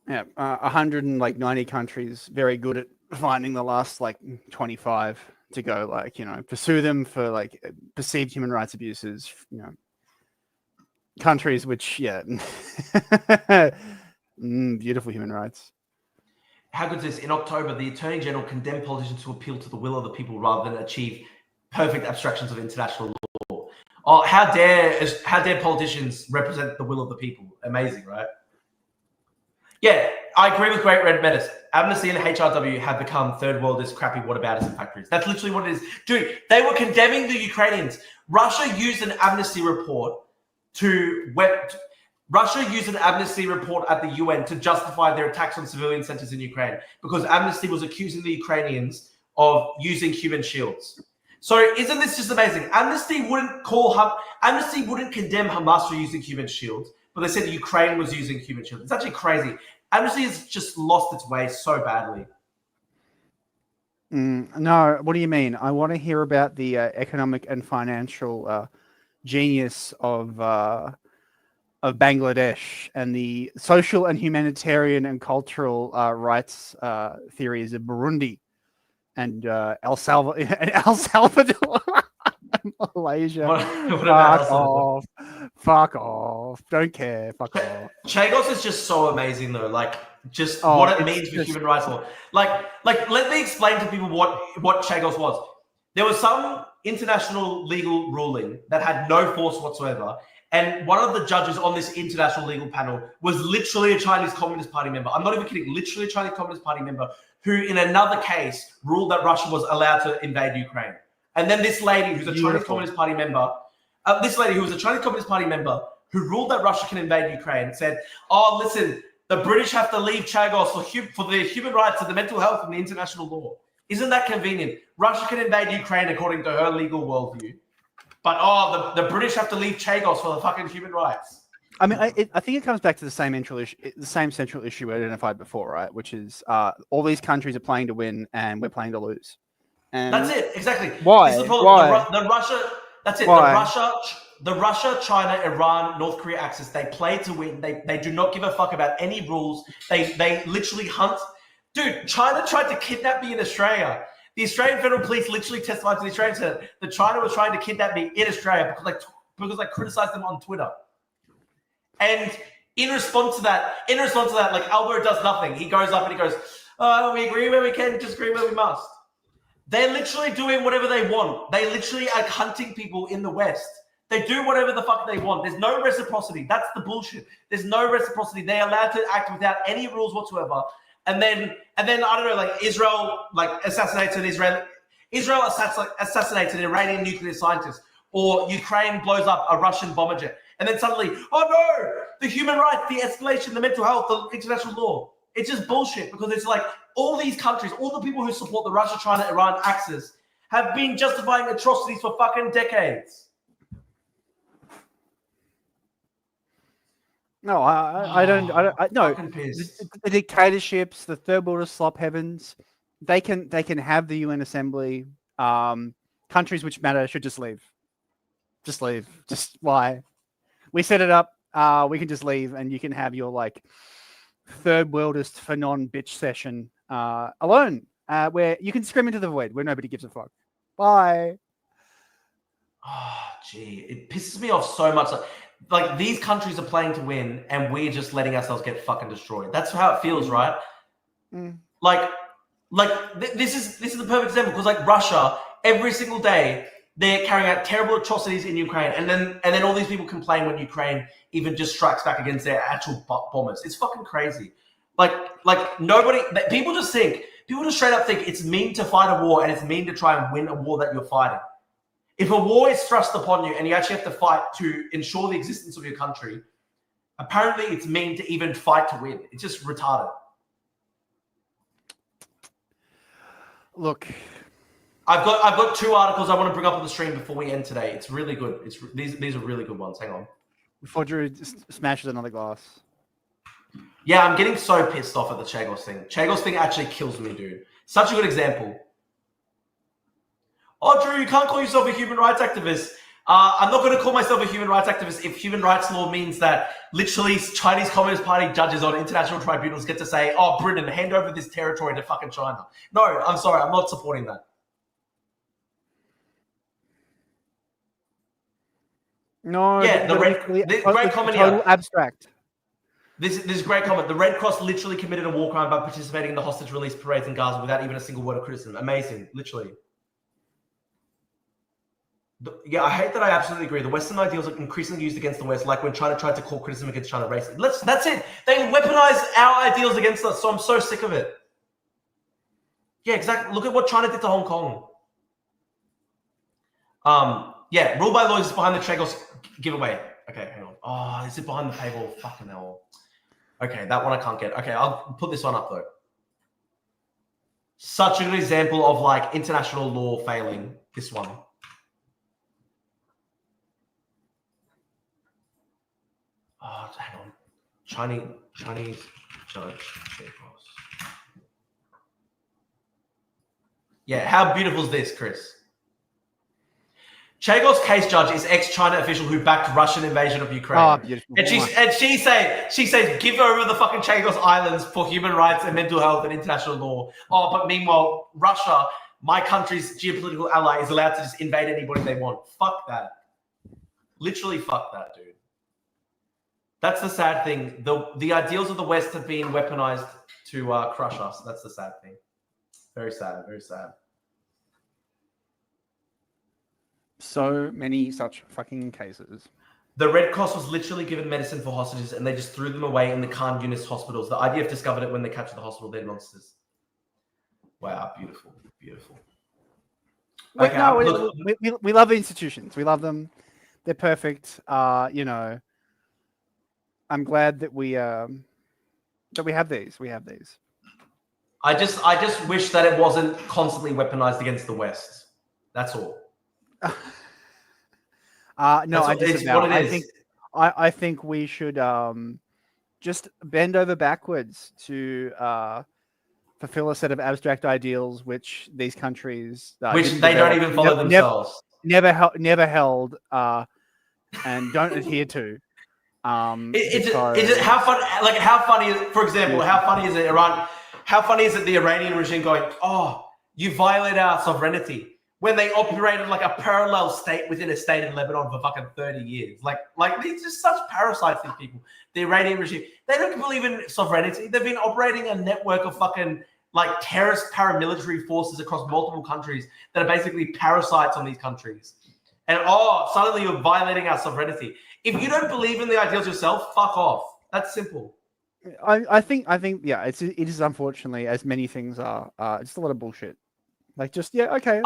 Yeah, 190 countries very good at finding the last 25 to go pursue them for perceived human rights abuses. Countries which beautiful human rights. How good is this? In October, the Attorney General condemned politicians to appeal to the will of the people rather than achieve perfect abstractions of international law. Oh, how dare politicians represent the will of the people? Amazing, right? Yeah, I agree with Great Red Menace. Amnesty and HRW have become third worldist, crappy whataboutism factories. That's literally what it is. Dude, they were condemning the Ukrainians. Russia used an amnesty report at the UN to justify their attacks on civilian centers in Ukraine because Amnesty was accusing the Ukrainians of using human shields. So isn't this just amazing? Amnesty wouldn't condemn Hamas for using human shields, but they said Ukraine was using human shields. It's actually crazy. Amnesty has just lost its way so badly. No, what do you mean? I want to hear about the economic and financial genius of Bangladesh and the social and humanitarian and cultural rights theories of Burundi and El Salvador, Malaysia. Fuck off! Don't care. Fuck off. Chagos is just so amazing, though. What it means for human rights law. Let me explain to people what Chagos was. There was some international legal ruling that had no force whatsoever. And one of the judges on this international legal panel was literally a Chinese Communist Party member. I'm not even kidding. Literally a Chinese Communist Party member who, in another case, ruled that Russia was allowed to invade Ukraine. And then this lady, who's a Chinese Communist Party member, who ruled that Russia can invade Ukraine, said, "Oh, listen, the British have to leave Chagos for the human rights and the mental health and the international law." Isn't that convenient? Russia can invade Ukraine according to her legal worldview. But the British have to leave Chagos for the fucking human rights. I mean, I think it comes back to the same central issue we identified before, right? Which is all these countries are playing to win, and we're playing to lose. And that's it, exactly. Why? This is the problem. Why? That's it. Why? The Russia, China, Iran, North Korea axis, they play to win. They do not give a fuck about any rules. They literally hunt. Dude, China tried to kidnap me in Australia. The Australian Federal Police literally testified to the Australian Senate that China was trying to kidnap me in Australia because I criticized them on Twitter. And in response to that, Albo does nothing. He goes up and he goes, "Oh, we agree where we can, disagree where we must." They're literally doing whatever they want. They literally are hunting people in the West. They do whatever the fuck they want. There's no reciprocity. That's the bullshit. There's no reciprocity. They're allowed to act without any rules whatsoever. And then I don't know, Israel assassinates an Iranian nuclear scientist. or Ukraine blows up a Russian bomber jet. And then suddenly, oh no, the human rights, the escalation, the mental health, the international law. It's just bullshit because it's like all these countries, all the people who support the Russia, China, Iran axis have been justifying atrocities for fucking decades. No, I don't. No, the dictatorships, the third world slop heavens, they can have the UN Assembly. Countries which matter should just leave. Just leave. Just why? We set it up. We can just leave, and you can have your like third worldist for non-bitch session alone, where you can scream into the void where nobody gives a fuck. Bye. Oh, gee, it pisses me off so much. Like these countries are playing to win, and we're just letting ourselves get fucking destroyed. That's how it feels, right? This is the perfect example because like Russia, every single day they're carrying out terrible atrocities in Ukraine, and then all these people complain when Ukraine even just strikes back against their actual bombers. It's fucking crazy. Like nobody, people just straight up think it's mean to fight a war and it's mean to try and win a war that you're fighting. If a war is thrust upon you and you actually have to fight to ensure the existence of your country, apparently it's mean to even fight to win. It's just retarded. Look, I've got 2 articles I want to bring up on the stream before we end today. It's really good. These are really good ones. Hang on. Before Drew smashes another glass. Yeah, I'm getting so pissed off at the Chagos thing. Chagos thing actually kills me, dude. Such a good example. Oh, Drew, you can't call yourself a human rights activist. I'm not going to call myself a human rights activist if human rights law means that literally Chinese Communist Party judges on international tribunals get to say, oh, Britain, hand over this territory to fucking China. No, I'm sorry. I'm not supporting that. No, yeah, great comment total here. Abstract. This is a great comment. The Red Cross literally committed a war crime by participating in the hostage release parades in Gaza without even a single word of criticism. Amazing, literally. Yeah, I hate that. I absolutely agree. The Western ideals are increasingly used against the West, like when China tried to call criticism against China racist. That's it. They weaponize our ideals against us, so I'm so sick of it. Yeah, exactly. Look at what China did to Hong Kong. Yeah, rule by law is behind the Chagos giveaway. Okay, hang on. Oh, is it behind the paywall? Fucking hell. Okay, that one I can't get. Okay, I'll put this one up though. Such a good example of like international law failing. This one. Oh, hang on. Chinese judge. Yeah, how beautiful is this, Chris? Chagos case judge is ex-China official who backed Russian invasion of Ukraine. Oh, beautiful. And she says, give over the fucking Chagos Islands for human rights and mental health and international law. Oh, but meanwhile, Russia, my country's geopolitical ally, is allowed to just invade anybody they want. Fuck that. Literally fuck that, dude. That's the sad thing. The ideals of the West have been weaponized to crush us. That's the sad thing. Very sad, very sad. So many such fucking cases. The Red Cross was literally given medicine for hostages and they just threw them away in the Khan Yunis hospitals. The IDF discovered it when they captured the hospital. They're monsters. Wow, beautiful, beautiful. Okay, no, we love institutions. We love them. They're perfect. You know, I'm glad that we have these. We have these. I just wish that it wasn't constantly weaponized against the West. That's all. No, I think we should just bend over backwards to fulfill a set of abstract ideals which these countries which they don't even follow themselves. Never held and don't adhere to. Is it how fun? Like how funny is it? For example, how funny is it Iran? How funny is it the Iranian regime going, oh, you violate our sovereignty, when they operated like a parallel state within a state in Lebanon for fucking 30 years. Like these are such parasites, these people. The Iranian regime, they don't believe in sovereignty. They've been operating a network of fucking like terrorist paramilitary forces across multiple countries that are basically parasites on these countries. And suddenly you're violating our sovereignty. If you don't believe in the ideals yourself, fuck off. That's simple. I think yeah, it is unfortunately, as many things are, just a lot of bullshit. Like just okay.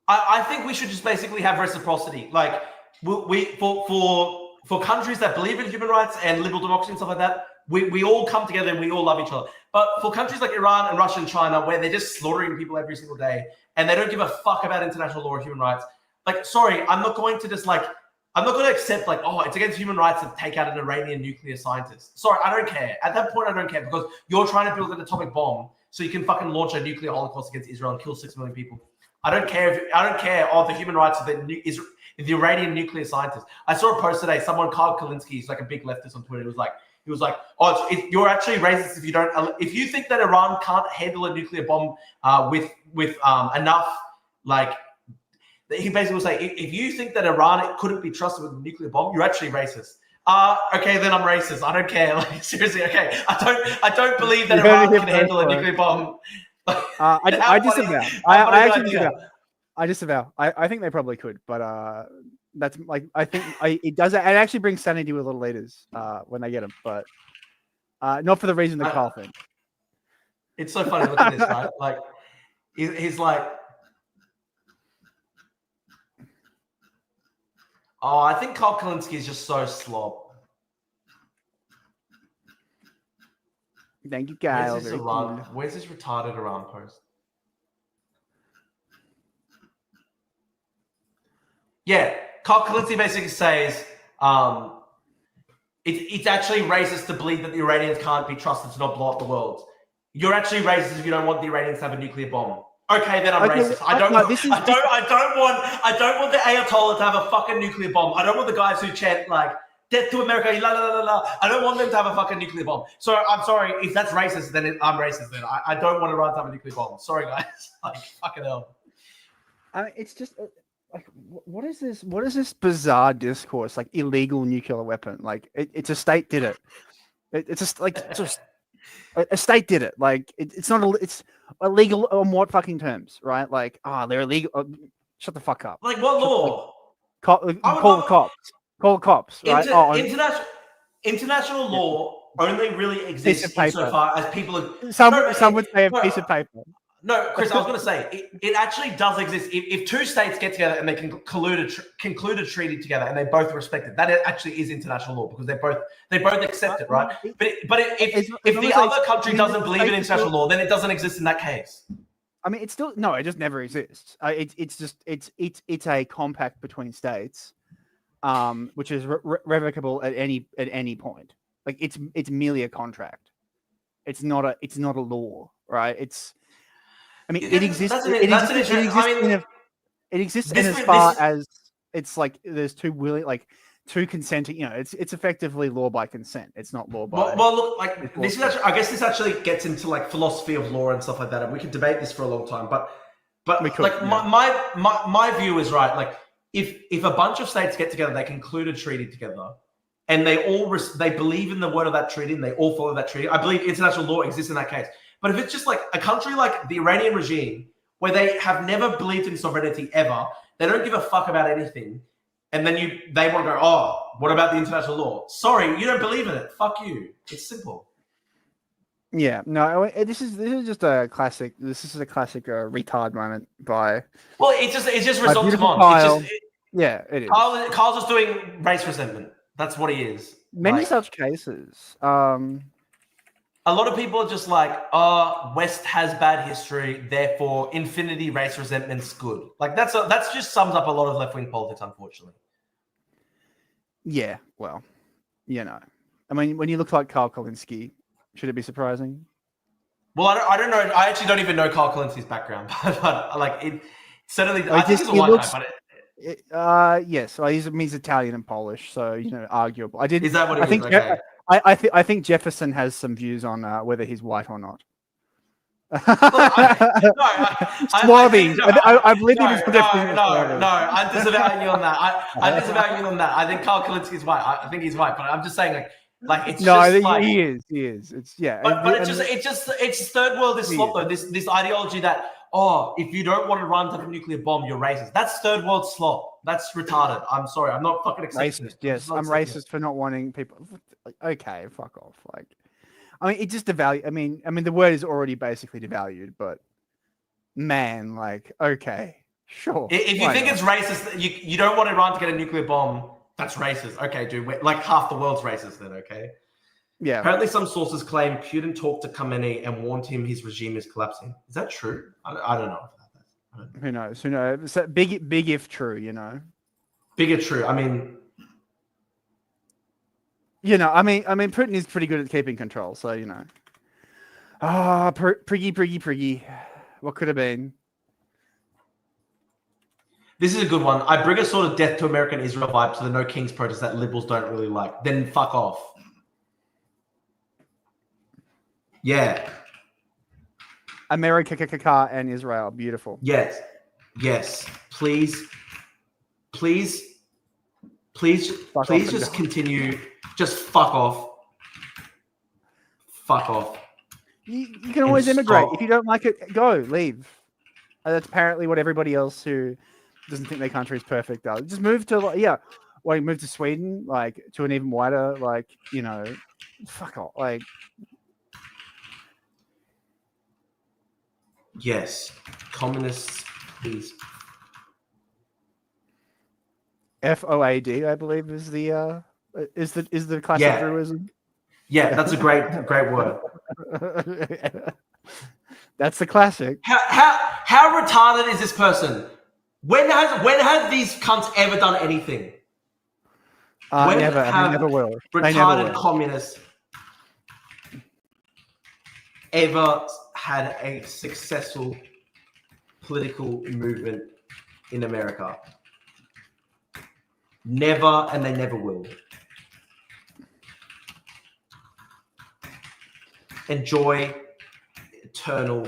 I think we should just basically have reciprocity. Like for countries that believe in human rights and liberal democracy and stuff like that, we all come together and we all love each other. But for countries like Iran and Russia and China, where they're just slaughtering people every single day and they don't give a fuck about international law or human rights, like, sorry, I'm not going to accept like, oh, it's against human rights to take out an Iranian nuclear scientist. Sorry, I don't care. At that point, I don't care because you're trying to build an atomic bomb so you can fucking launch a nuclear holocaust against Israel and kill 6 million people. I don't care of the human rights of the Iranian nuclear scientist. I saw a post today. Someone, Kyle Kalinske, he's like a big leftist on Twitter. He was like, oh, you're actually racist if you think that Iran can't handle a nuclear bomb with enough, like, he basically was saying, if you think that Iran couldn't be trusted with a nuclear bomb, you're actually racist. Okay, then I'm racist. I don't care. Like, seriously, okay. I don't believe that Iran can handle a nuclear bomb. I disavow. I disavow. I think they probably could, but that's like, I think it does. It actually brings sanity with little leaders when they get them, but not for the reason that Carl thinks. It's so funny. Look at this, right? Like, he's like, oh, I think Kyle Kalinske is just so slop. Thank you, Kyle. Where's this retarded Iran post? Yeah, Kyle Kalinske basically says it's actually racist to believe that the Iranians can't be trusted to not blow up the world. You're actually racist if you don't want the Iranians to have a nuclear bomb. Okay, then I'm racist. I don't want the Ayatollah to have a fucking nuclear bomb. I don't want the guys who chant like death to America, la la la la. I don't want them to have a fucking nuclear bomb. So I'm sorry if that's racist. Then I'm racist. Then I don't want Iran to have a nuclear bomb. Sorry, guys. Like, fucking hell. It's just like, what is this? What is this bizarre discourse? Like, illegal nuclear weapon. Like, it's a state did it. It's just like just a state did it. Like, it's not. It's illegal on what fucking terms, right? Like, they're illegal. Shut the fuck up. Like, what law? Call the cops. Call the cops, right? International law only really exists insofar as people are... Some would say a piece of paper. No, Chris, I was going to say, it actually does exist. If two states get together and they can conclude a treaty together and they both respect it, that actually is international law because they both accept it, right? But if the other country doesn't believe in international law, then it doesn't exist in that case. I mean, it just never exists. It's a compact between states, which is revocable at any point. Like, it's merely a contract. It's not a law, right? It exists. It exists in as far as it's like there's two consenting. It's effectively law by consent. It's not law by. Well, look, like this is actually, I guess this actually gets into like philosophy of law and stuff like that, and we could debate this for a long time. But my view is right. Like, if a bunch of states get together, they conclude a treaty together, and they believe in the word of that treaty, and they all follow that treaty. I believe international law exists in that case. But if it's just like a country like the Iranian regime, where they have never believed in sovereignty ever, they don't give a fuck about anything, and then they want to go, oh, what about the international law? Sorry, you don't believe in it. Fuck you. It's simple. Yeah, no, this is just a classic. This is a classic retard moment by. Well, it's just results of Kyle. Yeah, it is. Kyle's just doing race resentment. That's what he is. Many such cases. A lot of people are just like, West has bad history, therefore infinity race resentment's good. Like, that's just sums up a lot of left-wing politics, unfortunately. Yeah, well, I mean, when you look like Kyle Kalinske, should it be surprising? Well, I don't know. I actually don't even know Kyle Kalinske's background, but like, it certainly, I think he's a white guy, but yes, he's Italian and Polish, so arguable. Is that what it is? Okay. I think Jefferson has some views on whether he's white or not. Swarthy. I believe he was No, I'm disavowing you on that. I'm disavowing you on that. I think Kyle Kalinske is white. I think he's white, but I'm just saying like it's no, just like, he is. It's But it's third world. This slop though. This ideology that if you don't want to run to a nuclear bomb, you're racist. That's third world slop. That's retarded. I'm sorry. I'm not fucking accepting racist. Yes, I'm racist for not wanting people. Okay, fuck off. Like, I mean, it just devalued. I mean, the word is already basically devalued. But man, like, okay, Sure. If you think it's racist, you don't want Iran to get a nuclear bomb, that's racist. Okay, dude, like half the world's racist then, okay? Yeah. Apparently some sources claim Putin talked to Khamenei and warned him his regime is collapsing. Is that true? I don't know. Who knows? Who knows? It's that big if true, you know. Bigger true. I mean, Putin is pretty good at keeping control, so you know. Priggy. What could have been? this is a good one. I bring a sort of death to American Israel vibe to the No Kings protest that liberals don't really like. Then fuck off. Yeah. America and Israel. Beautiful. Yes. Please just continue. Just fuck off. Fuck off. You can always immigrate. Stop. If you don't like it, go. Leave. That's apparently what everybody else who doesn't think their country is perfect does. Just move to, move to Sweden, like, to an even wider, like, you know, fuck off. Like, yes. Communists, please. FOAD, I believe, is the classic Druism. Yeah, that's a great word. That's the classic. How retarded is this person? When have these cunts ever done anything? Never. They never will. Retarded communists ever had a successful political movement in America? Never, and they never will. Enjoy eternal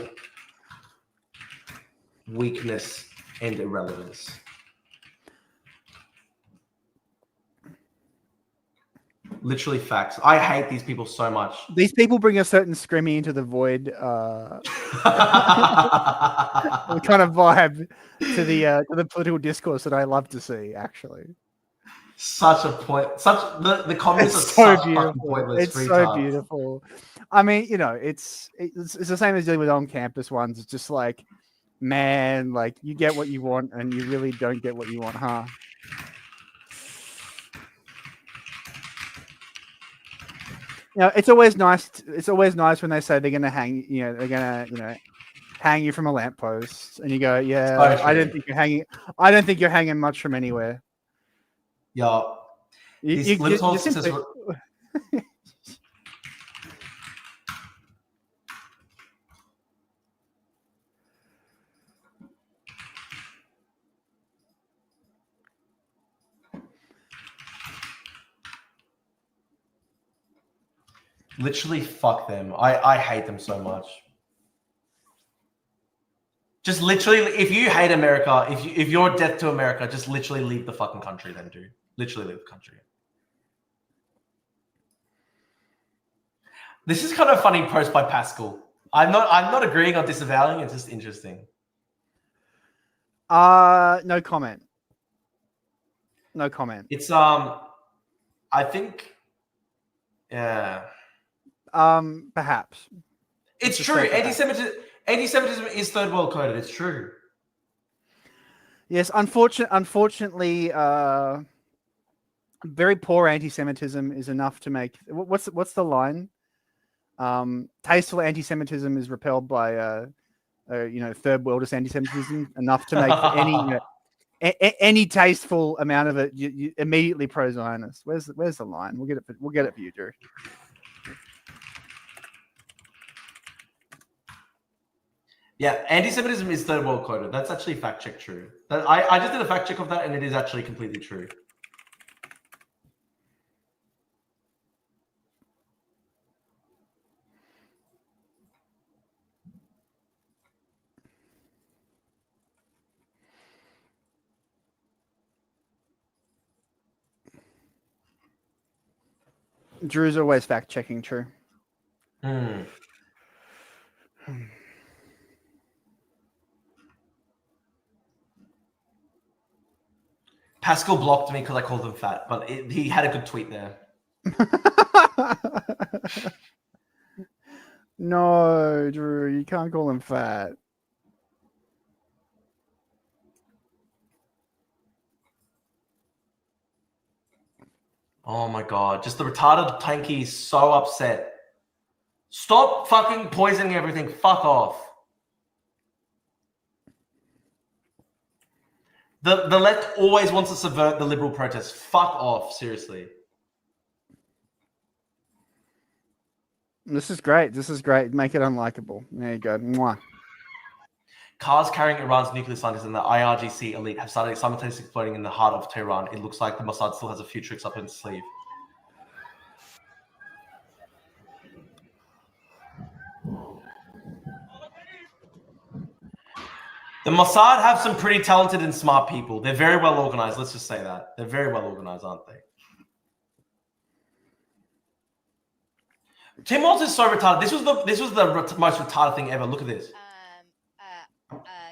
weakness and irrelevance. Literally facts. I hate these people so much. These people bring a certain scrimmy into the void kind of vibe to the political discourse that I love to see, actually. Such a point. The comments are so such beautiful. fucking pointless. It's so beautiful. I mean, you know, it's the same as dealing with on-campus ones. It's just like, man, like, you get what you want, and you really don't get what you want, huh? You know, it's always nice. It's always nice when they say they're gonna hang. You know, they're gonna hang you from a lamppost, and you go, yeah, So I don't think you're hanging. I don't think you're hanging much from anywhere. Yeah. You simply... Literally fuck them. I hate them so much. Just literally, if you hate America, if you're death to America, just literally leave the fucking country then, dude. Literally leave the country. This is kind of a funny post by Pascal. I'm not agreeing or disavowing, it's just interesting. No comment. No comment. It's I think perhaps. It's true. Anti-Semitism is third world coded. It's true. Yes, unfortunately, very poor anti-Semitism is enough to make. What's the line? Tasteful anti-Semitism is repelled by third worldist anti-Semitism enough to make any tasteful amount of it you immediately pro-Zionist. Where's the line? We'll get it for you, Drew. Yeah, anti-Semitism is third world coded. That's actually fact check true. I just did a fact check of that, and it is actually completely true. Drew's always fact checking true. Pascal blocked me because I called him fat, but he had a good tweet there. No, Drew, you can't call him fat. Oh my God. Just the retarded tanky is so upset. Stop fucking poisoning everything. Fuck off. The left always wants to subvert the liberal protests. Fuck off, seriously. This is great. This is great. Make it unlikable. There you go. Mwah. Cars carrying Iran's nuclear scientists and the IRGC elite have started simultaneously exploding in the heart of Tehran. It looks like the Mossad still has a few tricks up its sleeve. The Mossad have some pretty talented and smart people. They're very well organized. Let's just say that. They're very well organized, aren't they? Tim Walz is so retarded. This was the most retarded thing ever. Look at this.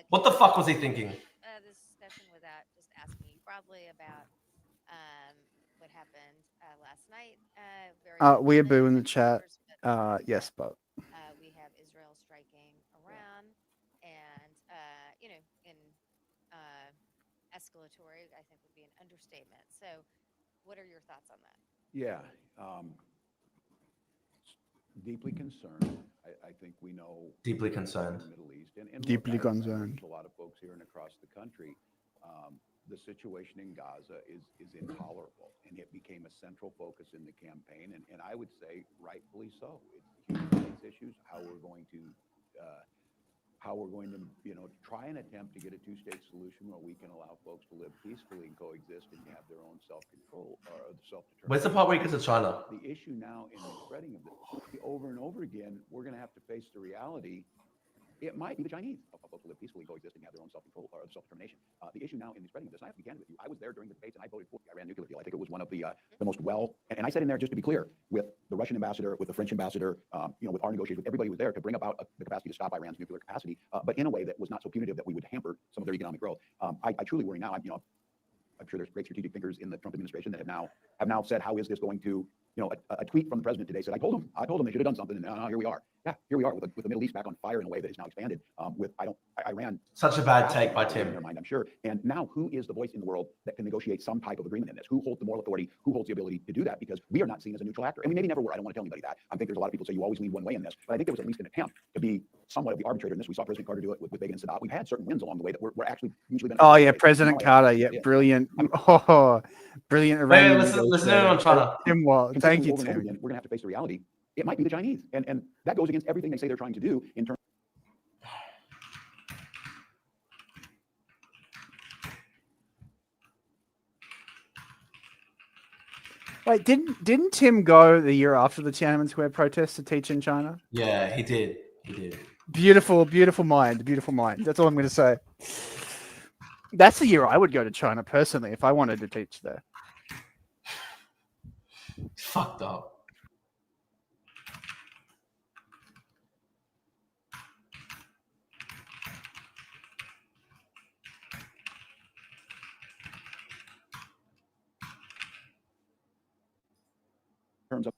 What the fuck was he thinking? This discussion without just asking you broadly about what happened last night. Weeaboo in the chat. Yes, but We have Israel striking Iran, and you know, in escalatory, I think would be an understatement. So, what are your thoughts on that? Yeah, deeply concerned. I think we know deeply concerned. The Middle East and deeply concerned. A lot of folks here and across the country. The situation in Gaza is intolerable, and it became a central focus in the campaign, and I would say rightfully so. It's human rights issues, how we're going to try and attempt to get a two-state solution where we can allow folks to live peacefully and coexist and have their own self-control or self-determination. Where's the part where he gets to China? The issue now in the spreading of this, over and over again, we're going to have to face the reality. It might be the Chinese folks to live peacefully, coexist, and have their own self-control or self-determination. The issue now in the spreading of this, and I have to be candid with you, I was there during the debates, and I voted for the Iran nuclear deal. I think it was one of the most and I said in there, just to be clear, with the Russian ambassador, with the French ambassador, with our negotiators, with everybody was there to bring about the capacity to stop Iran's nuclear capacity, but in a way that was not so punitive that we would hamper some of their economic growth. I truly worry now. I'm sure there's great strategic thinkers in the Trump administration that have now said, how is this going to, a tweet from the president today said, I told them they should have done something, and now here we are. Yeah, here we are with the Middle East back on fire in a way that is now expanded with Iran. Such a bad take by Tim. In their mind, I'm sure. And now, who is the voice in the world that can negotiate some type of agreement in this? Who holds the moral authority? Who holds the ability to do that? Because we are not seen as a neutral actor, and we maybe never were. I don't want to tell anybody that. I think there's a lot of people say you always lean one way in this, but I think there was at least an attempt to be somewhat of the arbitrator in this. We saw President Carter do it with Begin and Sadat. We've had certain wins along the way that we're actually usually. Oh yeah, President Carter. Yeah, brilliant. Oh, brilliant. Hey, listen on China. Tim Walz. Thank you, Tim. We're gonna have to face the reality. It might be the Chinese, and that goes against everything they say they're trying to do in terms. Wait, didn't Tim go the year after the Tiananmen Square protests to teach in China? Yeah, he did. He did. Beautiful mind. Beautiful mind. That's all I'm going to say. That's the year I would go to China personally if I wanted to teach there. Fucked up. In terms of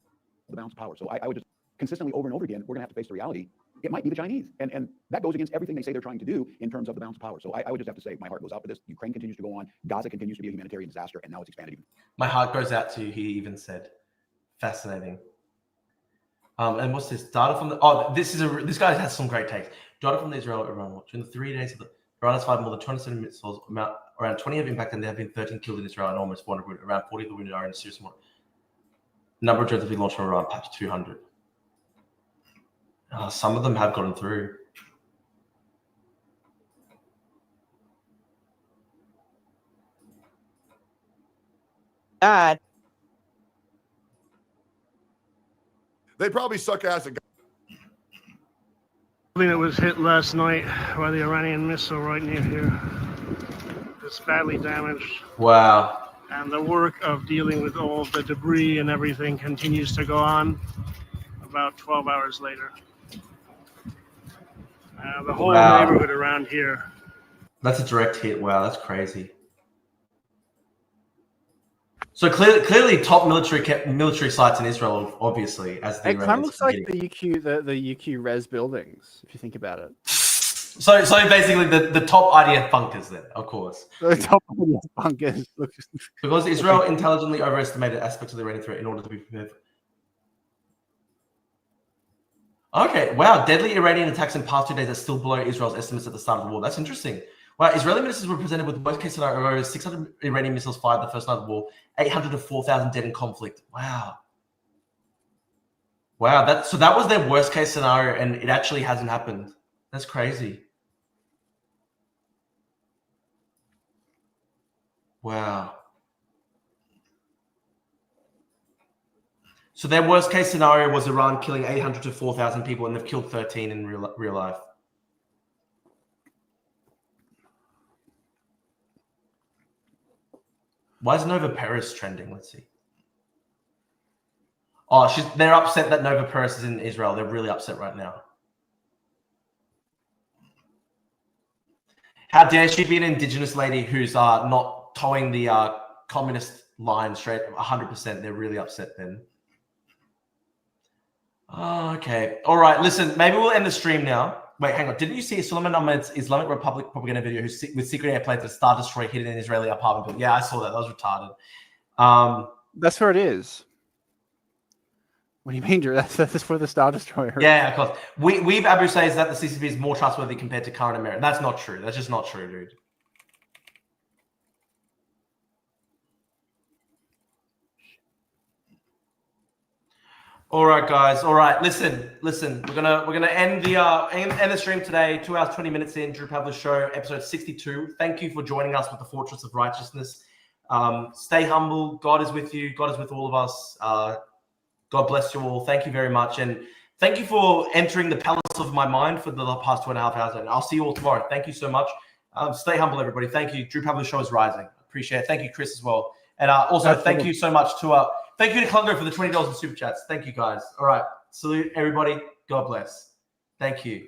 the balance of power. So I would just consistently over and over again, we're going to have to face the reality. It might be the Chinese. And that goes against everything they say they're trying to do in terms of the balance of power. So I would just have to say my heart goes out for this. Ukraine continues to go on. Gaza continues to be a humanitarian disaster. And now it's expanded even. My heart goes out to you, he even said. Fascinating. And what's this? Data from the... this guy has some great takes. Data from the Israel-Iran war. During the 3 days of the... Iran has fired more than 270 missiles. Around 20 have impacted, and there have been 13 killed in Israel and almost 400 wounded. Around 40 of the wounded are in serious more. Number of drones have been launched from Iran, perhaps 200. Some of them have gotten through. God. They probably suck ass at. Building that was hit last night by the Iranian missile right near here. It's badly damaged. Wow. And the work of dealing with all the debris and everything continues to go on about 12 hours later. The whole neighborhood around here. That's a direct hit. Wow, that's crazy. So clearly top military sites in Israel, obviously, as the It kind of looks like the UQ res buildings, if you think about it. So basically the top IDF bunkers then, of course. The top IDF bunkers. Because Israel intelligently overestimated aspects of the Iranian threat in order to be prepared. Okay, wow. Deadly Iranian attacks in past 2 days are still below Israel's estimates at the start of the war. That's interesting. Wow, Israeli ministers were presented with the worst case scenario: 600 Iranian missiles fired the first night of the war, 800 to 4,000 dead in conflict. Wow. Wow, that was their worst case scenario, and it actually hasn't happened. That's crazy. Wow. So their worst case scenario was Iran killing 800 to 4,000 people, and they've killed 13 in real life. Why is Nova Paris trending? Let's see. Oh, they're upset that Nova Paris is in Israel. They're really upset right now. How dare she be an indigenous lady who's not towing the communist line straight 100%. They're really upset then. Oh, okay. All right. Listen, maybe we'll end the stream now. Wait, hang on. Didn't you see Sulaiman Ahmed's Islamic Republic propaganda video with secret airplanes that Star Destroyer hit an Israeli apartment building? Yeah, I saw that. That was retarded. That's where it is. What do you mean, Drew? That's for the Star Destroyer. Yeah, of course. We've Abu says that the CCP is more trustworthy compared to current America. That's not true. That's just not true, dude. All right, guys. All right, listen. We're gonna end the stream today. 2 hours 20 minutes in. Drew Pavlis Show, episode 62. Thank you for joining us with the Fortress of Righteousness. Stay humble. God is with you. God is with all of us. God bless you all. Thank you very much, and thank you for entering the palace of my mind for the past 2.5 hours. And I'll see you all tomorrow. Thank you so much. Stay humble, everybody. Thank you. Drew Pavlis Show is rising. Appreciate it. Thank you, Chris, as well. And also thank you so much to thank you to Clungo for the $20 in super chats. Thank you, guys. All right. Salute everybody. God bless. Thank you.